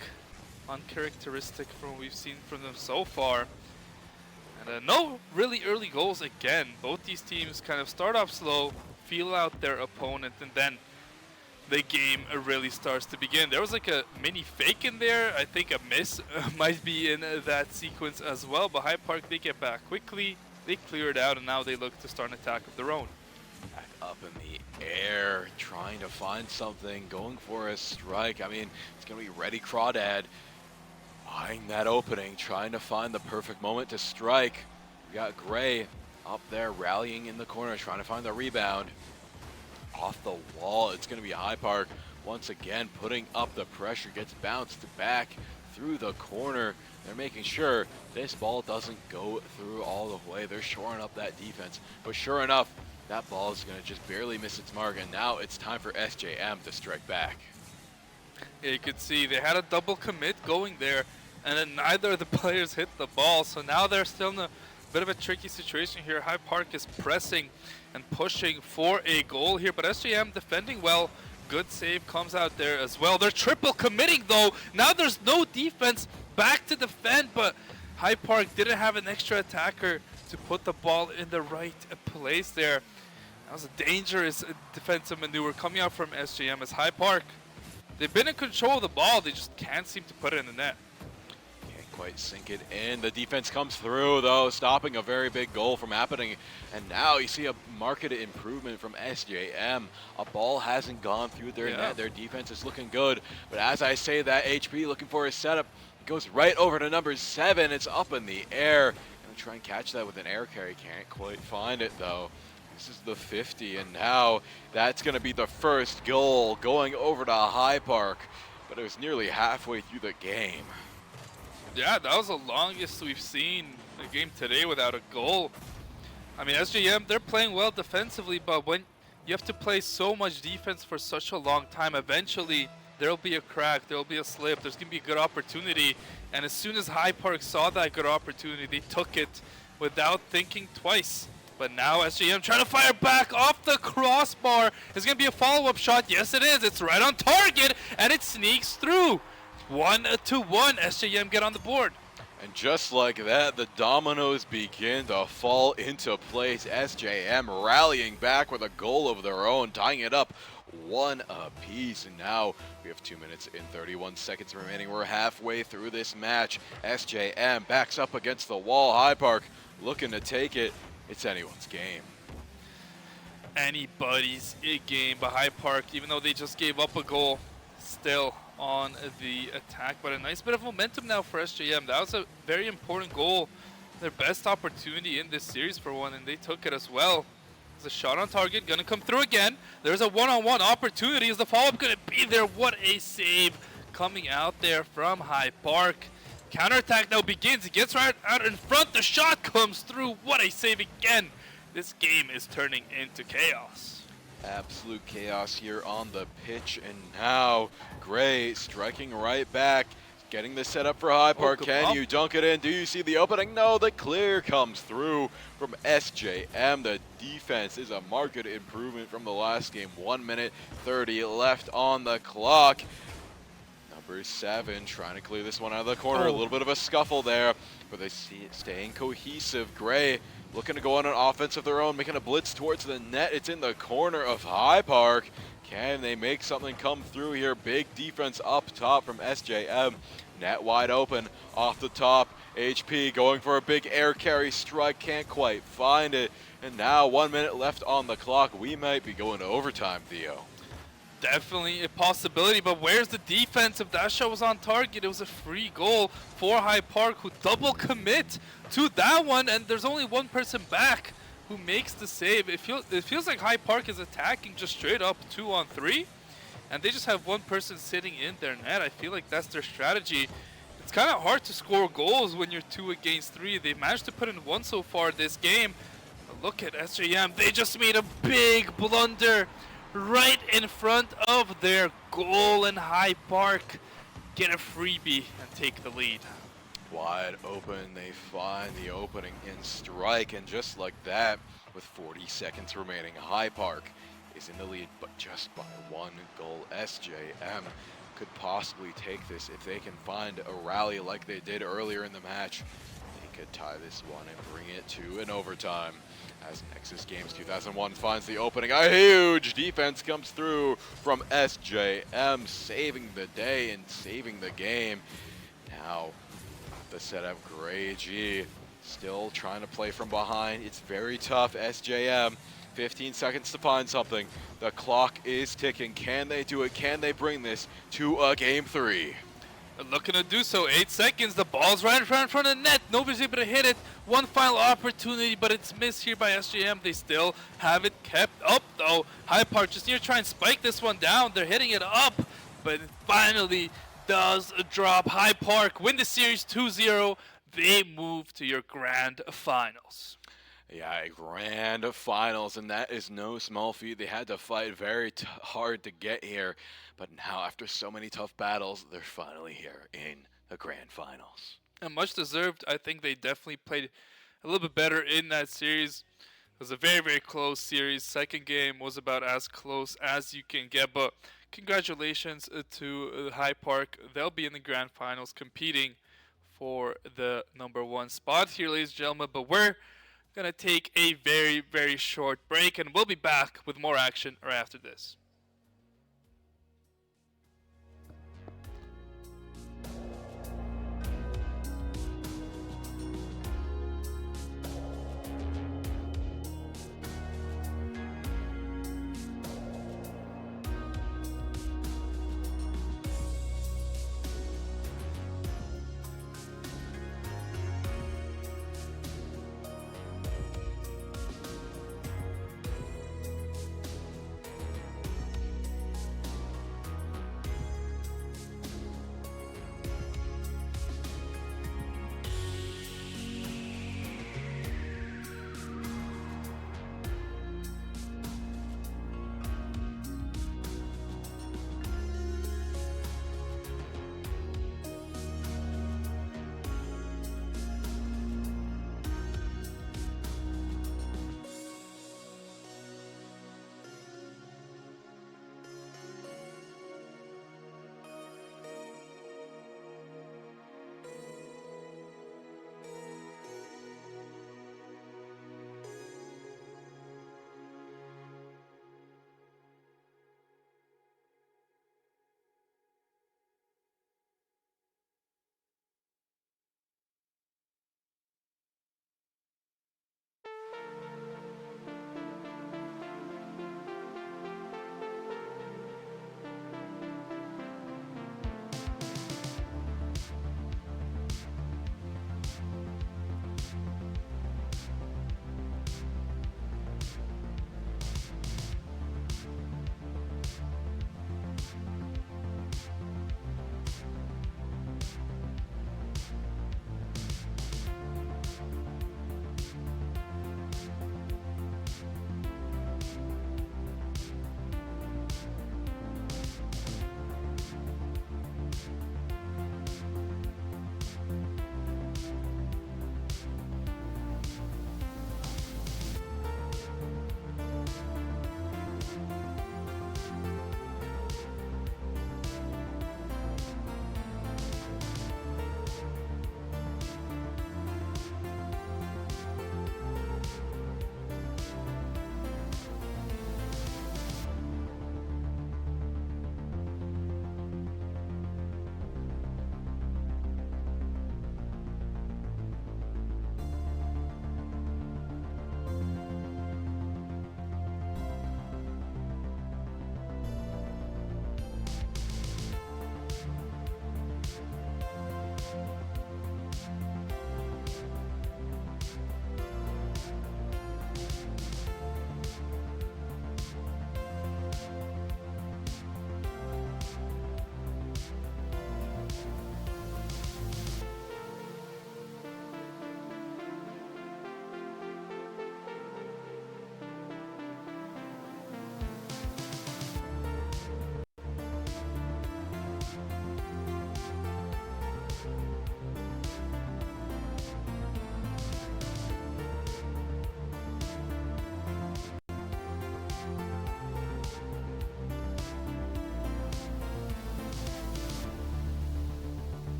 uncharacteristic from what we've seen from them so far. And no really early goals again. Both these teams kind of start off slow, feel out their opponent, and then the game really starts to begin. There was like a mini fake in there. I think a miss might be in that sequence as well. But High Park, they get back quickly. They clear it out, and now they look to start an attack of their own. Back up in the air, trying to find something, going for a strike. I mean, it's going to be Ready Crawdad eyeing that opening, trying to find the perfect moment to strike. We got Gray up there rallying in the corner, trying to find the rebound. Off the wall, it's going to be High Park once again putting up the pressure, gets bounced back through the corner. They're making sure this ball doesn't go through all the way. They're shoring up that defense, but sure enough, that ball is going to just barely miss its mark, and now it's time for SJM to strike back. Yeah, you could see they had a double commit going there, and then neither of the players hit the ball, so now they're still in a bit of a tricky situation here. High Park is pressing and pushing for a goal here, but SJM defending well. Good save comes out there as well. They're triple committing though. Now there's no defense back to defend, but High Park didn't have an extra attacker to put the ball in the right place there. That was a dangerous defensive maneuver coming out from SJM as High Park. They've been in control of the ball, they just can't seem to put it in the net. Can't quite sink it in. The defense comes through though, stopping a very big goal from happening. And now you see a marked improvement from SJM. A ball hasn't gone through their net. Their defense is looking good. But as I say that, HP looking for a setup. Goes right over to number 7. It's up in the air. Gonna try and catch that with an air carry. Can't quite find it though. This is the 50, and now that's going to be the first goal going over to High Park. But it was nearly halfway through the game. Yeah, that was the longest we've seen a game today without a goal. I mean, SJM, they're playing well defensively, but when you have to play so much defense for such a long time, eventually there'll be a crack, there'll be a slip, there's going to be a good opportunity. And as soon as High Park saw that good opportunity, they took it without thinking twice. But now SJM trying to fire back off the crossbar. It's going to be a follow-up shot. Yes, it is. It's right on target, and it sneaks through. 1-1. SJM get on the board. And just like that, the dominoes begin to fall into place. SJM rallying back with a goal of their own, tying it up 1 apiece. And now we have 2 minutes and 31 seconds remaining. We're halfway through this match. SJM backs up against the wall. High Park looking to take it. It's anyone's game. Anybody's game, but High Park, even though they just gave up a goal, still on the attack. But a nice bit of momentum now for SJM. That was a very important goal. Their best opportunity in this series for one, and they took it as well. There's a shot on target, gonna come through again. There's a one-on-one opportunity. Is the follow-up gonna be there? What a save coming out there from High Park. Counterattack now begins. He gets right out in front. The shot comes through. What a save again. This game is turning into chaos. Absolute chaos here on the pitch. And now Gray striking right back. Getting the setup for High Park. Can you dunk it in? Do you see the opening? No, the clear comes through from SJM. The defense is a marked improvement from the last game. 1 minute 30 left on the clock. Number 7 trying to clear this one out of the corner. A little bit of a scuffle there, but they see it staying cohesive. Gray looking to go on an offense of their own, making a blitz towards the net. It's in the corner of High Park. Can they make something come through here? Big defense up top from SJM. Net wide open off the top. HP going for a big air carry strike. Can't quite find it. And now 1 minute left on the clock. We might be going to overtime, Theo. Definitely a possibility, but where's the defense? If that shot was on target, it was a free goal for High Park, who double commit to that one, and there's only one person back who makes the save. It feels like High Park is attacking just straight up 2-on-3, and they just have one person sitting in their net. I feel like that's their strategy. It's kind of hard to score goals when you're 2 against 3. They've managed to put in 1 so far this game. But look at SJM. They just made a big blunder right in front of their goal, and High Park get a freebie and take the lead. Wide open, they find the opening in strike, and just like that, with 40 seconds remaining, High Park is in the lead, but just by 1 goal. SJM could possibly take this if they can find a rally like they did earlier in the match. They could tie this one and bring it to an overtime. As Nexus Games 2001 finds the opening, a huge defense comes through from SJM, saving the day and saving the game. Now, the setup, Gray G still trying to play from behind. It's very tough. SJM, 15 seconds to find something. The clock is ticking. Can they do it? Can they bring this to a game 3? They're looking to do so. 8 seconds. The ball's right in front of the net. Nobody's able to hit it. One final opportunity, but it's missed here by SJM. They still have it kept up, though. High Park just need to try and spike this one down. They're hitting it up, but it finally does drop. High Park win the series 2-0. They move to your grand finals. Yeah, grand finals, and that is no small feat. They had to fight very hard to get here, but now after so many tough battles, they're finally here in the grand finals. And much deserved. I think they definitely played a little bit better in that series. It was a very, very close series. Second game was about as close as you can get, but congratulations to High Park. They'll be in the grand finals competing for the #1 spot here, ladies and gentlemen, but we're going to take a very, very short break, and we'll be back with more action right after this.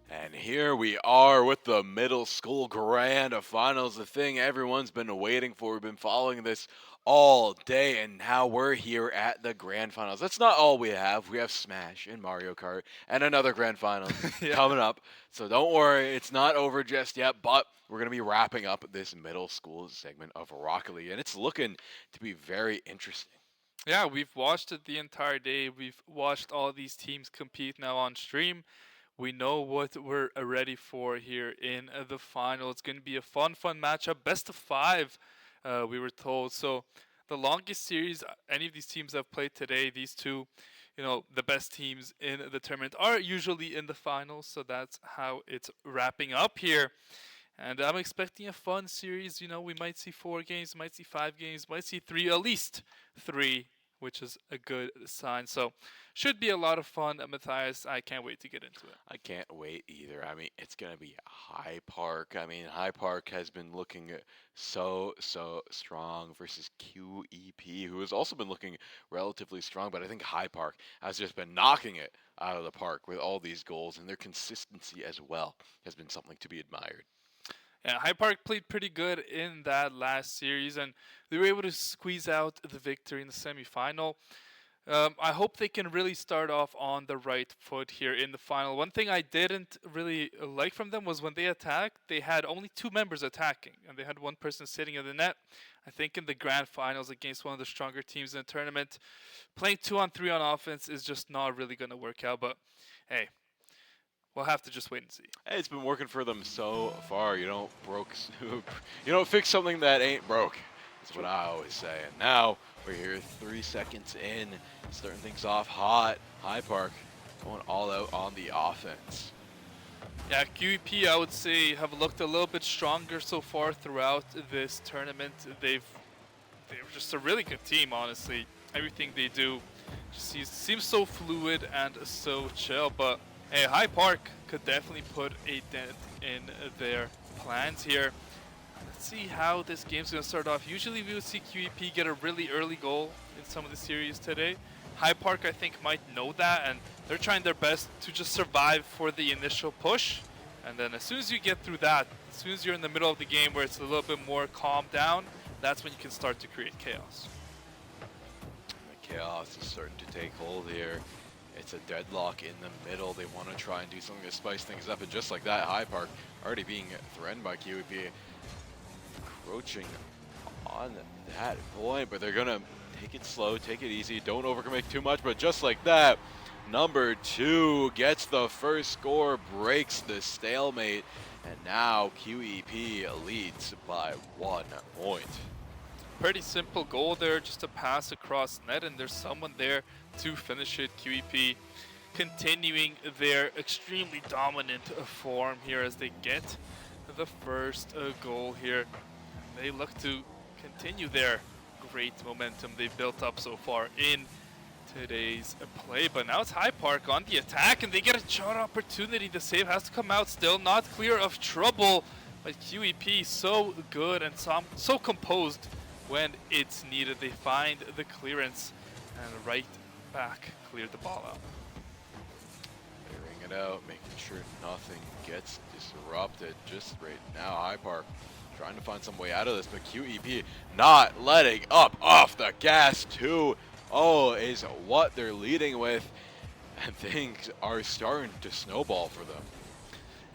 And here we are with the middle school grand finals, the thing everyone's been waiting for. We've been following this all day, and now we're here at the grand finals. That's not all we have. We have Smash and Mario Kart and another grand final Yeah. coming up. So don't worry, it's not over just yet, but we're going to be wrapping up this middle school segment of Rocket League, and it's looking to be very interesting. Yeah, we've watched it the entire day. We've watched all these teams compete now on stream. We know what we're ready for here in the final. It's going to be a fun matchup. Best of 5, we were told. So the longest series any of these teams have played today, these two, the best teams in the tournament are usually in the finals. So that's how it's wrapping up here. And I'm expecting a fun series. We might see 4 games, might see 5 games, might see 3, at least 3, which is a good sign. So should be a lot of fun. Matthias, I can't wait to get into it. I can't wait either. I mean, it's going to be High Park. I mean, High Park has been looking so strong versus QEP, who has also been looking relatively strong. But I think High Park has just been knocking it out of the park with all these goals, and their consistency as well has been something to be admired. Yeah, High Park played pretty good in that last series, and they were able to squeeze out the victory in the semifinal. I hope they can really start off on the right foot here in the final. One thing I didn't really like from them was when they attacked, they had only 2 members attacking, and they had 1 person sitting in the net. I think in the grand finals against one of the stronger teams in the tournament, playing 2-on-3 on offense is just not really going to work out. But hey, we'll have to just wait and see. Hey, it's been working for them so far. You don't fix something that ain't broke. That's what I always say. And now we're here 3 seconds in, starting things off hot. High Park going all out on the offense. Yeah, QEP, I would say, have looked a little bit stronger so far throughout this tournament. They're just a really good team, honestly. Everything they do just seems so fluid and so chill. But hey, High Park could definitely put a dent in their plans here. Let's see how this game's going to start off. Usually we would see QEP get a really early goal in some of the series today. High Park, I think, might know that, and they're trying their best to just survive for the initial push. And then as soon as you get through that, as soon as you're in the middle of the game where it's a little bit more calmed down, that's when you can start to create chaos. The chaos is starting to take hold here. It's a deadlock in the middle. They want to try and do something to spice things up, and just like that, High Park already being threatened by QEP, encroaching on that point, but they're gonna take it slow, take it easy, don't overcommit too much. But just like that, number 2 gets the first score, breaks the stalemate, and now QEP leads by 1 point. Pretty simple goal there, just a pass across net, and there's someone there to finish it. QEP continuing their extremely dominant form here as they get the first goal here. They look to continue their great momentum they've built up so far in today's play. But now it's High Park on the attack, and they get a shot opportunity. The save has to come out, still not clear of trouble. But QEP so good and so composed when it's needed. They find the clearance and right back cleared the ball out. Clearing it out, making sure nothing gets disrupted. Just right now, High Park trying to find some way out of this, but QEP not letting up off the gas. 2-0 is what they're leading with, and things are starting to snowball for them.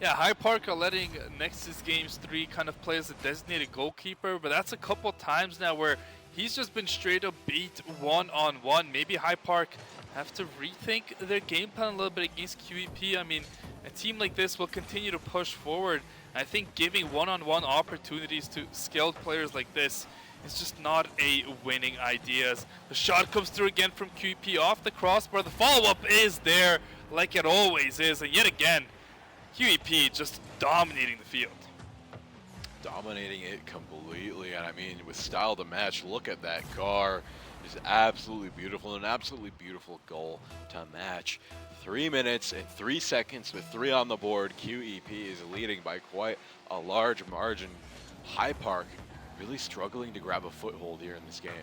Yeah, High Park are letting Nexus Games 3 kind of play as a designated goalkeeper, but that's a couple times now where he's just been straight up beat one-on-one. Maybe High Park have to rethink their game plan a little bit against QEP. I mean, a team like this will continue to push forward. I think giving one-on-one opportunities to skilled players like this is just not a winning idea. As the shot comes through again from QEP off the crossbar. The follow-up is there like it always is, and yet again, QEP just dominating the field. Dominating it completely, and I mean, with style to match, look at that car. It's absolutely beautiful, an absolutely beautiful goal to match. 3 minutes and 3 seconds with 3 on the board. QEP is leading by quite a large margin. High Park really struggling to grab a foothold here in this game.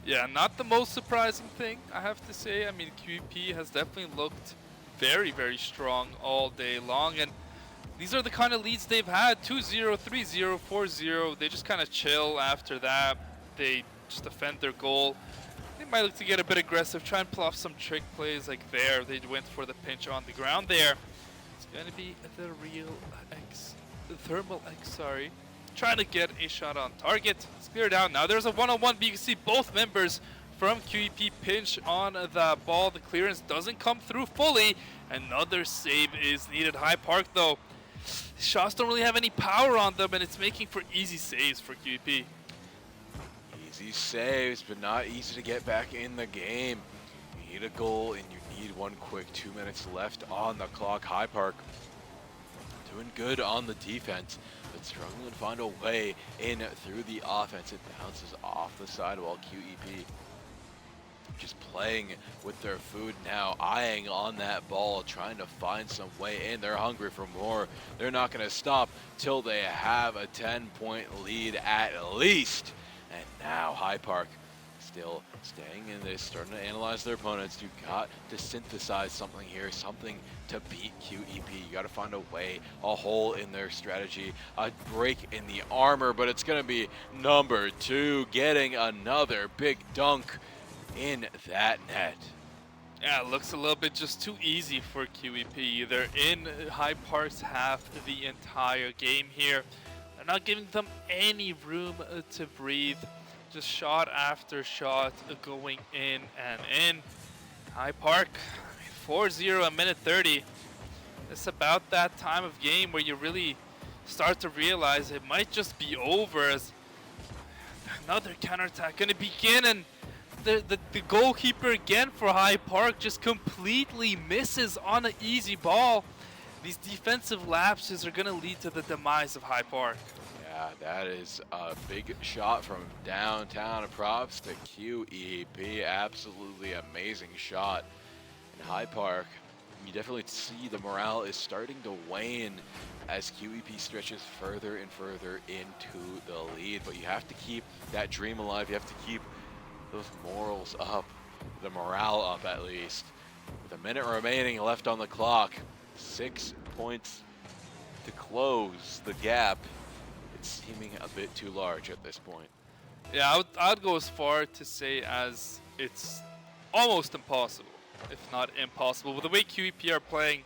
Yeah, not the most surprising thing, I have to say. I mean, QEP has definitely looked very, very strong all day long, and these are the kind of leads they've had. 2-0, 3-0, 4-0. They just kind of chill after that. They just defend their goal. They might look to get a bit aggressive, try and pull off some trick plays like there. They went for the pinch on the ground there. It's going to be the real X, the Thermal X, sorry. Trying to get a shot on target. It's cleared out now. There's a one-on-one, but you can see both members from QEP pinch on the ball. The clearance doesn't come through fully. Another save is needed. High Park, though, shots don't really have any power on them, and it's making for easy saves for QEP. Easy saves, but not easy to get back in the game. You need a goal, and you need one quick. 2 minutes left on the clock. High Park doing good on the defense, but struggling to find a way in through the offense. It bounces off the side while QEP just playing with their food now, eyeing on that ball, trying to find some way in. They're hungry for more. They're not going to stop till they have a 10-point lead at least. And now High Park still staying in this, starting to analyze their opponents. You got to synthesize something here, something to beat QEP. You got to find a way, a hole in their strategy, a break in the armor, but it's going to be number 2 getting another big dunk in that net. Yeah, it looks a little bit just too easy for QEP. They're in High Park's half the entire game here. They're not giving them any room to breathe. Just shot after shot going in and in. High Park, 4-0 a minute 30. It's about that time of game where you really start to realize it might just be over, as another counterattack going to begin, and the goalkeeper again for High Park just completely misses on an easy ball. These defensive lapses are going to lead to the demise of High Park. Yeah, that is a big shot from downtown. Props to QEP. Absolutely amazing shot. In High Park, you definitely see the morale is starting to wane as QEP stretches further and further into the lead. But you have to keep that dream alive. You have to keep those morals up, the morale up at least. With a minute remaining left on the clock, 6 points to close the gap. It's seeming a bit too large at this point. Yeah, I'd go as far to say as it's almost impossible, if not impossible. With the way QEP are playing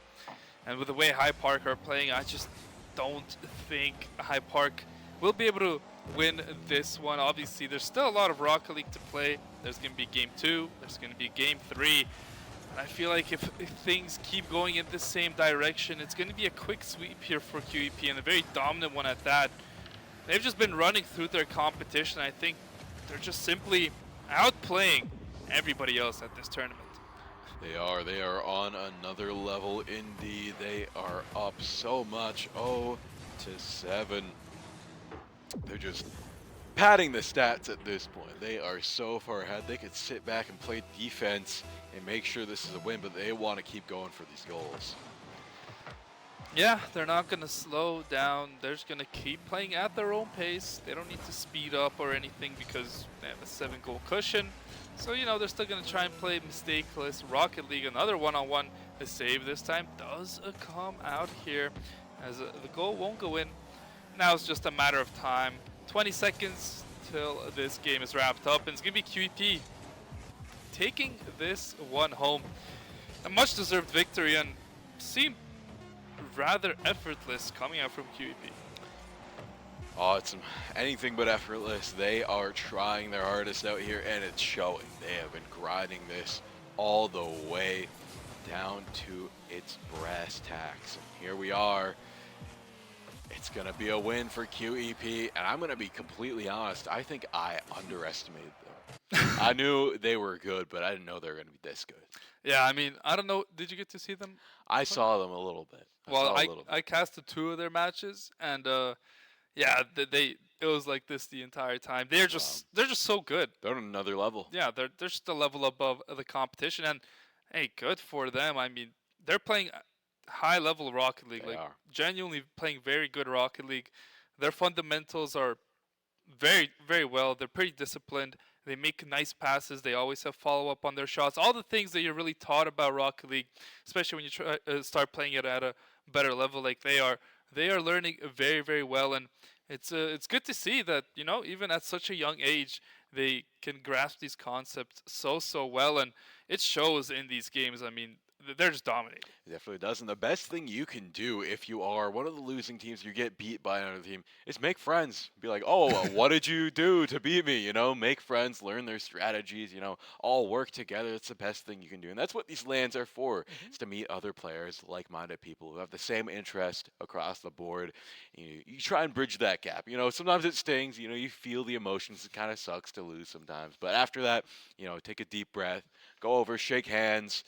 and with the way High Park are playing, I just don't think High Park will be able to win this one. Obviously, there's still a lot of Rocket League to play. There's going to be Game 2. There's going to be Game 3. And I feel like if things keep going in the same direction, it's going to be a quick sweep here for QEP, and a very dominant one at that. They've just been running through their competition. I think they're just simply outplaying everybody else at this tournament. They are on another level indeed. They are up so much, 0-7. They're just padding the stats at this point. They are so far ahead. They could sit back and play defense and make sure this is a win, but they want to keep going for these goals. Yeah, they're not going to slow down. They're just going to keep playing at their own pace. They don't need to speed up or anything because they have a 7-goal cushion. So, they're still going to try and play mistakeless. Rocket League, another one-on-one. The save this time does come out here as the goal won't go in. Now it's just a matter of time. 20 seconds till this game is wrapped up, and it's going to be QEP taking this one home. A much-deserved victory and seemed rather effortless coming out from QEP. Oh, it's anything but effortless. They are trying their hardest out here, and it's showing. They have been grinding this all the way down to its brass tacks. And here we are. It's going to be a win for QEP, and I'm going to be completely honest. I think I underestimated them. I knew they were good, but I didn't know they were going to be this good. Yeah, I mean, I don't know. Did you get to see them? I saw them a little bit. I casted 2 of their matches, and yeah, it was like this the entire time. They're just so good. They're on another level. Yeah, they're just a level above the competition, and hey, good for them. I mean, they're playing high level Rocket League, They are. genuinely playing very good Rocket League. Their fundamentals are very, very well. They're pretty disciplined. They make nice passes. They always have follow-up on their shots. All the things that you're really taught about Rocket League, especially when you start playing it at a better level like they are. They are learning very, very well, and it's good to see that, even at such a young age, they can grasp these concepts so well, and it shows in these games. I mean, they're just dominating. It definitely does. And the best thing you can do if you are one of the losing teams, you get beat by another team, is make friends. Be like, oh, what did you do to beat me? Make friends, learn their strategies, all work together. It's the best thing you can do. And that's what these LANs are for, is to meet other players, like-minded people who have the same interest across the board. You try and bridge that gap. Sometimes it stings. You feel the emotions. It kind of sucks to lose sometimes. But after that, take a deep breath, go over, shake hands,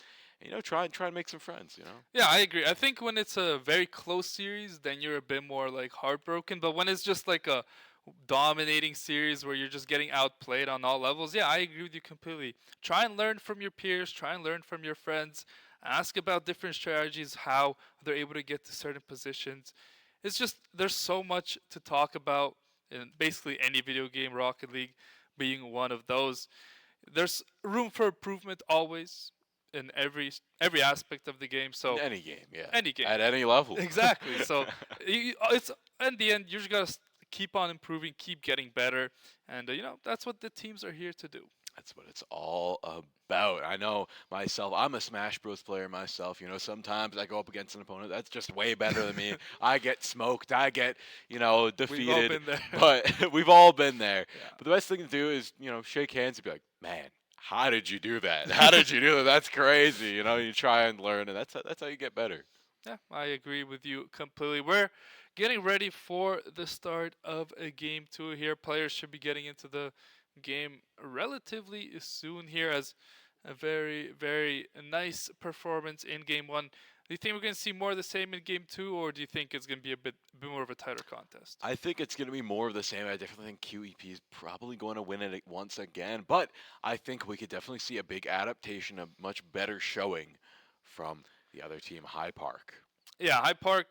try and make some friends, Yeah, I agree. I think when it's a very close series, then you're a bit more like heartbroken. But when it's just like a dominating series where you're just getting outplayed on all levels, yeah, I agree with you completely. Try and learn from your peers. Try and learn from your friends. Ask about different strategies, how they're able to get to certain positions. It's just there's so much to talk about in basically any video game, Rocket League being one of those. There's room for improvement always in every aspect of the game. So in any game, yeah. Any game. At any level. Exactly. So it's in the end, you just gotta keep on improving, keep getting better, and that's what the teams are here to do. That's what it's all about. I know myself. I'm a Smash Bros. Player myself. Sometimes I go up against an opponent that's just way better than me. I get smoked. I get, defeated. We've all been there. But we've all been there. Yeah. But the best thing to do is, shake hands and be like, man, how did you do that? How did you do that? That's crazy. You try and learn, and that's how you get better. Yeah, I agree with you completely. We're getting ready for the start of a game 2 here. Players should be getting into the game relatively soon here, as a very, very nice performance in game 1. Do you think we're going to see more of the same in game 2, or do you think it's going to be a bit more of a tighter contest? I think it's going to be more of the same. I definitely think QEP is probably going to win it once again, but I think we could definitely see a big adaptation, a much better showing from the other team, High Park. Yeah, High Park,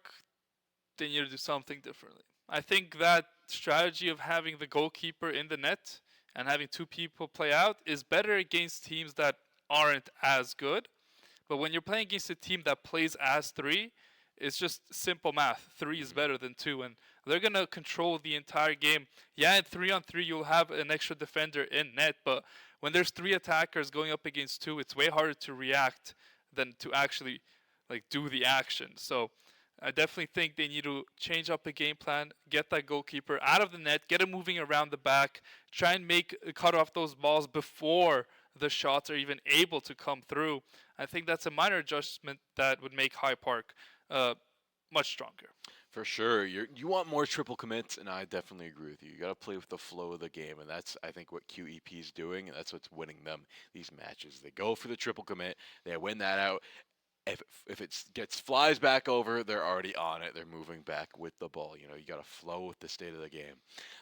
they need to do something differently. I think that strategy of having the goalkeeper in the net and having 2 people play out is better against teams that aren't as good. But when you're playing against a team that plays as 3, it's just simple math. 3 is better than 2, and they're going to control the entire game. Yeah, in 3-on-3, you'll have an extra defender in net, but when there's 3 attackers going up against 2, it's way harder to react than to actually do the action. So I definitely think they need to change up a game plan, get that goalkeeper out of the net, get him moving around the back, try and cut off those balls before the shots are even able to come through. I think that's a minor adjustment that would make High Park much stronger. For sure. You want more triple commits, and I definitely agree with you. You got to play with the flow of the game, and that's, I think, what QEP is doing, and that's what's winning them these matches. They go for the triple commit, they win that out, if it gets flies back over, they're already on it. They're moving back with the ball. You know, you got to flow with the state of the game.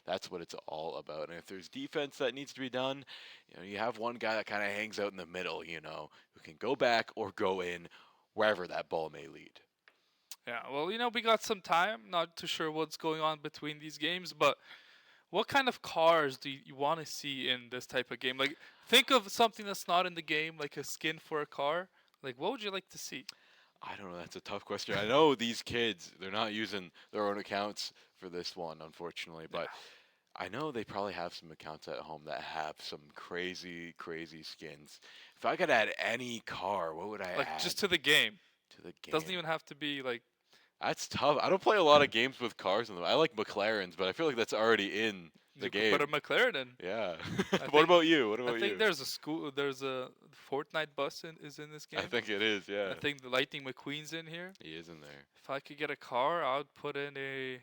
That's what it's all about. And if there's defense that needs to be done, you know, you have one guy that kind of hangs out in the middle, you know, who can go back or go in wherever that ball may lead. Yeah, well, we got some time. Not too sure what's going on between these games, but what kind of cars do you want to see in this type of game? Like, think of something that's not in the game, like a skin for a car. Like, what would you like to see? I don't know. That's a tough question. I know these kids, they're not using their own accounts for this one, unfortunately, but I know they probably have some accounts at home that have some crazy, crazy skins. If I could add any car, what would I Like, add just to the game. to the game? Doesn't even have to be like. That's tough. I don't play a lot of games with cars in them. I like McLarens, but I feel like that's already in the You could game. put a McLaren in. Yeah. think- What about you? What I about think you? there's a Fortnite bus is in this game. I think it is, yeah. I think the Lightning McQueen's in here. He is in there. If I could get a car, I would put in a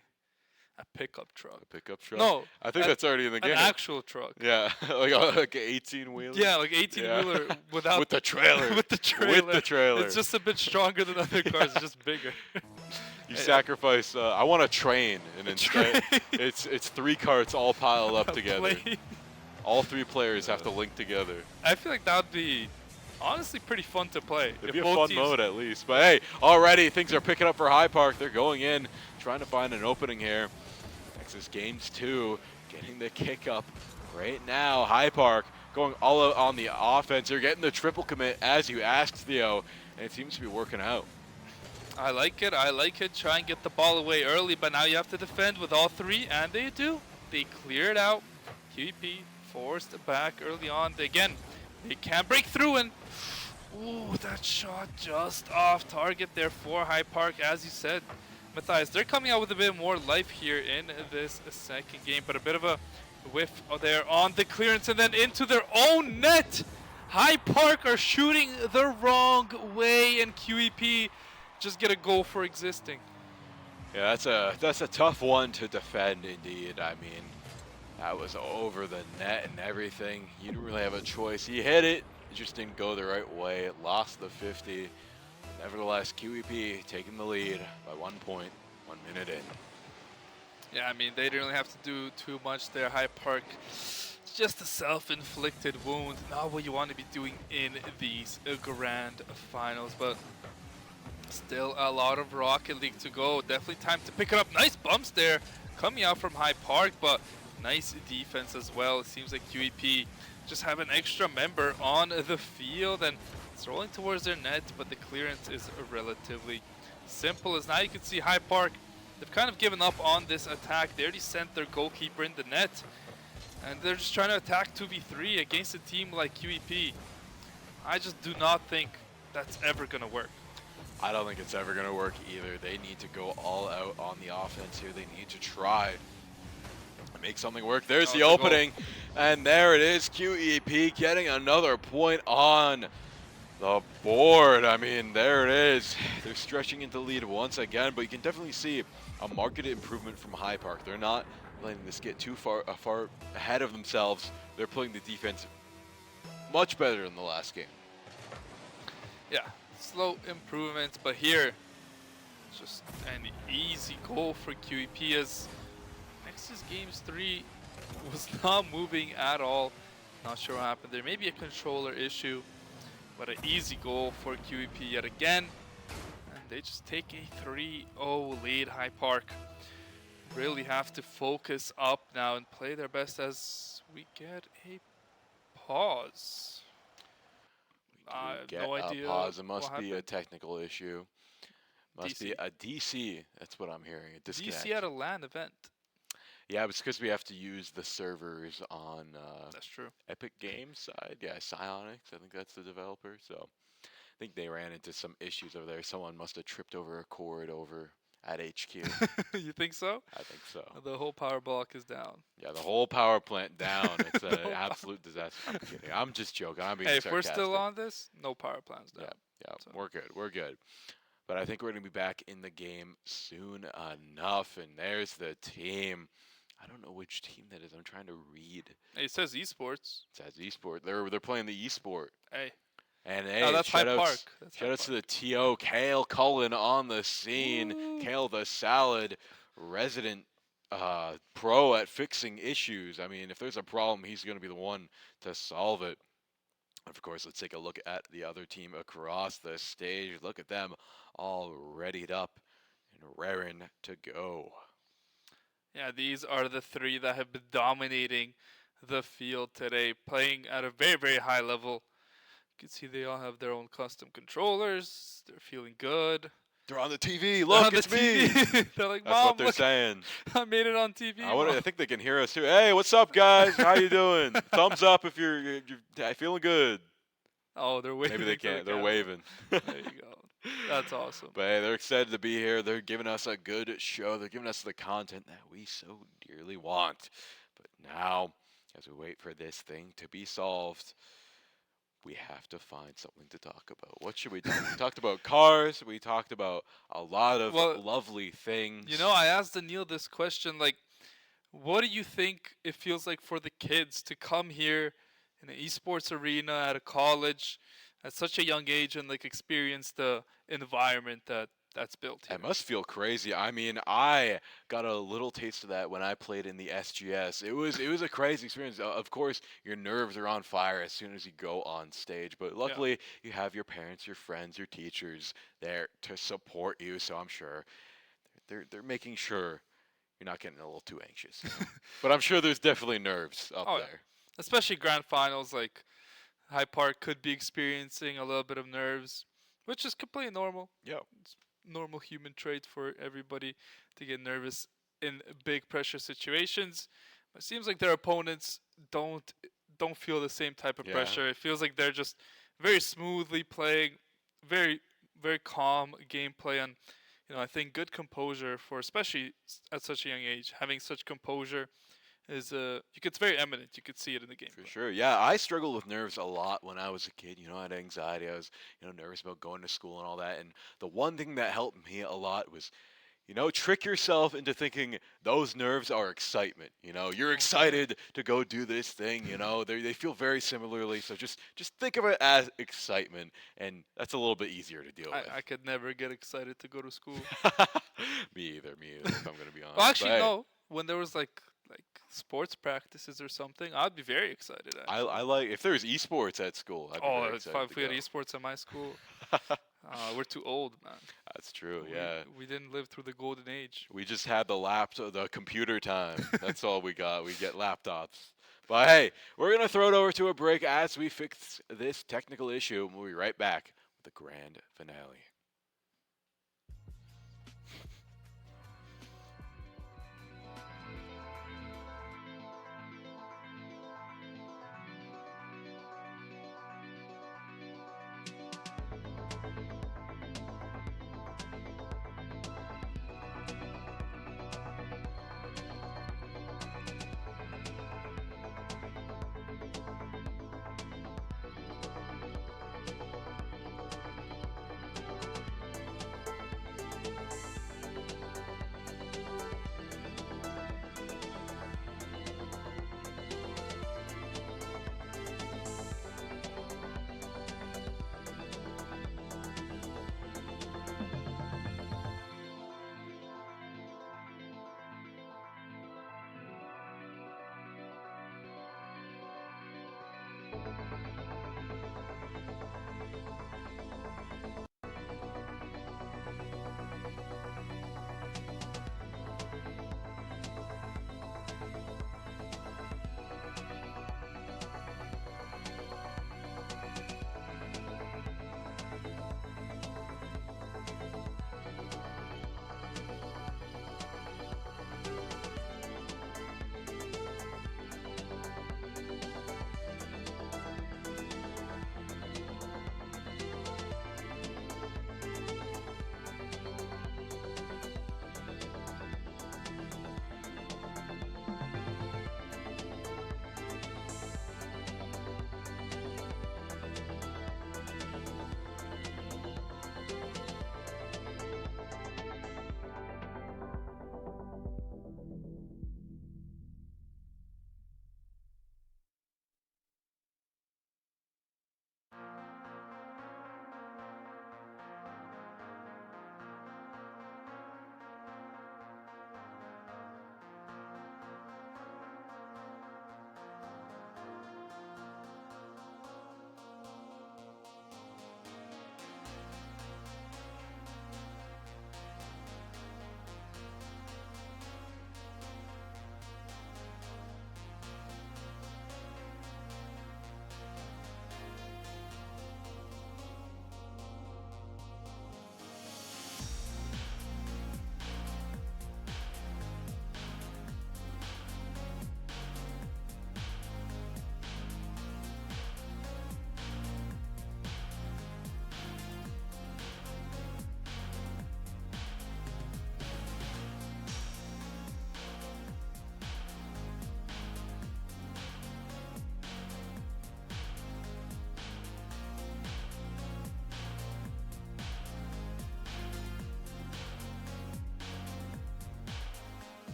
pickup truck. A pickup truck? No, I think a- that's already in the an game. actual truck. Yeah, like an 18-wheeler. Yeah, like 18-wheeler without with the trailer. with the trailer. With the trailer. It's just a bit stronger than other cars. It's just bigger. You sacrifice. I want a train, and instead train. it's 3 carts all piled up together. Plane. All 3 players have to link together. I feel like that would be honestly pretty fun to play. It'd If be a both fun teams- mode at least. But hey, already things are picking up for High Park. They're going in, trying to find an opening here. Texas Games 2 getting the kick up right now. High Park going all out on the offense. They're getting the triple commit as you asked, Theo, and it seems to be working out. I like it. I like it. Try and get the ball away early, but now you have to defend with all 3, and they do. They clear it out. QEP forced back early on. They can't break through, and ooh, that shot just off target there for High Park, as you said. Matthias, they're coming out with a bit more life here in this second game, but a bit of a whiff there on the clearance and then into their own net. High Park are shooting the wrong way, and QEP just get a goal for existing. Yeah, that's a tough one to defend indeed. I mean, that was over the net and everything. You didn't really have a choice. He hit it, it just didn't go the right way. It lost the 50. Nevertheless, QEP taking the lead by 1 point, 1 minute in. Yeah, I mean, they didn't really have to do too much there. High Park, it's just a self-inflicted wound. Not what you want to be doing in these grand finals, but still a lot of Rocket League to go. Definitely time to pick it up. Nice bumps there coming out from High Park, but nice defense as well. It seems like QEP just have an extra member on the field, and it's rolling towards their net, but the clearance is relatively simple. As now you can see High Park, they've kind of given up on this attack. They already sent their goalkeeper in the net, and they're just trying to attack 2v3 against a team like QEP. I just do not think that's ever going to work. I don't think it's ever going to work either. They need to go all out on the offense here. They need to try to make something work. There's the opening, and there it is. QEP getting another point on the board. I mean, there it is. They're stretching into the lead once again, but you can definitely see a marked improvement from High Park. They're not letting this get too far ahead of themselves. They're playing the defense much better in the last game. Yeah, slow improvements, but here, just an easy goal for QEP as Nexus Games 3 was not moving at all. Not sure what happened there. Maybe a controller issue, but an easy goal for QEP yet again. And they just take a 3-0 lead. High Park really have to focus up now and play their best as we get a pause. I have Get no a idea. pause. It what must be a happened. technical issue. Must be DC. a DC. That's what I'm hearing. A disconnect. DC at a LAN event. Yeah, it's because we have to use the servers on That's true. Epic Games side. Yeah, Psyonix. I think that's the developer. So I think they ran into some issues over there. Someone must have tripped over a cord over at HQ. You think so? I think so. The whole power block is down. Yeah, the whole power plant down. It's an whole absolute disaster. I'm kidding. I'm just joking. I'm being Hey, if sarcastic. we're still on this, no power plants down. Yeah, So- we're good. We're good. But I think we're going to be back in the game soon enough. And there's the team. I don't know which team that is. I'm trying to read. Hey, it says esports. It says Esports. They're playing the Esport. Hey, And hey, Oh, that's Hyde shout Park. outs, That's shout Hyde outs to Park. the TO, Kale Cullen on the scene. Woo. Kale the Salad, resident pro at fixing issues. I mean, if there's a problem, he's going to be the one to solve it. Of course, let's take a look at the other team across the stage. Look at them all readied up and raring to go. Yeah, these are the three that have been dominating the field today, playing at a very, very high level. You can see they all have their own custom controllers. They're feeling good. They're on the TV. They're Look, on the it's me. TV. They're like, That's Mom, what they're look, saying. I made it on TV. I think they can hear us too. Hey, what's up, guys? How you doing? Thumbs up if you're feeling good. Oh, they're waving. Maybe they to the can't. They're camera. waving. There you go. That's awesome. But hey, they're excited to be here. They're giving us a good show. They're giving us the content that we so dearly want. But now, as we wait for this thing to be solved, we have to find something to talk about. What should we do? We talked about cars. We talked about a lot of lovely things. You know, I asked Daniil this question, like, what do you think it feels like for the kids to come here in an esports arena at a college at such a young age and like experience the environment that's built here? It must feel crazy. I mean, I got a little taste of that when I played in the SGS. It was a crazy experience. Of course, your nerves are on fire as soon as you go on stage, but luckily you have your parents, your friends, your teachers there to support you. So I'm sure they're making sure you're not getting a little too anxious. You know? But I'm sure there's definitely nerves up Oh, there. Especially grand finals, like Hyde Park could be experiencing a little bit of nerves, which is completely normal. Yeah. It's normal human trait for everybody to get nervous in big pressure situations. But it seems like their opponents don't feel the same type of pressure. It feels like they're just very smoothly playing, very very calm gameplay, and I think good composure for especially at such a young age. Having such composure is it's very eminent. You could see it in the game. For sure. Yeah, I struggled with nerves a lot when I was a kid. I had anxiety. I was, nervous about going to school and all that. And the one thing that helped me a lot was, trick yourself into thinking those nerves are excitement. You're excited to go do this thing. They feel very similarly. So just think of it as excitement, and that's a little bit easier to deal with. I could never get excited to go to school. Me either. If I'm gonna be honest. Well, actually, But hey, no. When there was like sports practices or something, I'd be very excited. Actually. I like if there's esports at school. I'd be very It's excited fun if we to had go. esports at my school. We're too old, man. That's true. Yeah. We didn't live through the golden age. We just had the computer time. That's all we got. We get laptops. But hey, we're going to throw it over to a break as we fix this technical issue, and we'll be right back with the grand finale.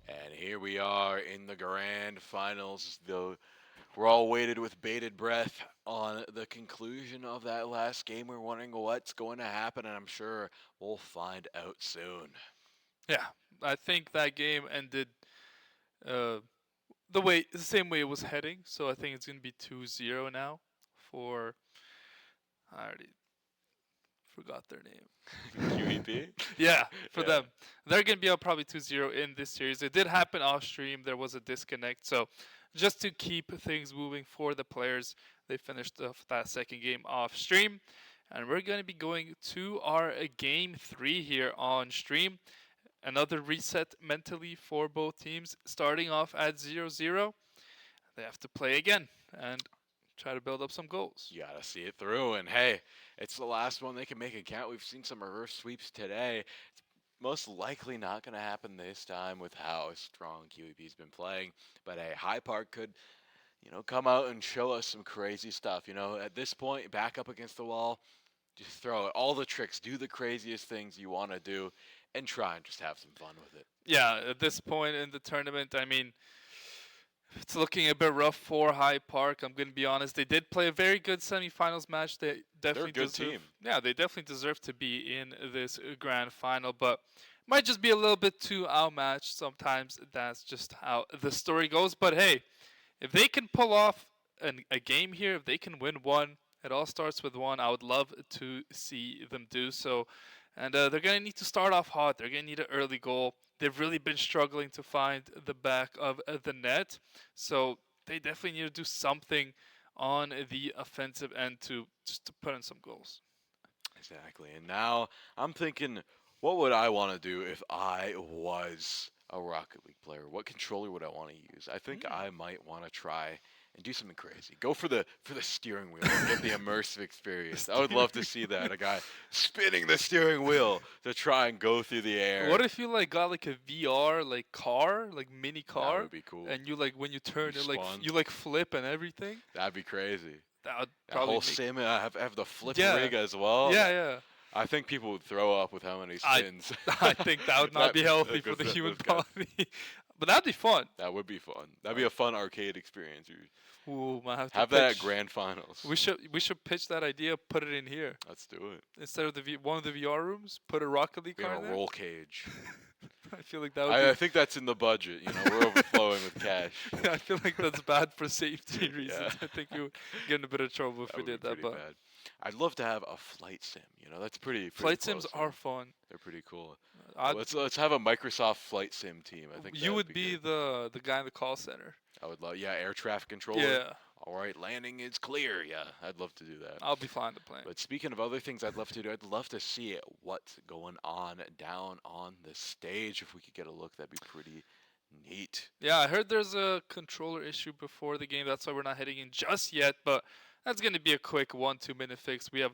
And here we are in the grand finals. We're all waited with bated breath on the conclusion of that last game. We're wondering what's going to happen, and I'm sure we'll find out soon. Yeah, I think that game ended uh, the same way it was heading. So I think it's gonna be 2-0 now for I already forgot their name. QEP? Yeah, for Yeah. them. They're going to be up probably 2-0 in this series. It did happen off stream. There was a disconnect. So just to keep things moving for the players, they finished off that second game off stream. And we're going to be going to our game 3 here on stream. Another reset mentally for both teams. Starting off at 0-0, they have to play again and try to build up some goals. You gotta see it through, and hey, it's the last one they can make it count. We've seen some reverse sweeps today. It's most likely not gonna happen this time with how strong QEP's been playing. But hey, High Park could, come out and show us some crazy stuff. At this point, back up against the wall, just throw it. All the tricks, do the craziest things you want to do, and try and just have some fun with it. Yeah, at this point in the tournament, I mean, it's looking a bit rough for High Park. I'm going to be honest. They did play a very good semifinals match. They definitely They're a good team. Yeah, they definitely deserve to be in this grand final, but might just be a little bit too outmatched. Sometimes that's just how the story goes. But hey, if they can pull off a game here, if they can win one, it all starts with one. I would love to see them do so. And they're going to need to start off hot. They're going to need an early goal. They've really been struggling to find the back of the net. So they definitely need to do something on the offensive end to put in some goals. Exactly. And now I'm thinking, what would I want to do if I was a Rocket League player? What controller would I want to use? I think I might want to try and do something crazy. Go for the steering wheel and get the immersive experience. I would love to see that. A guy spinning the steering wheel to try and go through the air. What if you got a VR car, mini car? That would be cool. And you when you turn You it spawn. you flip and everything? That'd be crazy. That would That probably whole make- sim, have the flip Yeah. rig as well. Yeah. I think people would throw up with how many I- spins. I think that would not be healthy for Because the human those guys- body. But that'd be fun. That would be fun. That'd be a fun arcade experience. You Ooh, might have to have that at pitch. grand finals. We should pitch that idea, put it in here Let's do it. instead of one of the VR rooms. Put a Rocket League We car have in a there. roll cage. I feel like that would. I think that's in the budget. We're overflowing with cash. I feel like that's bad for safety reasons. Yeah. I think we would get in a bit of trouble if we would be did that. pretty But bad. I'd love to have a flight sim. That's pretty. flight close, sims are fun. They're pretty cool. I'd- Let's have a Microsoft flight sim team. I think you that would be good. the guy in the call center. I would love. Yeah, air traffic controller. Yeah, All right, landing is clear. Yeah, I'd love to do that. I'll be flying the plane. But speaking of other things I'd love to do, I'd love to see what's going on down on the stage. If we could get a look, that'd be pretty neat. Yeah, I heard there's a controller issue before the game. That's why we're not heading in just yet. But that's going to be a quick 1-2 minute fix. We have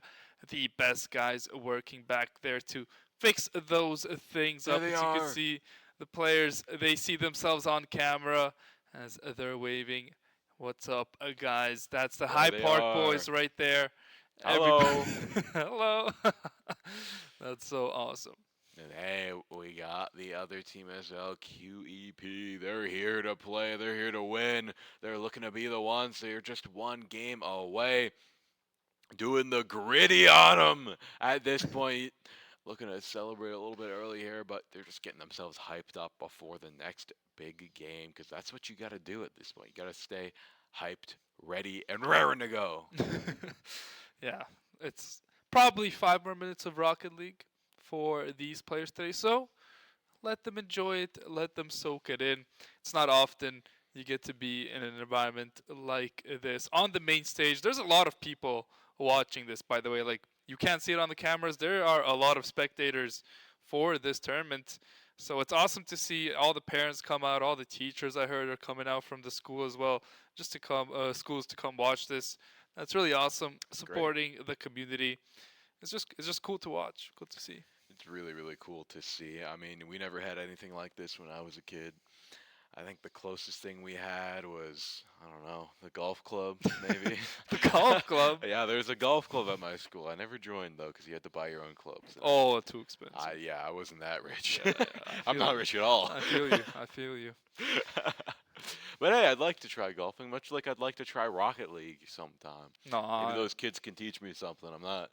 the best guys working back there to fix those things There up. they As you are. can see, the players, they see themselves on camera as they're waving. What's up, guys? That's the There High they Park are. boys right there. Hello. Everybody- Hello. That's so awesome. And hey, we got the other team as well, QEP. They're here to play. They're here to win. They're looking to be the ones. They're just one game away. Doing the gritty on them at this point. Looking to celebrate a little bit early here, but they're just getting themselves hyped up before the next big game, because that's what you got to do at this point. You got to stay hyped, ready, and raring to go. Yeah, it's probably 5 more minutes of Rocket League for these players today. So let them enjoy it. Let them soak it in. It's not often you get to be in an environment like this. On the main stage, there's a lot of people watching this, by the way. You can't see it on the cameras. There are a lot of spectators for this tournament. So it's awesome to see all the parents come out. All the teachers, I heard, are coming out from the school as well, just to come, schools to come watch this. That's really awesome. Supporting the community. It's just cool to watch. Cool to see. It's really, really cool to see. I mean, we never had anything like this when I was a kid. I think the closest thing we had was, I don't know, the golf club, maybe. The golf club? Yeah, there's a golf club at my school. I never joined, though, because you had to buy your own clubs. Oh, too expensive. I wasn't that rich. Yeah, I I'm feel not you. rich at all. I feel you. I feel you. But hey, I'd like to try golfing, much like I'd like to try Rocket League sometime. No, Maybe those kids can teach me something. I'm not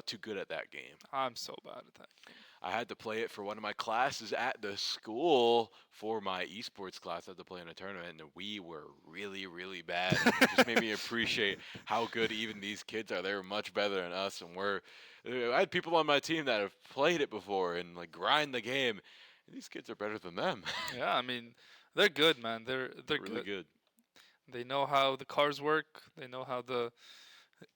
too good at that game. I'm so bad at that. I had to play it for one of my classes at the school for my esports class. I had to play in a tournament, and we were really, really bad. It just made me appreciate how good even these kids are. They were much better than us, and I had people on my team that have played it before and like grind the game. And these kids are better than them. Yeah, I mean, they're good, man. They're really good. They know how the cars work. They know how the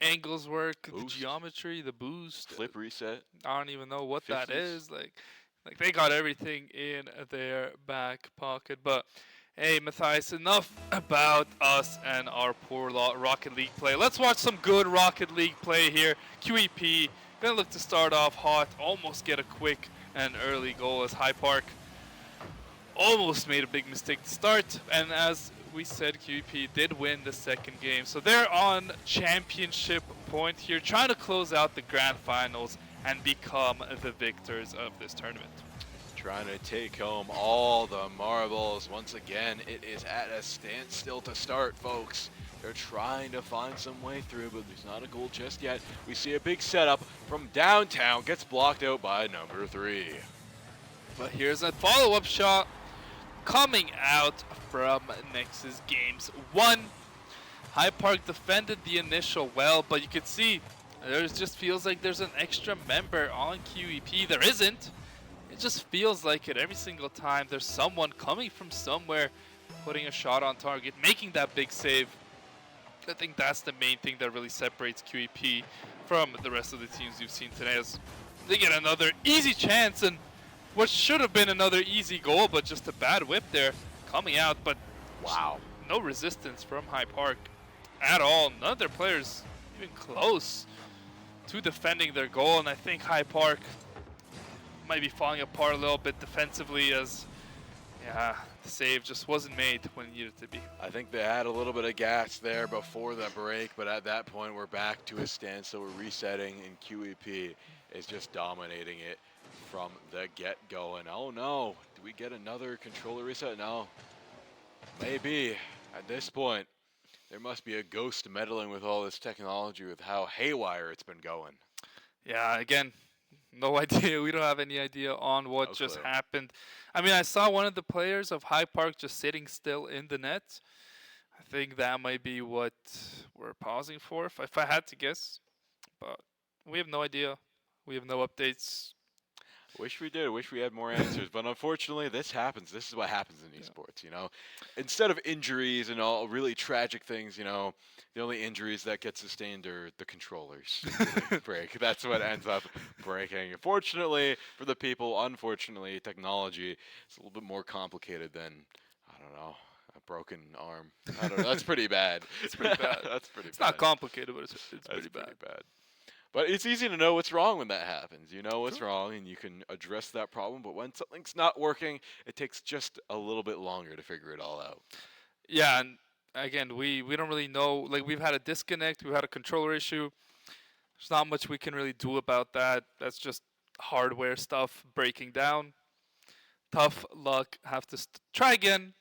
angles work, Boost. the geometry, the boost. Flip reset. I don't even know what that 50s. is. Like they got everything in their back pocket. But hey, Matthias, enough about us and our poor Rocket League play. Let's watch some good Rocket League play here. QEP gonna look to start off hot, almost get a quick and early goal as High Park almost made a big mistake to start, and as we said, QEP did win the second game. So they're on championship point here, trying to close out the grand finals and become the victors of this tournament. Trying to take home all the marbles. Once again, it is at a standstill to start, folks. They're trying to find some way through, but there's not a goal just yet. We see a big setup from downtown, gets blocked out by number 3. But here's a follow-up shot coming out from Nexus Games 1. High Park defended the initial well, but you can see there just feels like there's an extra member on QEP. There isn't. It just feels like it every single time. There's someone coming from somewhere, putting a shot on target, making that big save. I think that's the main thing that really separates QEP from the rest of the teams you've seen today, as they get another easy chance, and what should have been another easy goal, but just a bad whip there coming out. But wow, no resistance from High Park at all. None of their players even close to defending their goal, and I think High Park might be falling apart a little bit defensively, as yeah, the save just wasn't made when it needed to be. I think they had a little bit of gas there before the break, but at that point we're back to a standstill. We're resetting, and QEP is just dominating it from the get-go. And oh no, do we get another controller reset? No. Maybe. At this point, there must be a ghost meddling with all this technology with how haywire it's been going. Yeah, again, no idea. We don't have any idea on what just happened. I mean, I saw one of the players of High Park just sitting still in the net. I think that might be what we're pausing for, if I had to guess. But we have no idea. We have no updates. Wish we did. Wish we had more answers. But unfortunately, this happens. This is what happens in esports, you know. Instead of injuries and all really tragic things, you know, the only injuries that get sustained are the controllers break. That's what ends up breaking. Fortunately for the people, unfortunately, technology is a little bit more complicated than, I don't know, a broken arm. I don't know. That's pretty bad. It's pretty bad. That's pretty bad. It's not complicated, but it's pretty bad. But it's easy to know what's wrong when that happens. You know what's wrong, and you can address that problem. But when something's not working, it takes just a little bit longer to figure it all out. Yeah, and again, we don't really know. Like, we've had a disconnect. We've had a controller issue. There's not much we can really do about that. That's just hardware stuff breaking down. Tough luck. Have to try again.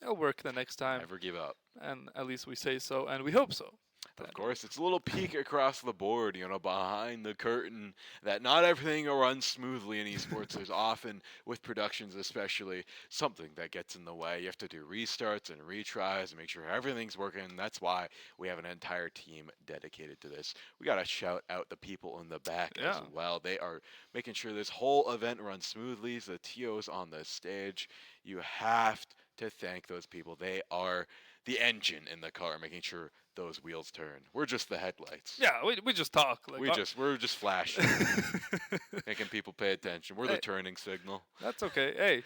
It'll work the next time. Never give up. And at least we say so, and we hope so. Of course, it's a little peek across the board, you know, behind the curtain, that not everything runs smoothly in esports. There's often, with productions especially, something that gets in the way. You have to do restarts and retries and make sure everything's working. That's why we have an entire team dedicated to this. We got to shout out the people in the back as well. They are making sure this whole event runs smoothly. The TOs on the stage, you have to thank those people. They are the engine in the car, making sure those wheels turn. We're just the headlights. Yeah, we just talk. Like, we're just flashing, making people pay attention. We're the turning signal. That's okay. Hey,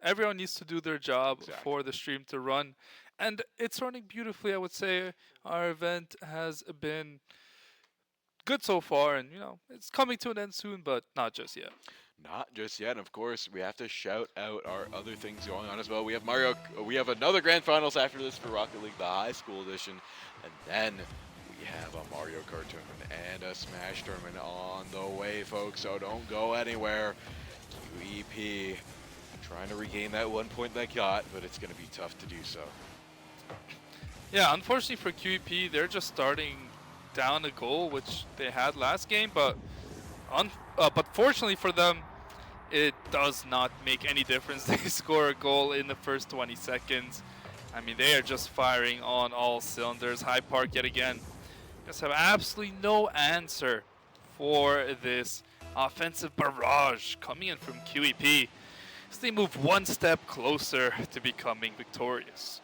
everyone needs to do their job for the stream to run, and it's running beautifully. I would say our event has been good so far, and you know it's coming to an end soon, but not just yet. Not just yet. And of course, we have to shout out our other things going on as well. We have another grand finals after this for Rocket League, the high school edition, and then we have a Mario Kart tournament and a Smash tournament on the way, folks. So don't go anywhere. QEP trying to regain that 1 point they got, but it's going to be tough to do so. Yeah, unfortunately for QEP, they're just starting down a goal, which they had last game, but fortunately for them, it does not make any difference. They score a goal in the first 20 seconds. I mean, they are just firing on all cylinders. High Park yet again just have absolutely no answer for this offensive barrage coming in from QEP as they move one step closer to becoming victorious.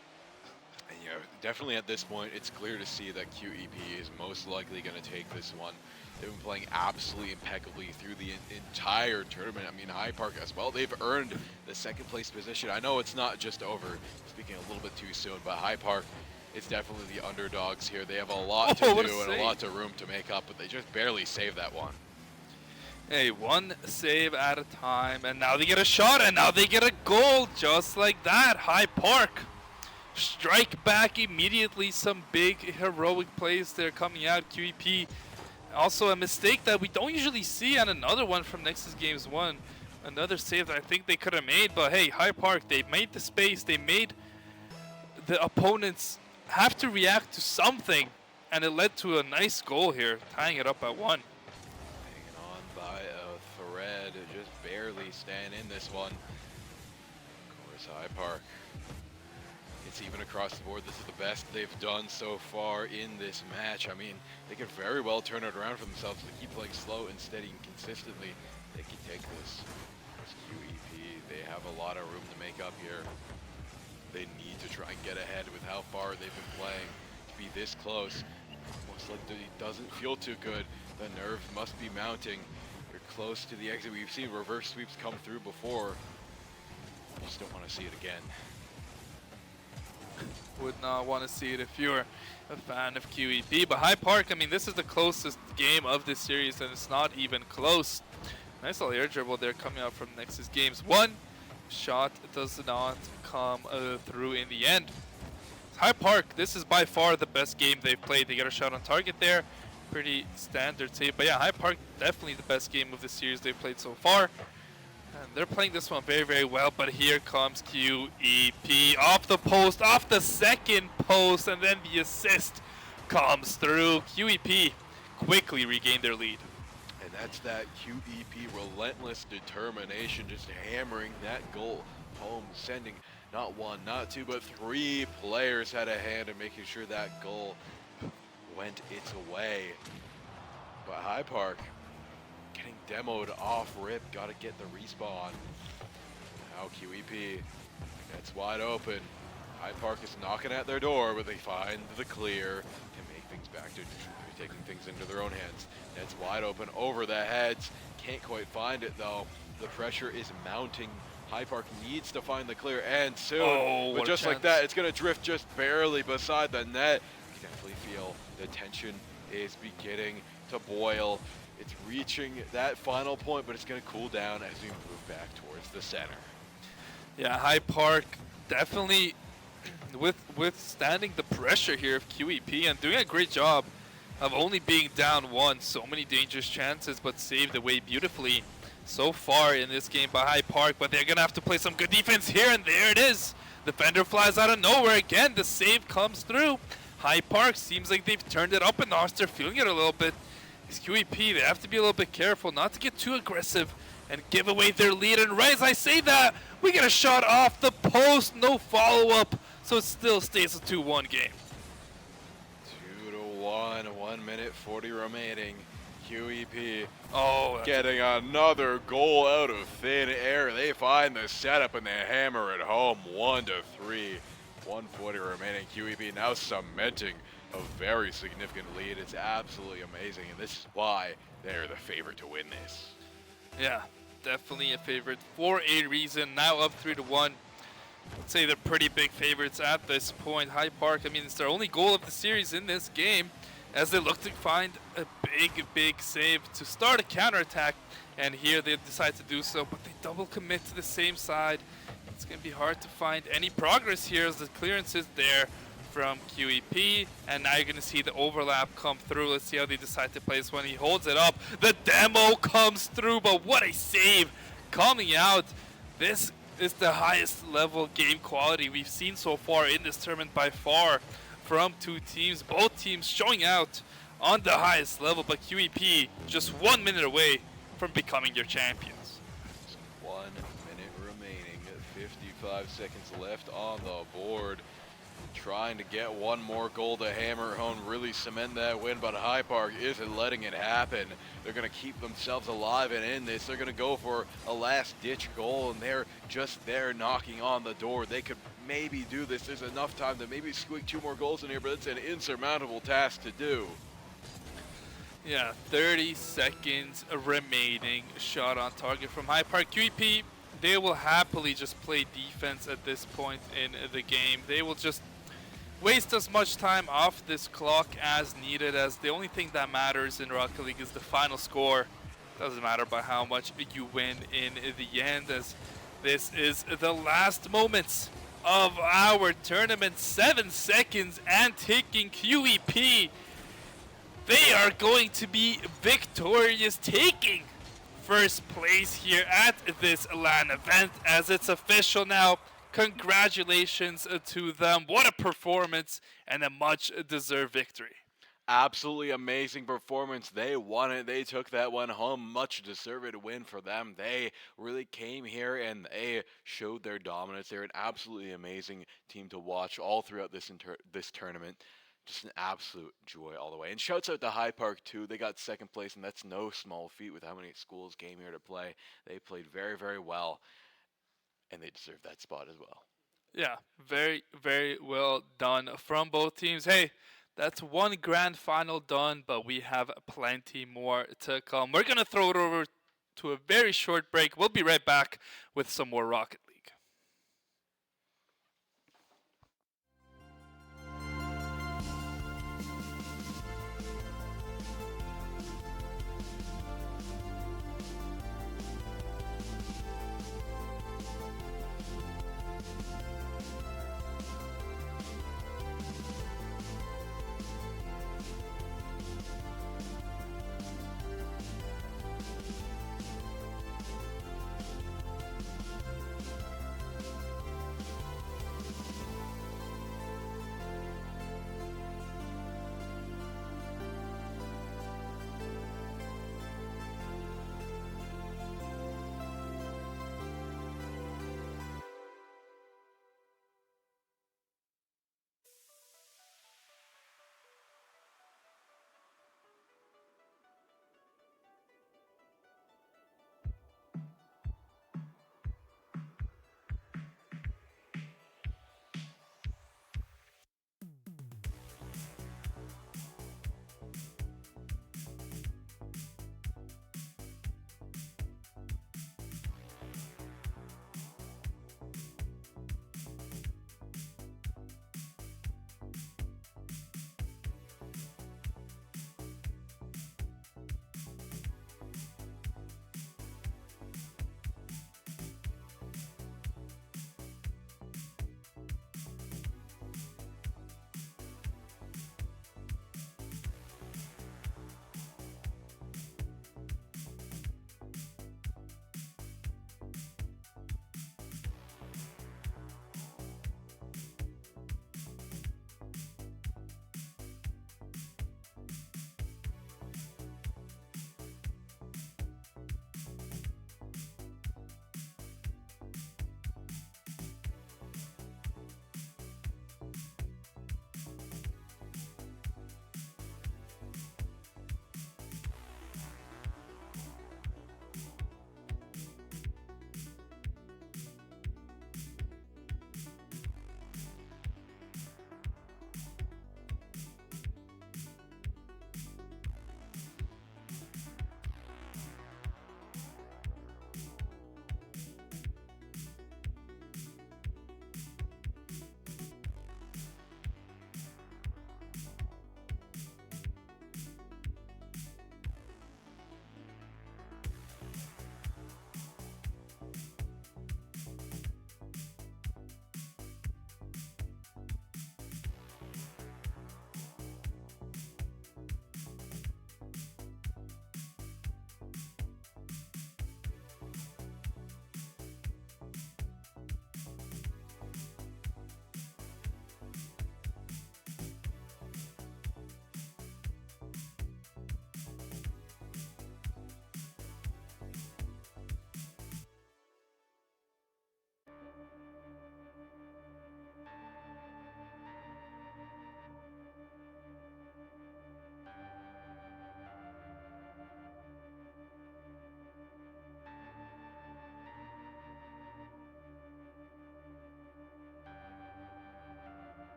And, definitely at this point, it's clear to see that QEP is most likely going to take this one. They've been playing absolutely impeccably through the entire tournament. I mean, High Park as well. They've earned the second place position. I know it's not just over, speaking a little bit too soon, but High Park is definitely the underdogs here. They have a lot to do and a lot of room to make up, but they just barely saved that one. Hey, one save at a time, and now they get a shot, and now they get a goal just like that. High Park strike back immediately. Some big heroic plays there coming out. QEP also a mistake that we don't usually see, and another one from Nexus Games 1. Another save that I think they could have made, but hey, High Park, they made the space, they made the opponents have to react to something, and it led to a nice goal here, tying it up at 1. Hanging on by a thread, just barely staying in this one. Of course, High Park. It's even across the board. This is the best they've done so far in this match. I mean, they could very well turn it around for themselves. They keep playing slow and steady and consistently. They can take this. It's QEP. They have a lot of room to make up here. They need to try and get ahead with how far they've been playing. To be this close, almost like it doesn't feel too good. The nerves must be mounting. You're close to the exit. We've seen reverse sweeps come through before. You just don't want to see it again. Would not want to see it if you're a fan of QEP. But High Park, I mean, this is the closest game of this series, and it's not even close. Nice little air dribble there coming out from Nexus Games 1. Shot does not come through in the end. High Park, this is by far the best game they've played. They get a shot on target there. Pretty standard save. But yeah, High Park, definitely the best game of the series they've played so far. And they're playing this one very, very well, but here comes QEP off the post, off the second post, and then the assist comes through. QEP quickly regained their lead. And that's that QEP relentless determination, just hammering that goal home, sending not one, not two, but 3 players had a hand in making sure that goal went its way. But High Park getting demoed off rip, gotta get the respawn. Now QEP gets wide open. High Park is knocking at their door, but they find the clear to make things back to taking things into their own hands. That's wide open over the heads. Can't quite find it though. The pressure is mounting. High Park needs to find the clear, and soon, but just like that, it's gonna drift just barely beside the net. You can definitely feel the tension is beginning to boil. It's reaching that final point, but it's going to cool down as we move back towards the center. Yeah, High Park definitely withstanding the pressure here of QEP and doing a great job of only being down 1. So many dangerous chances, but saved away beautifully so far in this game by High Park. But they're going to have to play some good defense here, and there it is. Defender flies out of nowhere again. The save comes through. High Park seems like they've turned it up a notch. They're feeling it a little bit. It's QEP, they have to be a little bit careful not to get too aggressive and give away their lead. And right as I say that, we get a shot off the post, no follow-up, so it still stays a 2-1 game. 2-1, 1 minute 40 remaining. QEP getting another goal out of thin air. They find the setup and they hammer it home. 1-3, 140 remaining. QEP now cementing a very significant lead. It's absolutely amazing, and this is why they're the favorite to win this. Yeah, definitely a favorite for a reason. Now up 3-1. I'd say they're pretty big favorites at this point. High Park, I mean, it's their only goal of the series in this game. as they look to find a big save to start a counterattack. And here they decide to do so, but they double commit to the same side. It's going to be hard to find any progress here as the clearance is there from QEP. And now you're going to see the overlap come through. Let's see how they decide to play this one. He holds it up. The demo comes through, but what a save coming out. This is the highest level game quality we've seen so far in this tournament by far from two teams. Both teams showing out on the highest level, but QEP just 1 minute away from becoming your champions. 1 minute remaining, 55 seconds left on the board. Trying to get one more goal to hammer home, really cement that win, but High Park isn't letting it happen. They're going to keep themselves alive and in this. They're going to go for a last-ditch goal, and they're just there knocking on the door. They could maybe do this. There's enough time to maybe squeak 2 more goals in here, but it's an insurmountable task to do. Yeah, 30 seconds remaining. Shot on target from High Park. QEP, they will happily just play defense at this point in the game. They will just waste as much time off this clock as needed, as the only thing that matters in Rocket League is the final score. Doesn't matter by how much you win in the end, as this is the last moments of our tournament. 7 seconds and ticking. QEP, they are going to be victorious, taking first place here at this LAN event, as it's official now. Congratulations to them. What a performance and a much deserved victory. Absolutely amazing performance. They won it. They took that one home. Much deserved win for them. They really came here and they showed their dominance. They're an absolutely amazing team to watch all throughout this tournament. Just an absolute joy all the way. And shouts out to High Park too. They got second place, and that's no small feat with how many schools came here to play. They played very, very well, and they deserve that spot as well. Yeah, very, very well done from both teams. Hey, that's one grand final done, but we have plenty more to come. We're going to throw it over to a very short break. We'll be right back with some more Rocket League.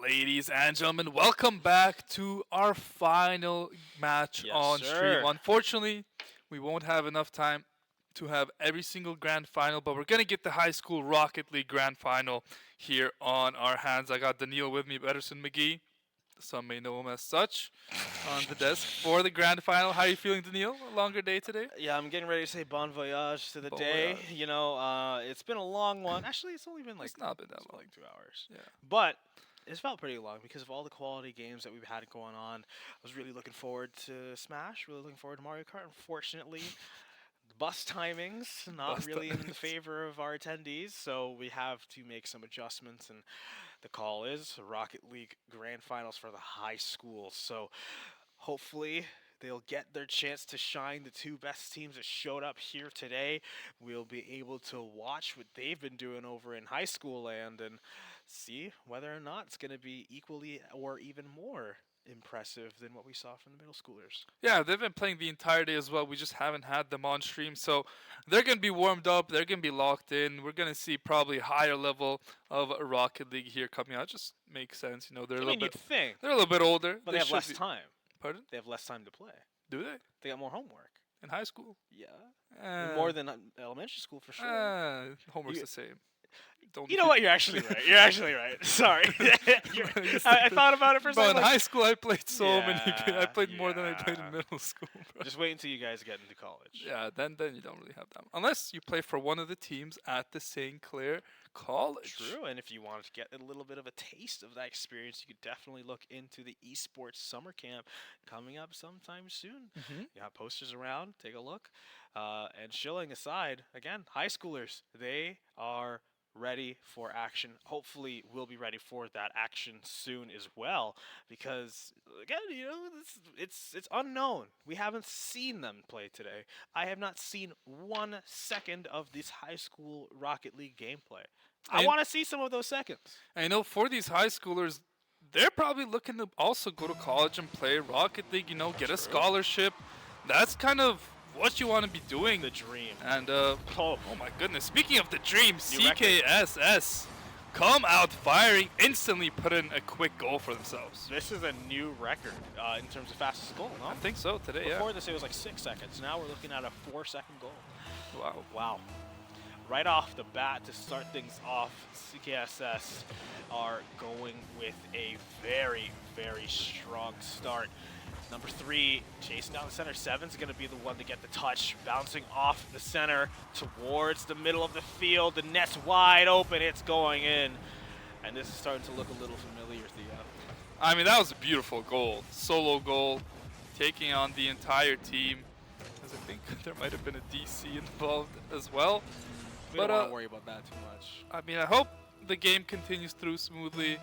Ladies and gentlemen, welcome back to our final match Yes, on sir. stream. Unfortunately, we won't have enough time to have every single grand final, but we're going to get the high school Rocket League grand final here on our hands. I got Daniil with me, Betterson McGee. Some may know him as such on the desk for the grand final. How are you feeling, Daniil? A longer day today? Yeah, I'm getting ready to say bon voyage to the Bon day. voyage. You know, it's been a long one. Actually, it's only been like It's not been that it's been long. like 2 hours. Yeah. But it's felt pretty long because of all the quality games that we've had going on. I was really looking forward to Smash, really looking forward to Mario Kart. Unfortunately, the bus timings not Bus really in the timings. favor of our attendees, so we have to make some adjustments. And the call is Rocket League Grand Finals for the high schools. So hopefully they'll get their chance to shine. The two best teams that showed up here today, we'll be able to watch what they've been doing over in high school land and see whether or not it's going to be equally or even more impressive than what we saw from the middle schoolers. Yeah, they've been playing the entire day as well. We just haven't had them on stream. So they're going to be warmed up. They're going to be locked in. We're going to see probably higher level of Rocket League here coming out. Just makes sense. You know, they're I a mean, little you'd bit think, they're a little bit older. but they have should less be- time. Pardon? They have less time to play. Do they? They got more homework. In high school? Yeah. More than elementary school for sure. Homework's You- the same. Don't You know what? You're actually right. You're actually right. Sorry. I thought about it for a But second. in like, high school, I played so many. I played more than I played yeah. in middle school. Bro. just wait until you guys get into college. Yeah, then you don't really have that. Unless you play for one of the teams at the St. Clair College. True, and if you wanted to get a little bit of a taste of that experience, you could definitely look into the Esports Summer Camp coming up sometime soon. Mhm. You have posters around, take a look. And shilling aside, again, high schoolers, they are ready for action. Hopefully, we'll be ready for that action soon as well, because again, you know, it's unknown. We haven't seen them play today. I have not seen 1 second of this high school Rocket League gameplay. I And- want to see some of those seconds. I know for these high schoolers, they're probably looking to also go to college and play Rocket League, you know, get a True. scholarship. That's kind of what you want to be doing. The dream. And, Oh, oh my goodness, speaking of the dream, New record. CKSS come out firing, instantly put in a quick goal for themselves. this is a new record in terms of fastest goal, no? I think so today, Before this, it was like 6 seconds. Now we're looking at a 4-second goal. yeah. Wow. Wow. Right off the bat, to start things off, CKSS are going with a very, very strong start. Number 3, chasing down the center. 7's going to be the one to get the touch, bouncing off the center towards the middle of the field. The net's wide open. It's going in. And this is starting to look a little familiar, Theo. I mean, that was a beautiful goal. Solo goal, taking on the entire team. As I think there might have been a DC involved as well. We But, don't want to worry about that too much. I mean, I hope the game continues through smoothly,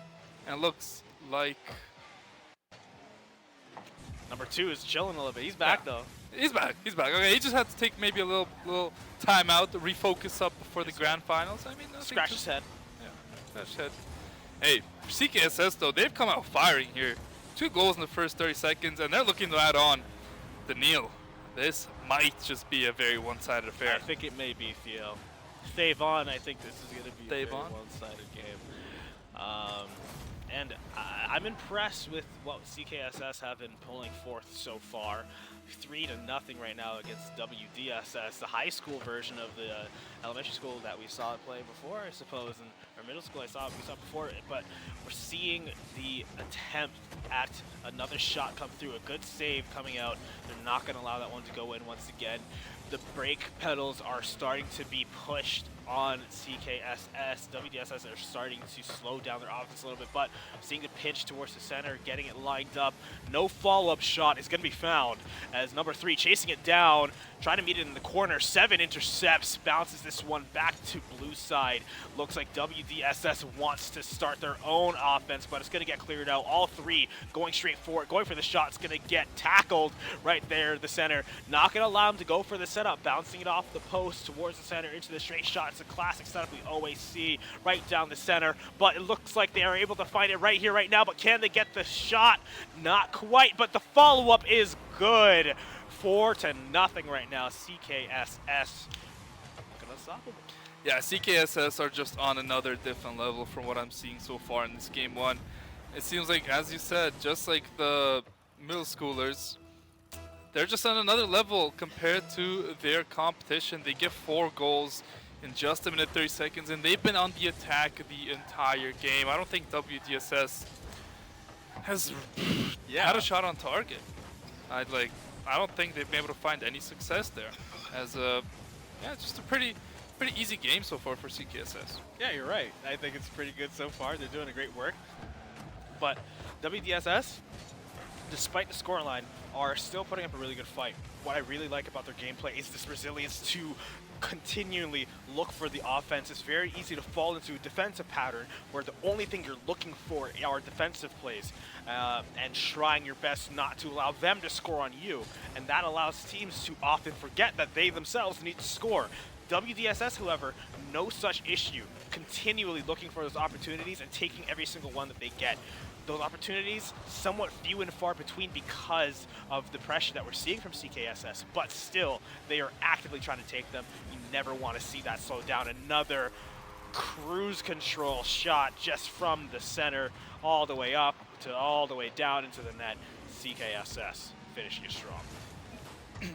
and looks like Number 2 is chilling a little bit. He's back, Yeah. though. he's back. He's back. Okay, he just had to take maybe a little time out to refocus up before the Yes, sir. grand finals. I mean, nothing Scratch too- his head. Yeah, scratch his head. Hey, CKSS though, they've come out firing here. 2 goals in the first 30 seconds, and they're looking to add on. Daniil, this might just be a very one-sided affair. I think it may be, Theo. Stave on, I think this is going to be a Stave very on? one-sided game. And I'm impressed with what CKSS have been pulling forth so far. 3-0 right now against WDSS, the high school version of the elementary school that we saw it play before, I suppose, and or middle school we saw before. But we're seeing the attempt at another shot come through, a good save coming out. They're not going to allow that one to go in once again. The brake pedals are starting to be pushed on CKSS. WDSS are starting to slow down their offense a little bit, but seeing the pitch towards the center, getting it lined up. No follow-up shot is going to be found as number 3 chasing it down, trying to meet it in the corner. 7 intercepts, bounces this one back to blue side. Looks like WDSS wants to start their own offense, but it's going to get cleared out. All 3 going straight for it, going for the shot. It's going to get tackled right there, the center. Not going to allow him to go for the setup, bouncing it off the post towards the center into the straight shot. It's a classic setup we always see right down the center, but it looks like they are able to find it right here, right now. But can they get the shot? Not quite, but the follow-up is good. 4-0 right now. CKSS gonna stop them. Yeah, CKSS are just on another different level from what I'm seeing so far in this game 1. it seems like, as you said, just like the middle schoolers, they're just on another level compared to their competition. They get 4 goals in just a minute 30 seconds, and they've been on the attack the entire game. I don't think WDSS has had a shot on target. I don't think they've been able to find any success there. As just a pretty easy game so far for CKSS. Yeah, you're right. I think it's pretty good so far. They're doing a great work. But WDSS, despite the scoreline, are still putting up a really good fight. What I really like about their gameplay is this resilience to continually look for the offense. It's very easy to fall into a defensive pattern where the only thing you're looking for are defensive plays and trying your best not to allow them to score on you. And that allows teams to often forget that they themselves need to score. WDSS, however, no such issue, continually looking for those opportunities and taking every single one that they get. Those opportunities somewhat few and far between because of the pressure that we're seeing from CKSS, but still, they are actively trying to take them. You never want to see that slow down. Another cruise control shot just from the center all the way up to all the way down into the net. CKSS finishing it strong.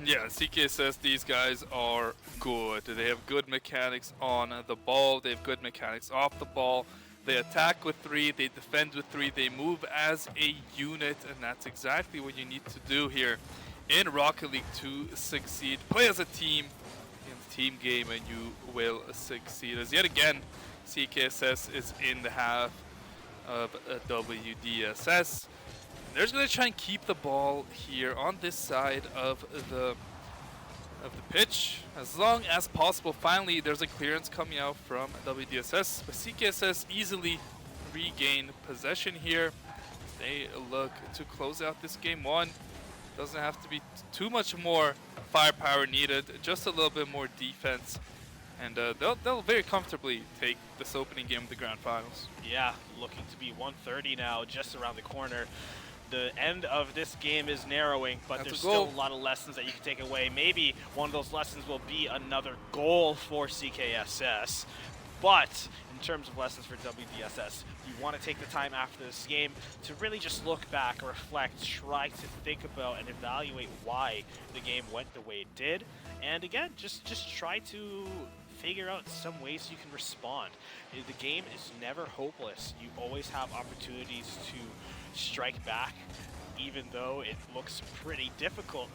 Yeah, CKSS, these guys are good. They have good mechanics on the ball. They have good mechanics off the ball. They attack with 3, they defend with 3, they move as a unit, and that's exactly what you need to do here in Rocket League to succeed. Play as a team in the team game and you will succeed. As yet again, CKSS is in the half of WDSS. They're just going to try and keep the ball here on this side of the pitch as long as possible. Finally, there's a clearance coming out from WDSS, but CKSS easily regain possession here. They look to close out this game 1. Doesn't have to be too much more firepower needed, just a little bit more defense, and they'll very comfortably take this opening game of the Grand Finals. Yeah, looking to be 130 now, just around the corner. The end of this game is narrowing, but there's still a lot of lessons that you can take away. Maybe one of those lessons will be another goal for CKSS. But in terms of lessons for WDSS, you want to take the time after this game to really just look back, reflect, try to think about and evaluate why the game went the way it did. And again, just try to figure out some ways you can respond. The game is never hopeless. You always have opportunities to strike back, even though it looks pretty difficult.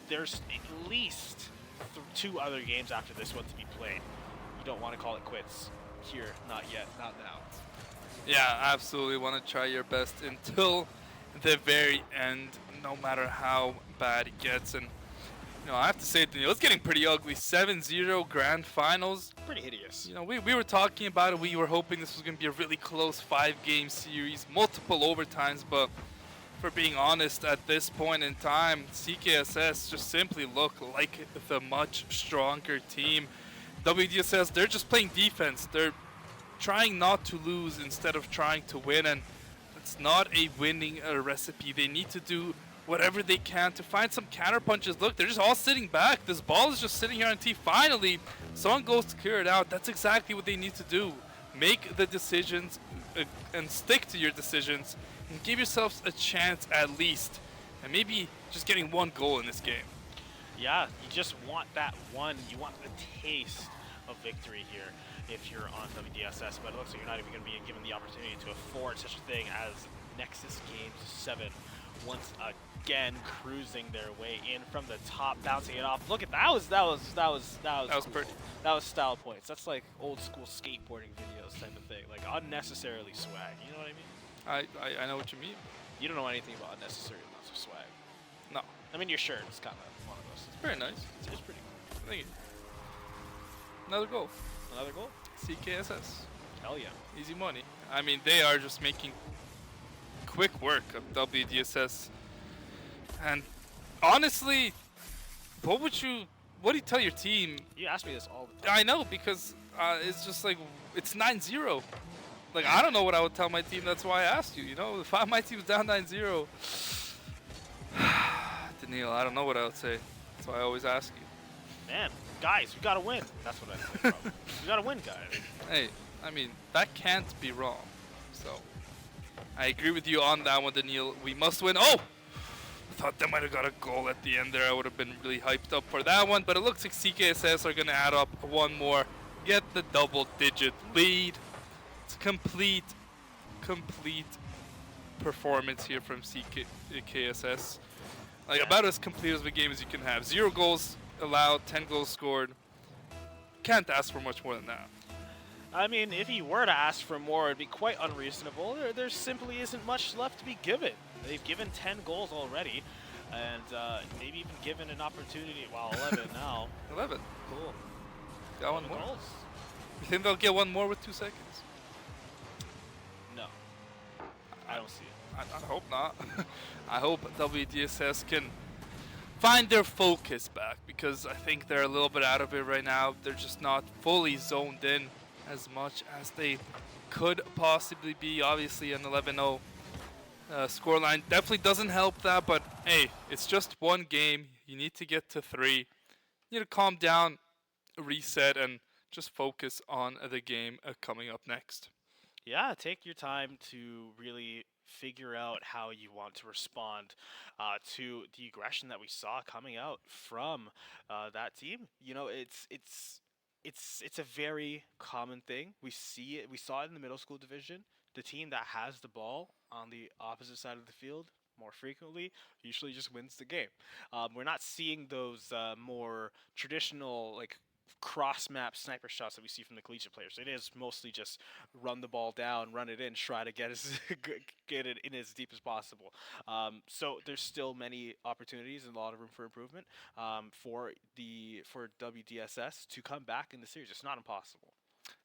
There's at least 2 other games after this one to be played. You don't want to call it quits here, not yet, not now. Yeah, absolutely want to try your best until the very end, no matter how bad it gets. And you know, I have to say, Daniel, it's getting pretty ugly. 7-0 Grand Finals. Pretty hideous. You know, we were talking about it. We were hoping this was going to be a really close 5-game series, multiple overtimes. But for being honest, at this point in time, CKSS just simply look like the much stronger team. WDSS, they're just playing defense. They're trying not to lose instead of trying to win. And it's not a winning recipe. They need to do whatever they can to find some counter punches. Look, they're just all sitting back. This ball is just sitting here on T. Finally, someone goes to clear it out. That's exactly what they need to do. Make the decisions and stick to your decisions and give yourselves a chance at least. And maybe just getting 1 goal in this game. Yeah, you just want that one. You want the taste of victory here if you're on WDSS, but it looks like you're not even going to be given the opportunity to afford such a thing as Nexus Games 7 once again cruising their way in from the top, bouncing it off. Look at that was cool. pretty. That was style points. That's like old school skateboarding videos type of thing, like unnecessarily swag. You know what I mean? I know what you mean. You don't know anything about unnecessary amounts of swag. No. I mean, your shirt is kind of one of those. It's very nice. It's pretty cool. Thank you. Another goal. Another goal? CKSS. Hell yeah. Easy money. I mean, they are just making quick work of WDSS. And honestly, what do you tell your team? You ask me this all the time. I know, because it's just like, it's 9-0. Like, I don't know what I would tell my team. That's why I asked you, you know? If my team's down 9-0, Daniil, I don't know what I would say. That's why I always ask you. Man, guys, we gotta win. That's what I say, probably. We gotta win, guys. Hey, I mean, that can't be wrong. So, I agree with you on that one, Daniil. We must win. Oh! I thought they might have got a goal at the end there. I would have been really hyped up for that one. But it looks like CKSS are going to add up one more. Get the double-digit lead. It's complete performance here from CKSS. Like, about as complete of a game as you can have. 0 goals allowed, 10 goals scored. Can't ask for much more than that. I mean, if you were to ask for more, it'd be quite unreasonable. There simply isn't much left to be given. They've given 10 goals already, and maybe even given an opportunity. Wow, 11 now. 11. Cool. Got one more. Goals. You think they'll get one more with 2 seconds? No. I don't see it. I hope not. I hope WDSS can find their focus back, because I think they're a little bit out of it right now. They're just not fully zoned in as much as they could possibly be. Obviously, an 11-0 scoreline definitely doesn't help that, but hey, it's just one game. You need to get to 3. You need to calm down, reset, and just focus on the game coming up next. Yeah, take your time to really figure out how you want to respond to the aggression that we saw coming out from that team. You know, it's a very common thing. We see it. We saw it in the middle school division. The team that has the ball on the opposite side of the field more frequently usually just wins the game. We're not seeing those more traditional, like, cross-map sniper shots that we see from the collegiate players. It is mostly just run the ball down, run it in, try to get it in as deep as possible. So there's still many opportunities and a lot of room for improvement for WDSS to come back in the series. It's not impossible.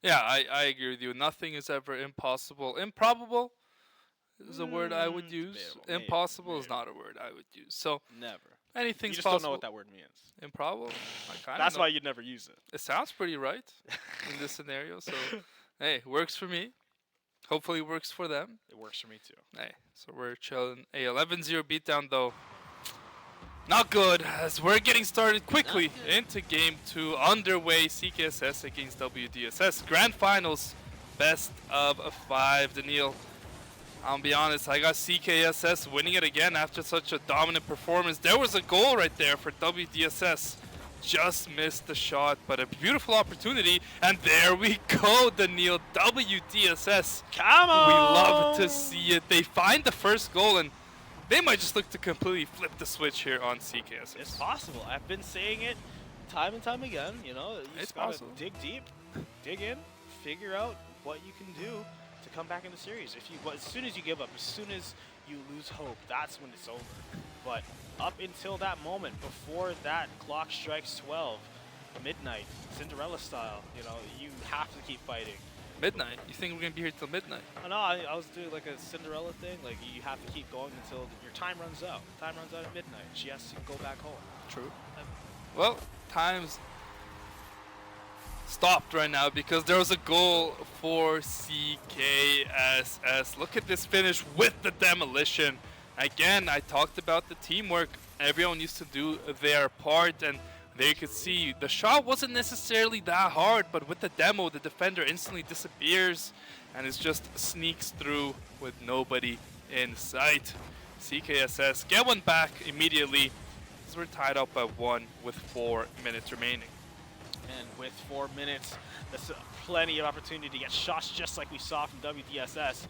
Yeah, I agree with you. Nothing is ever impossible. Improbable is a word I would use. Debatable. Impossible Maybe. is not a word I would use. So Never. anything's You just possible. don't know what that word means. Improbable? That's why you'd never use it. It sounds pretty right in this scenario. So, hey, works for me. Hopefully it works for them. It works for me too. Hey, so we're chilling. A 11-0 beatdown, though. Not good, as we're getting started quickly into Game 2. Underway, CKSS against WDSS. Grand Finals, best of 5. Daniil, I'll be honest, I got CKSS winning it again after such a dominant performance. There was a goal right there for WDSS. Just missed the shot, but a beautiful opportunity. And there we go, Daniil. WDSS. Come on! We love to see it. They find the first goal, and they might just look to completely flip the switch here on CKSS. It's possible. I've been saying it time and time again. You know, you just gotta dig deep, dig in, figure out what you can do to come back in the series. As soon as you give up, as soon as you lose hope, that's when it's over. But up until that moment, before that clock strikes 12, midnight, Cinderella style, you know, you have to keep fighting. Midnight? You think we're going to be here till midnight? Oh, no, I was doing like a Cinderella thing. Like, you have to keep going until your time runs out. Time runs out at midnight. She has to go back home. True. Well, time's stopped right now because there was a goal for CKSS. Look at this finish with the demolition. Again, I talked about the teamwork. Everyone needs to do their part, and there you can see the shot wasn't necessarily that hard, but with the demo, the defender instantly disappears and it just sneaks through with nobody in sight. CKSS get one back immediately as we're tied up at 1 with 4 minutes remaining. And with 4 minutes, that's plenty of opportunity to get shots just like we saw from WDSS.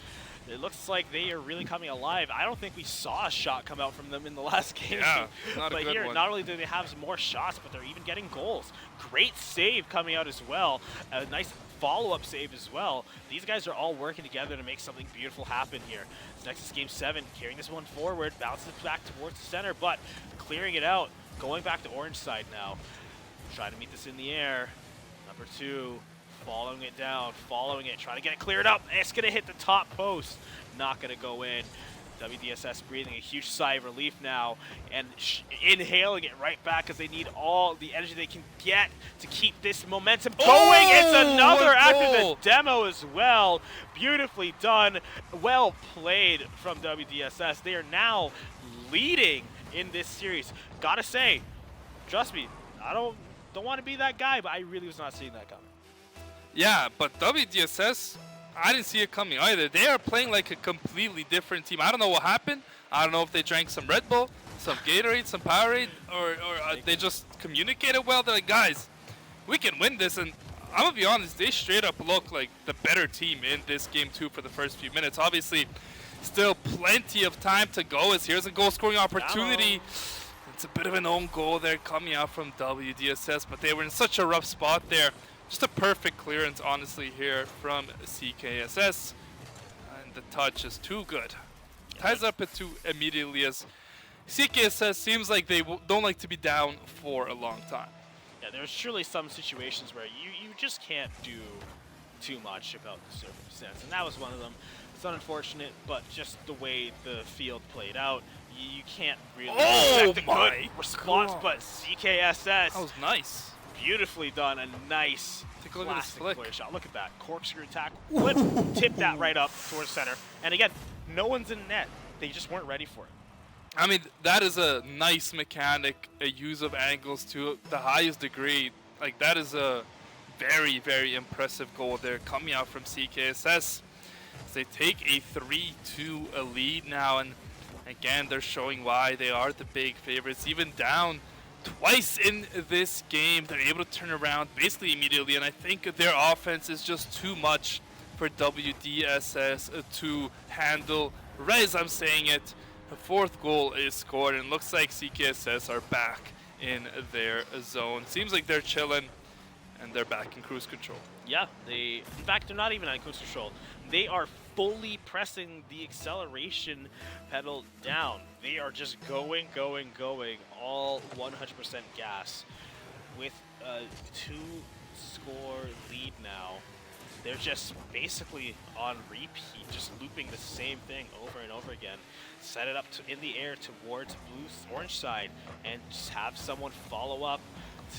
It looks like they are really coming alive. I don't think we saw a shot come out from them in the last game. Yeah, not but a good here, one. not only do they have more shots, but they're even getting goals. Great save coming out as well. A nice follow-up save as well. These guys are all working together to make something beautiful happen here. This next is Game 7, carrying this one forward, bounces back towards the center, but clearing it out, going back to orange side now. Trying to meet this in the air. Number 2. Following it down, following it, trying to get it cleared up. It's going to hit the top post. Not going to go in. WDSS breathing a huge sigh of relief now and inhaling it right back because they need all the energy they can get to keep this momentum going. It's another after the demo as well. Beautifully done. Well played from WDSS. They are now leading in this series. Gotta say, trust me, I don't want to be that guy, but I really was not seeing that coming. Yeah, but WDSS, I didn't see it coming either. They are playing like a completely different team. I don't know what happened. I don't know if they drank some Red Bull, some Gatorade, some Powerade, or they just communicated well. They're like, guys, we can win this. And I'm going to be honest, they straight up look like the better team in this game too for the first few minutes. Obviously, still plenty of time to go as here's a goal-scoring opportunity. It's a bit of an own goal there coming out from WDSS, but they were in such a rough spot there. Just a perfect clearance, honestly, here from CKSS. And the touch is too good. Ties up at 2 immediately as CKSS seems like they don't like to be down for a long time. Yeah, there's surely some situations where you just can't do too much about the circumstance, and that was one of them. It's unfortunate, but just the way the field played out, you can't really expect a good response, but CKSS. That was nice. Beautifully done, a nice Take a look at this classic flick. player shot. Look at that. Corkscrew attack, flip, tip that right up towards center. And again, no one's in net. They just weren't ready for it. I mean, that is a nice mechanic, a use of angles to the highest degree. Like, that is a very, very impressive goal there coming out from CKSS. As they take a 3-2 lead now, and again, they're showing why they are the big favorites. Even down twice in this game, they're able to turn around basically immediately, and I think their offense is just too much for WDSS to handle. Right as I'm saying it, the 4th goal is scored, and it looks like CKSS are back in their zone. Seems like they're chilling, and they're back in cruise control. Yeah, in fact, they're not even on cruise control. They are fully pressing the acceleration pedal down. They are just going, all 100% gas. With a 2-score lead now, they're just basically on repeat, just looping the same thing over and over again. Set it up in the air towards orange side, and just have someone follow up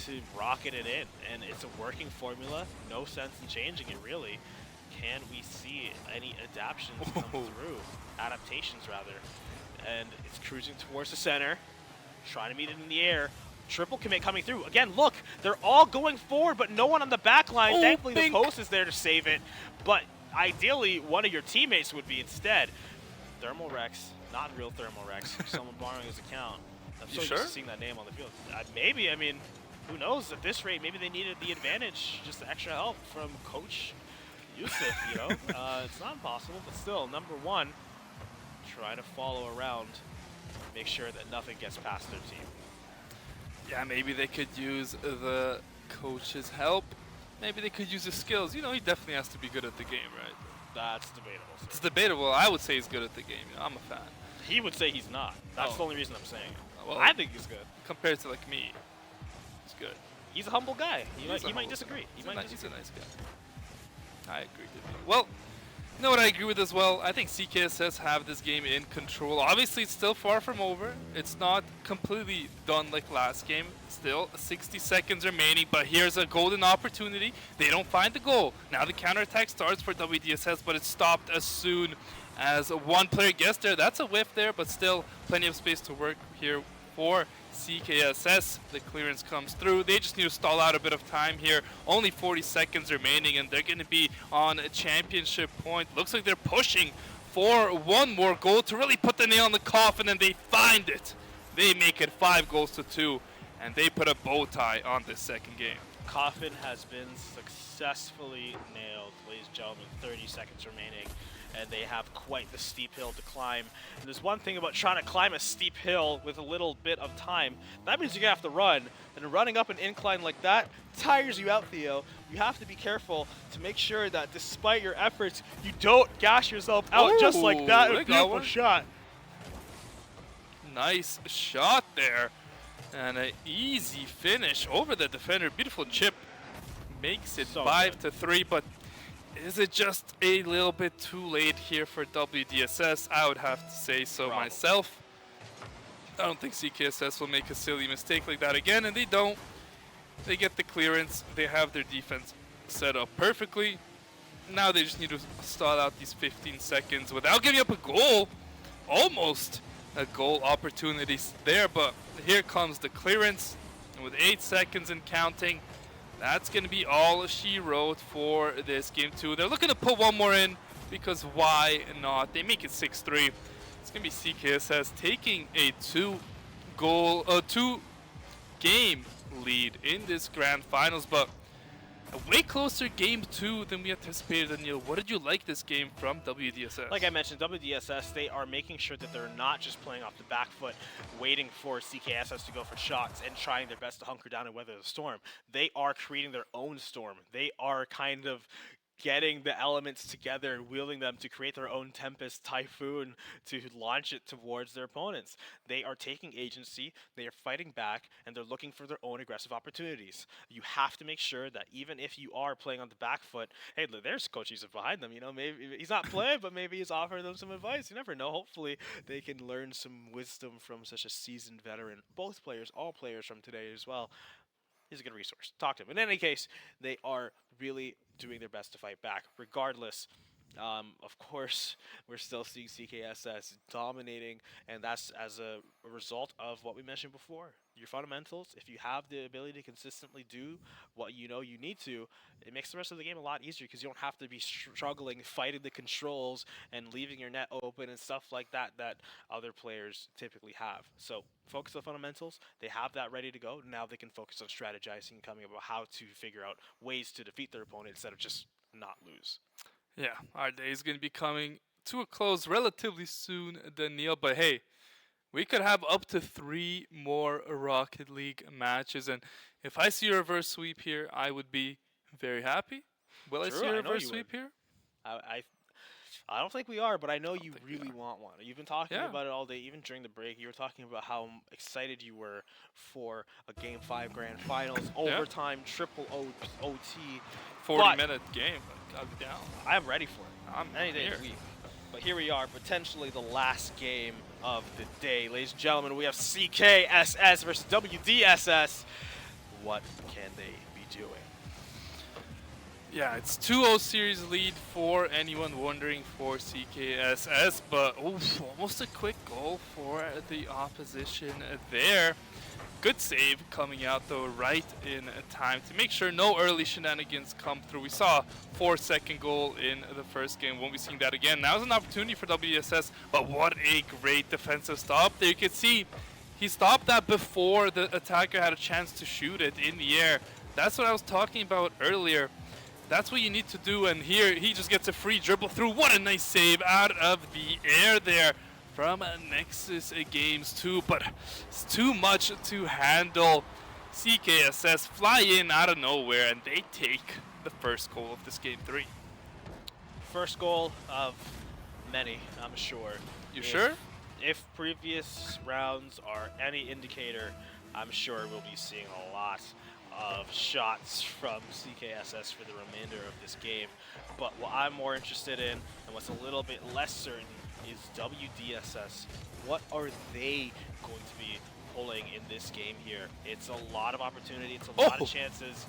to rocket it in. And it's a working formula, no sense in changing it really. Can we see any adaptations come through? Adaptations, rather. And it's cruising towards the center, trying to meet it in the air. Triple commit coming through. Again, look, they're all going forward, but no one on the back line. Thankfully, the post is there to save it. But ideally, one of your teammates would be instead. Thermal Rex, not real Thermal Rex. Someone borrowing his account. I'm so used to seeing that name on the field. Maybe, I mean, who knows? At this rate, maybe they needed the advantage, just the extra help from Coach Yusuf, you know? It's not impossible, but still, number one, try to follow around, make sure that nothing gets past their team. Yeah, maybe they could use the coach's help. Maybe they could use his skills. You know, he definitely has to be good at the game, right? That's debatable. Sir. It's debatable. I would say he's good at the game. You know, I'm a fan. He would say he's not. That's the only reason I'm saying it. Well, I think he's good. Compared to, like, me, he's good. He's a humble guy. He might disagree. He's a nice guy. I agree with you. Well, you know what I agree with as well? I think CKSS have this game in control. Obviously, it's still far from over. It's not completely done like last game. Still 60 seconds remaining, but here's a golden opportunity. They don't find the goal. Now the counterattack starts for WDSS, but it's stopped as soon as one player gets there. That's a whiff there, but still plenty of space to work here for CKSS. The clearance comes through. They just need to stall out a bit of time here. Only 40 seconds remaining, and they're going to be on a championship point. Looks like they're pushing for one more goal to really put the nail in the coffin, and they find it. They make it 5-2, and they put a bow tie on this second game. Coffin has been successfully nailed, ladies and gentlemen. 30 seconds remaining, and they have quite the steep hill to climb. And there's one thing about trying to climb a steep hill with a little bit of time. That means you're going to have to run. And running up an incline like that tires you out, Theo. You have to be careful to make sure that despite your efforts, you don't gash yourself out just like that. A beautiful shot. Nice shot there. And an easy finish over the defender. Beautiful chip. Makes it 5-3, but is it just a little bit too late here for WDSS? I would have to say so myself. I don't think CKSS will make a silly mistake like that again, and they don't. They get the clearance. They have their defense set up perfectly. Now they just need to stall out these 15 seconds without giving up a goal. Almost a goal opportunity there, but here comes the clearance. And with 8 seconds and counting, That's going to be all she wrote for this game 2. They're looking to put one more in because why not? They make it 6-3. It's going to be CKSS taking a 2-game lead in this grand finals, but a way closer game 2 than we anticipated. Daniil, what did you like this game from WDSS? Like I mentioned, WDSS, they are making sure that they're not just playing off the back foot, waiting for CKSS to go for shots and trying their best to hunker down and weather the storm. They are creating their own storm. They are kind of getting the elements together and wielding them to create their own Tempest Typhoon to launch it towards their opponents. They are taking agency, they are fighting back, and they're looking for their own aggressive opportunities. You have to make sure that even if you are playing on the back foot, hey, look, there's Coach Yusuf behind them. You know, maybe he's not playing, but maybe he's offering them some advice. You never know. Hopefully, they can learn some wisdom from such a seasoned veteran. Both players, all players from today as well. He's a good resource. Talk to him. In any case, they are really doing their best to fight back. Regardless, of course, we're still seeing CKSS dominating, and that's as a result of what we mentioned before. Your fundamentals, if you have the ability to consistently do what you know you need to, it makes the rest of the game a lot easier because you don't have to be struggling, fighting the controls, and leaving your net open and stuff like that that other players typically have. So focus on fundamentals. They have that ready to go. Now they can focus on strategizing and coming about how to figure out ways to defeat their opponent instead of just not lose. Yeah, our day is going to be coming to a close relatively soon, Daniil, but hey, we could have up to 3 more Rocket League matches, and if I see a reverse sweep here, I would be very happy. Will I see a reverse sweep here? I don't think we are, but I know you really want one. You've been talking Yeah. about it all day, even during the break. You were talking about how excited you were for a Game 5 Grand Finals, overtime, triple OT. 40-minute game. Got it down. I'm ready for it. I'm Any day of the week. But here we are, potentially the last game of the day. Ladies and gentlemen, we have CKSS versus WDSS. What can they be doing? Yeah, it's 2-0 series lead for anyone wondering for CKSS, but almost a quick goal for the opposition there. Good save coming out though right in time to make sure no early shenanigans come through. We saw a 4-second goal in the first game. Won't be seeing that again. Now's an opportunity for WDSS, but what a great defensive stop there. You can see he stopped that before the attacker had a chance to shoot it in the air. That's what I was talking about earlier. That's what you need to do, and here he just gets a free dribble through. What a nice save out of the air there from Nexus Games 2, but it's too much to handle. CKSS fly in out of nowhere, and they take the first goal of this game 3. First goal of many, I'm sure. You sure? If previous rounds are any indicator, I'm sure we'll be seeing a lot of shots from CKSS for the remainder of this game. But what I'm more interested in, and what's a little bit less certain, is WDSS. What are they going to be pulling in this game here? It's a lot of opportunity, it's a lot of chances.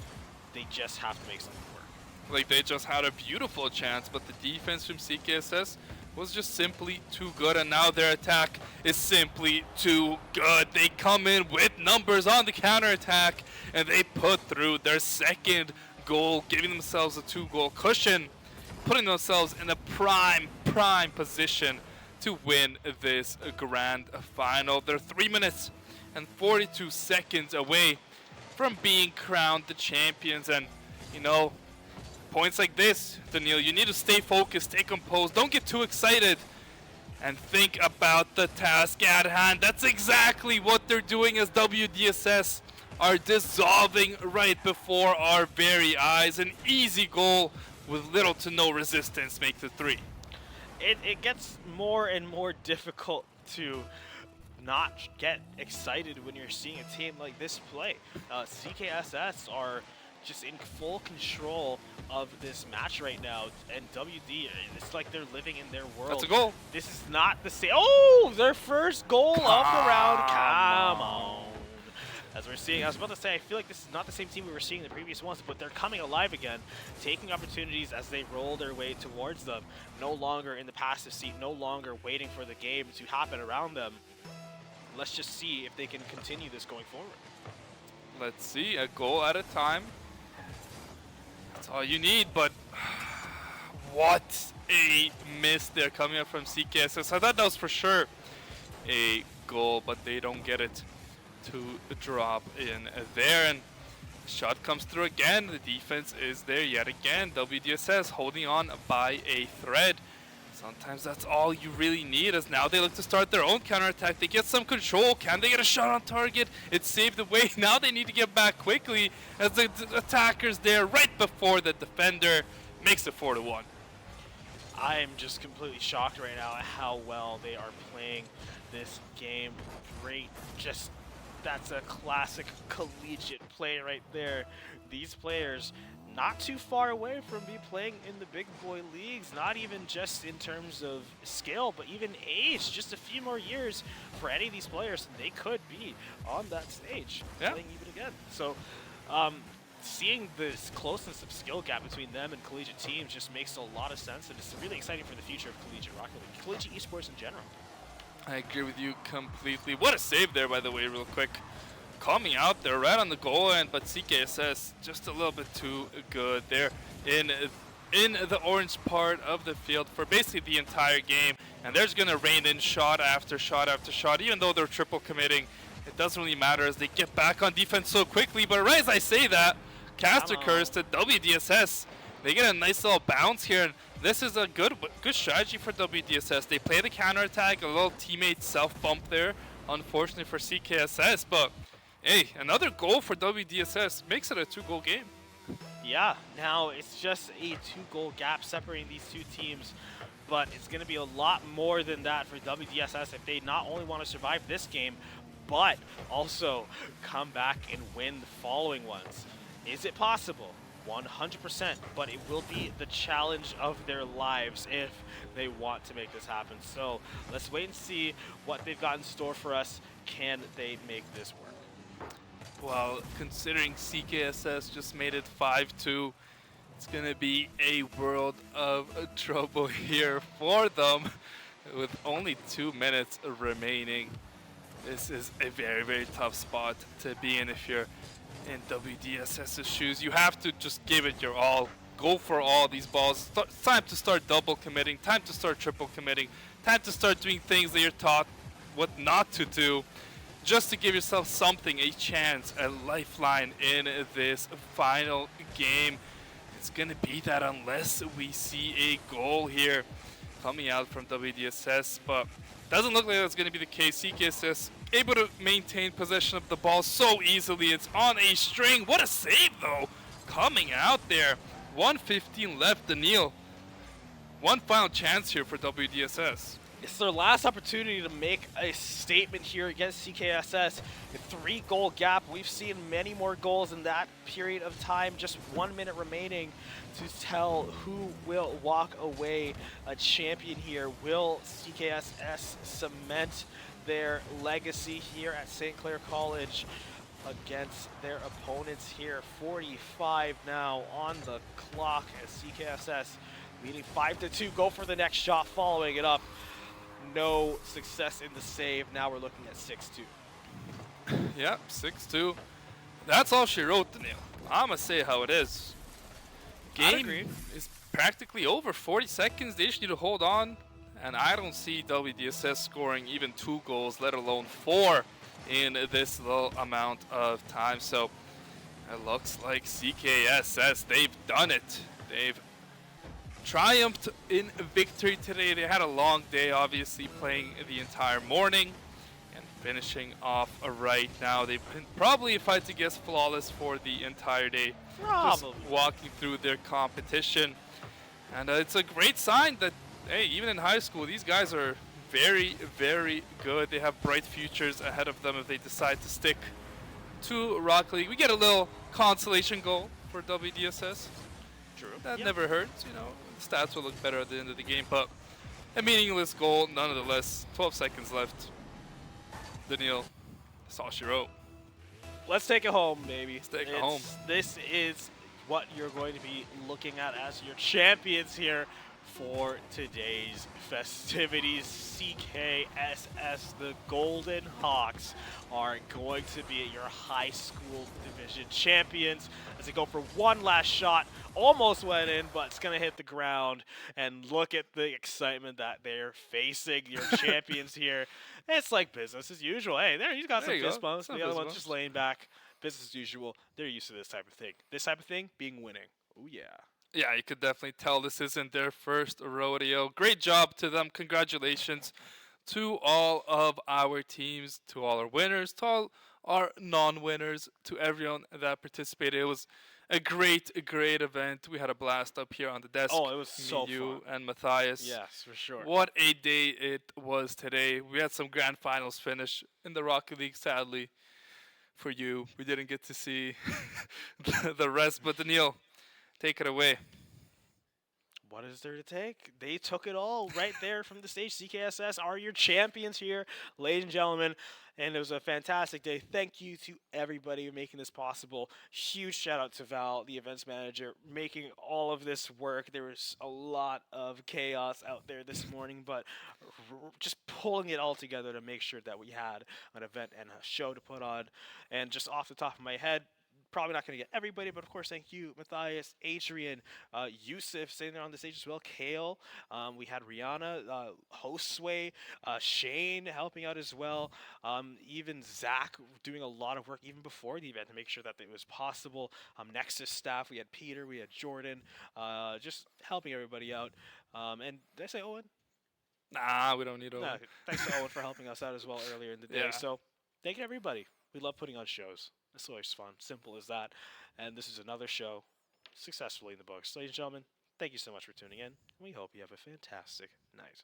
They just have to make something work. Like, they just had a beautiful chance, but the defense from CKSS was just simply too good, and now their attack is simply too good. They come in with numbers on the counterattack, and they put through their second goal, giving themselves a 2-goal cushion, putting themselves in a prime position to win this grand final. They're 3 minutes and 42 seconds away from being crowned the champions, and you know, points like this, Daniil, you need to stay focused, stay composed, don't get too excited, and think about the task at hand. That's exactly what they're doing as WDSS are dissolving right before our very eyes. An easy goal with little to no resistance makes it 3. It gets more and more difficult to not get excited when you're seeing a team like this play. CKSS are just in full control of this match right now, and WD, it's like they're living in their world. That's a goal. This is not the same. Oh, their first goal of the round. Come on. As we're seeing, I was about to say, I feel like this is not the same team we were seeing in the previous ones, but they're coming alive again, taking opportunities as they roll their way towards them. No longer in the passive seat, no longer waiting for the game to happen around them. Let's just see if they can continue this going forward. Let's see, a goal at a time. all you need, but what a miss there coming up from CKSS. I thought that was for sure a goal, but they don't get it to drop in there. And shot comes through again. The defense is there yet again. WDSS holding on by a thread. Sometimes that's all you really need, as now they look to start their own counterattack. They get some control. Can they get a shot on target? It's saved away. Now they need to get back quickly as the attacker's there right before the defender makes it 4-1. I am just completely shocked right now at how well they are playing this game. Great, just that's a classic collegiate play right there. These players not too far away from be playing in the big boy leagues, not even just in terms of skill, but even age. Just a few more years for any of these players, and they could be on that stage playing even again. So seeing this closeness of skill gap between them and collegiate teams just makes a lot of sense, and it's really exciting for the future of collegiate Rocket League, collegiate esports in general. I agree with you completely. What a save there, by the way, real quick. Coming out there right on the goal end, but CKSS just a little bit too good there in the orange part of the field for basically the entire game. And they're just going to rain in shot after shot after shot, even though they're triple committing. It doesn't really matter as they get back on defense so quickly. But right as I say that, caster curse to WDSS. They get a nice little bounce here. And this is a good strategy for WDSS. They play the counterattack, a little teammate self-bump there, unfortunately for CKSS. But hey, another goal for WDSS makes it a 2-goal game. Yeah, now it's just a 2-goal gap separating these two teams, but it's going to be a lot more than that for WDSS if they not only want to survive this game, but also come back and win the following ones. Is it possible? 100%, but it will be the challenge of their lives if they want to make this happen. So let's wait and see what they've got in store for us. Can they make this work? Well, considering CKSS just made it 5-2, it's going to be a world of trouble here for them with only 2 minutes remaining. This is a very, very tough spot to be in if you're in WDSS's shoes. You have to just give it your all. Go for all these balls. It's time to start double committing, time to start triple committing, time to start doing things that you're taught what not to do, just to give yourself something, a chance, a lifeline in this final game. It's going to be that unless we see a goal here coming out from WDSS, but doesn't look like that's going to be the case. CKSS able to maintain possession of the ball so easily. It's on a string. What a save, though, coming out there. 1:15 left, Daniil. One final chance here for WDSS. It's their last opportunity to make a statement here against CKSS. A 3-goal gap. We've seen many more goals in that period of time. Just 1 minute remaining to tell who will walk away a champion here. Will CKSS cement their legacy here at St. Clair College against their opponents here? 45 now on the clock as CKSS leading 5-2. Go for the next shot following it up. No success in the save. Now we're looking at 6-2. Yep, 6-2. That's all she wrote, Daniil. I'm going to say how it is. Game is practically over. 40 seconds. They just need to hold on. And I don't see WDSS scoring even 2 goals, let alone 4 in this little amount of time. So it looks like CKSS, they've done it. They've triumphed in victory today. They had a long day, obviously, playing the entire morning and finishing off right now. They've been probably, if I had to guess, flawless for the entire day. Just walking through their competition. And it's a great sign that, hey, even in high school, these guys are very, very good. They have bright futures ahead of them if they decide to stick to Rocket League. We get a little consolation goal for WDSS. True. That never hurts, you know. The stats will look better at the end of the game, but a meaningless goal nonetheless. 12 seconds left. Daniil, that's all she wrote. Let's take it home, baby. Let's take it home. This is what you're going to be looking at as your champions here for today's festivities. CKSS, the Golden Hawks, are going to be your high school division champions as they go for one last shot. Almost went in, but it's going to hit the ground. And look at the excitement that they're facing your champions here. It's like business as usual. Hey, there, he's got There some you go. fist bumps. Some The other fist one's bumps. just laying back. Business as usual. They're used to this type of thing. This type of thing being winning. Oh, yeah. Yeah, you could definitely tell this isn't their first rodeo. Great job to them. Congratulations to all of our teams, to all our winners, to all our non-winners, to everyone that participated. It was a great event. We had a blast up here on the desk. Oh, it was Me, so you, fun. and Matthias. Yes, for sure. What a day it was today. We had some grand finals finish in the Rocket League, sadly, for you. We didn't get to see the rest, but Daniil, take it away. What is there to take? They took it all right there from the stage. CKSS are your champions here, ladies and gentlemen. And it was a fantastic day. Thank you to everybody making this possible. Huge shout out to Val, the events manager, making all of this work. There was a lot of chaos out there this morning, but just pulling it all together to make sure that we had an event and a show to put on. And just off the top of my head, probably not going to get everybody, but of course, thank you, Matthias, Adrian, Yusuf sitting there on the stage as well, Kale. We had Rihanna, Hostway, Shane helping out as well. Even Zach doing a lot of work even before the event to make sure that it was possible. Nexus staff, we had Peter, we had Jordan, just helping everybody out. And did I say Owen? Nah, we don't need Owen. No, thanks to Owen for helping us out as well earlier in the day. Yeah. So thank you, everybody. We love putting on shows. It's always fun. Simple as that. And this is another show successfully in the books. Ladies and gentlemen, thank you so much for tuning in. We hope you have a fantastic night.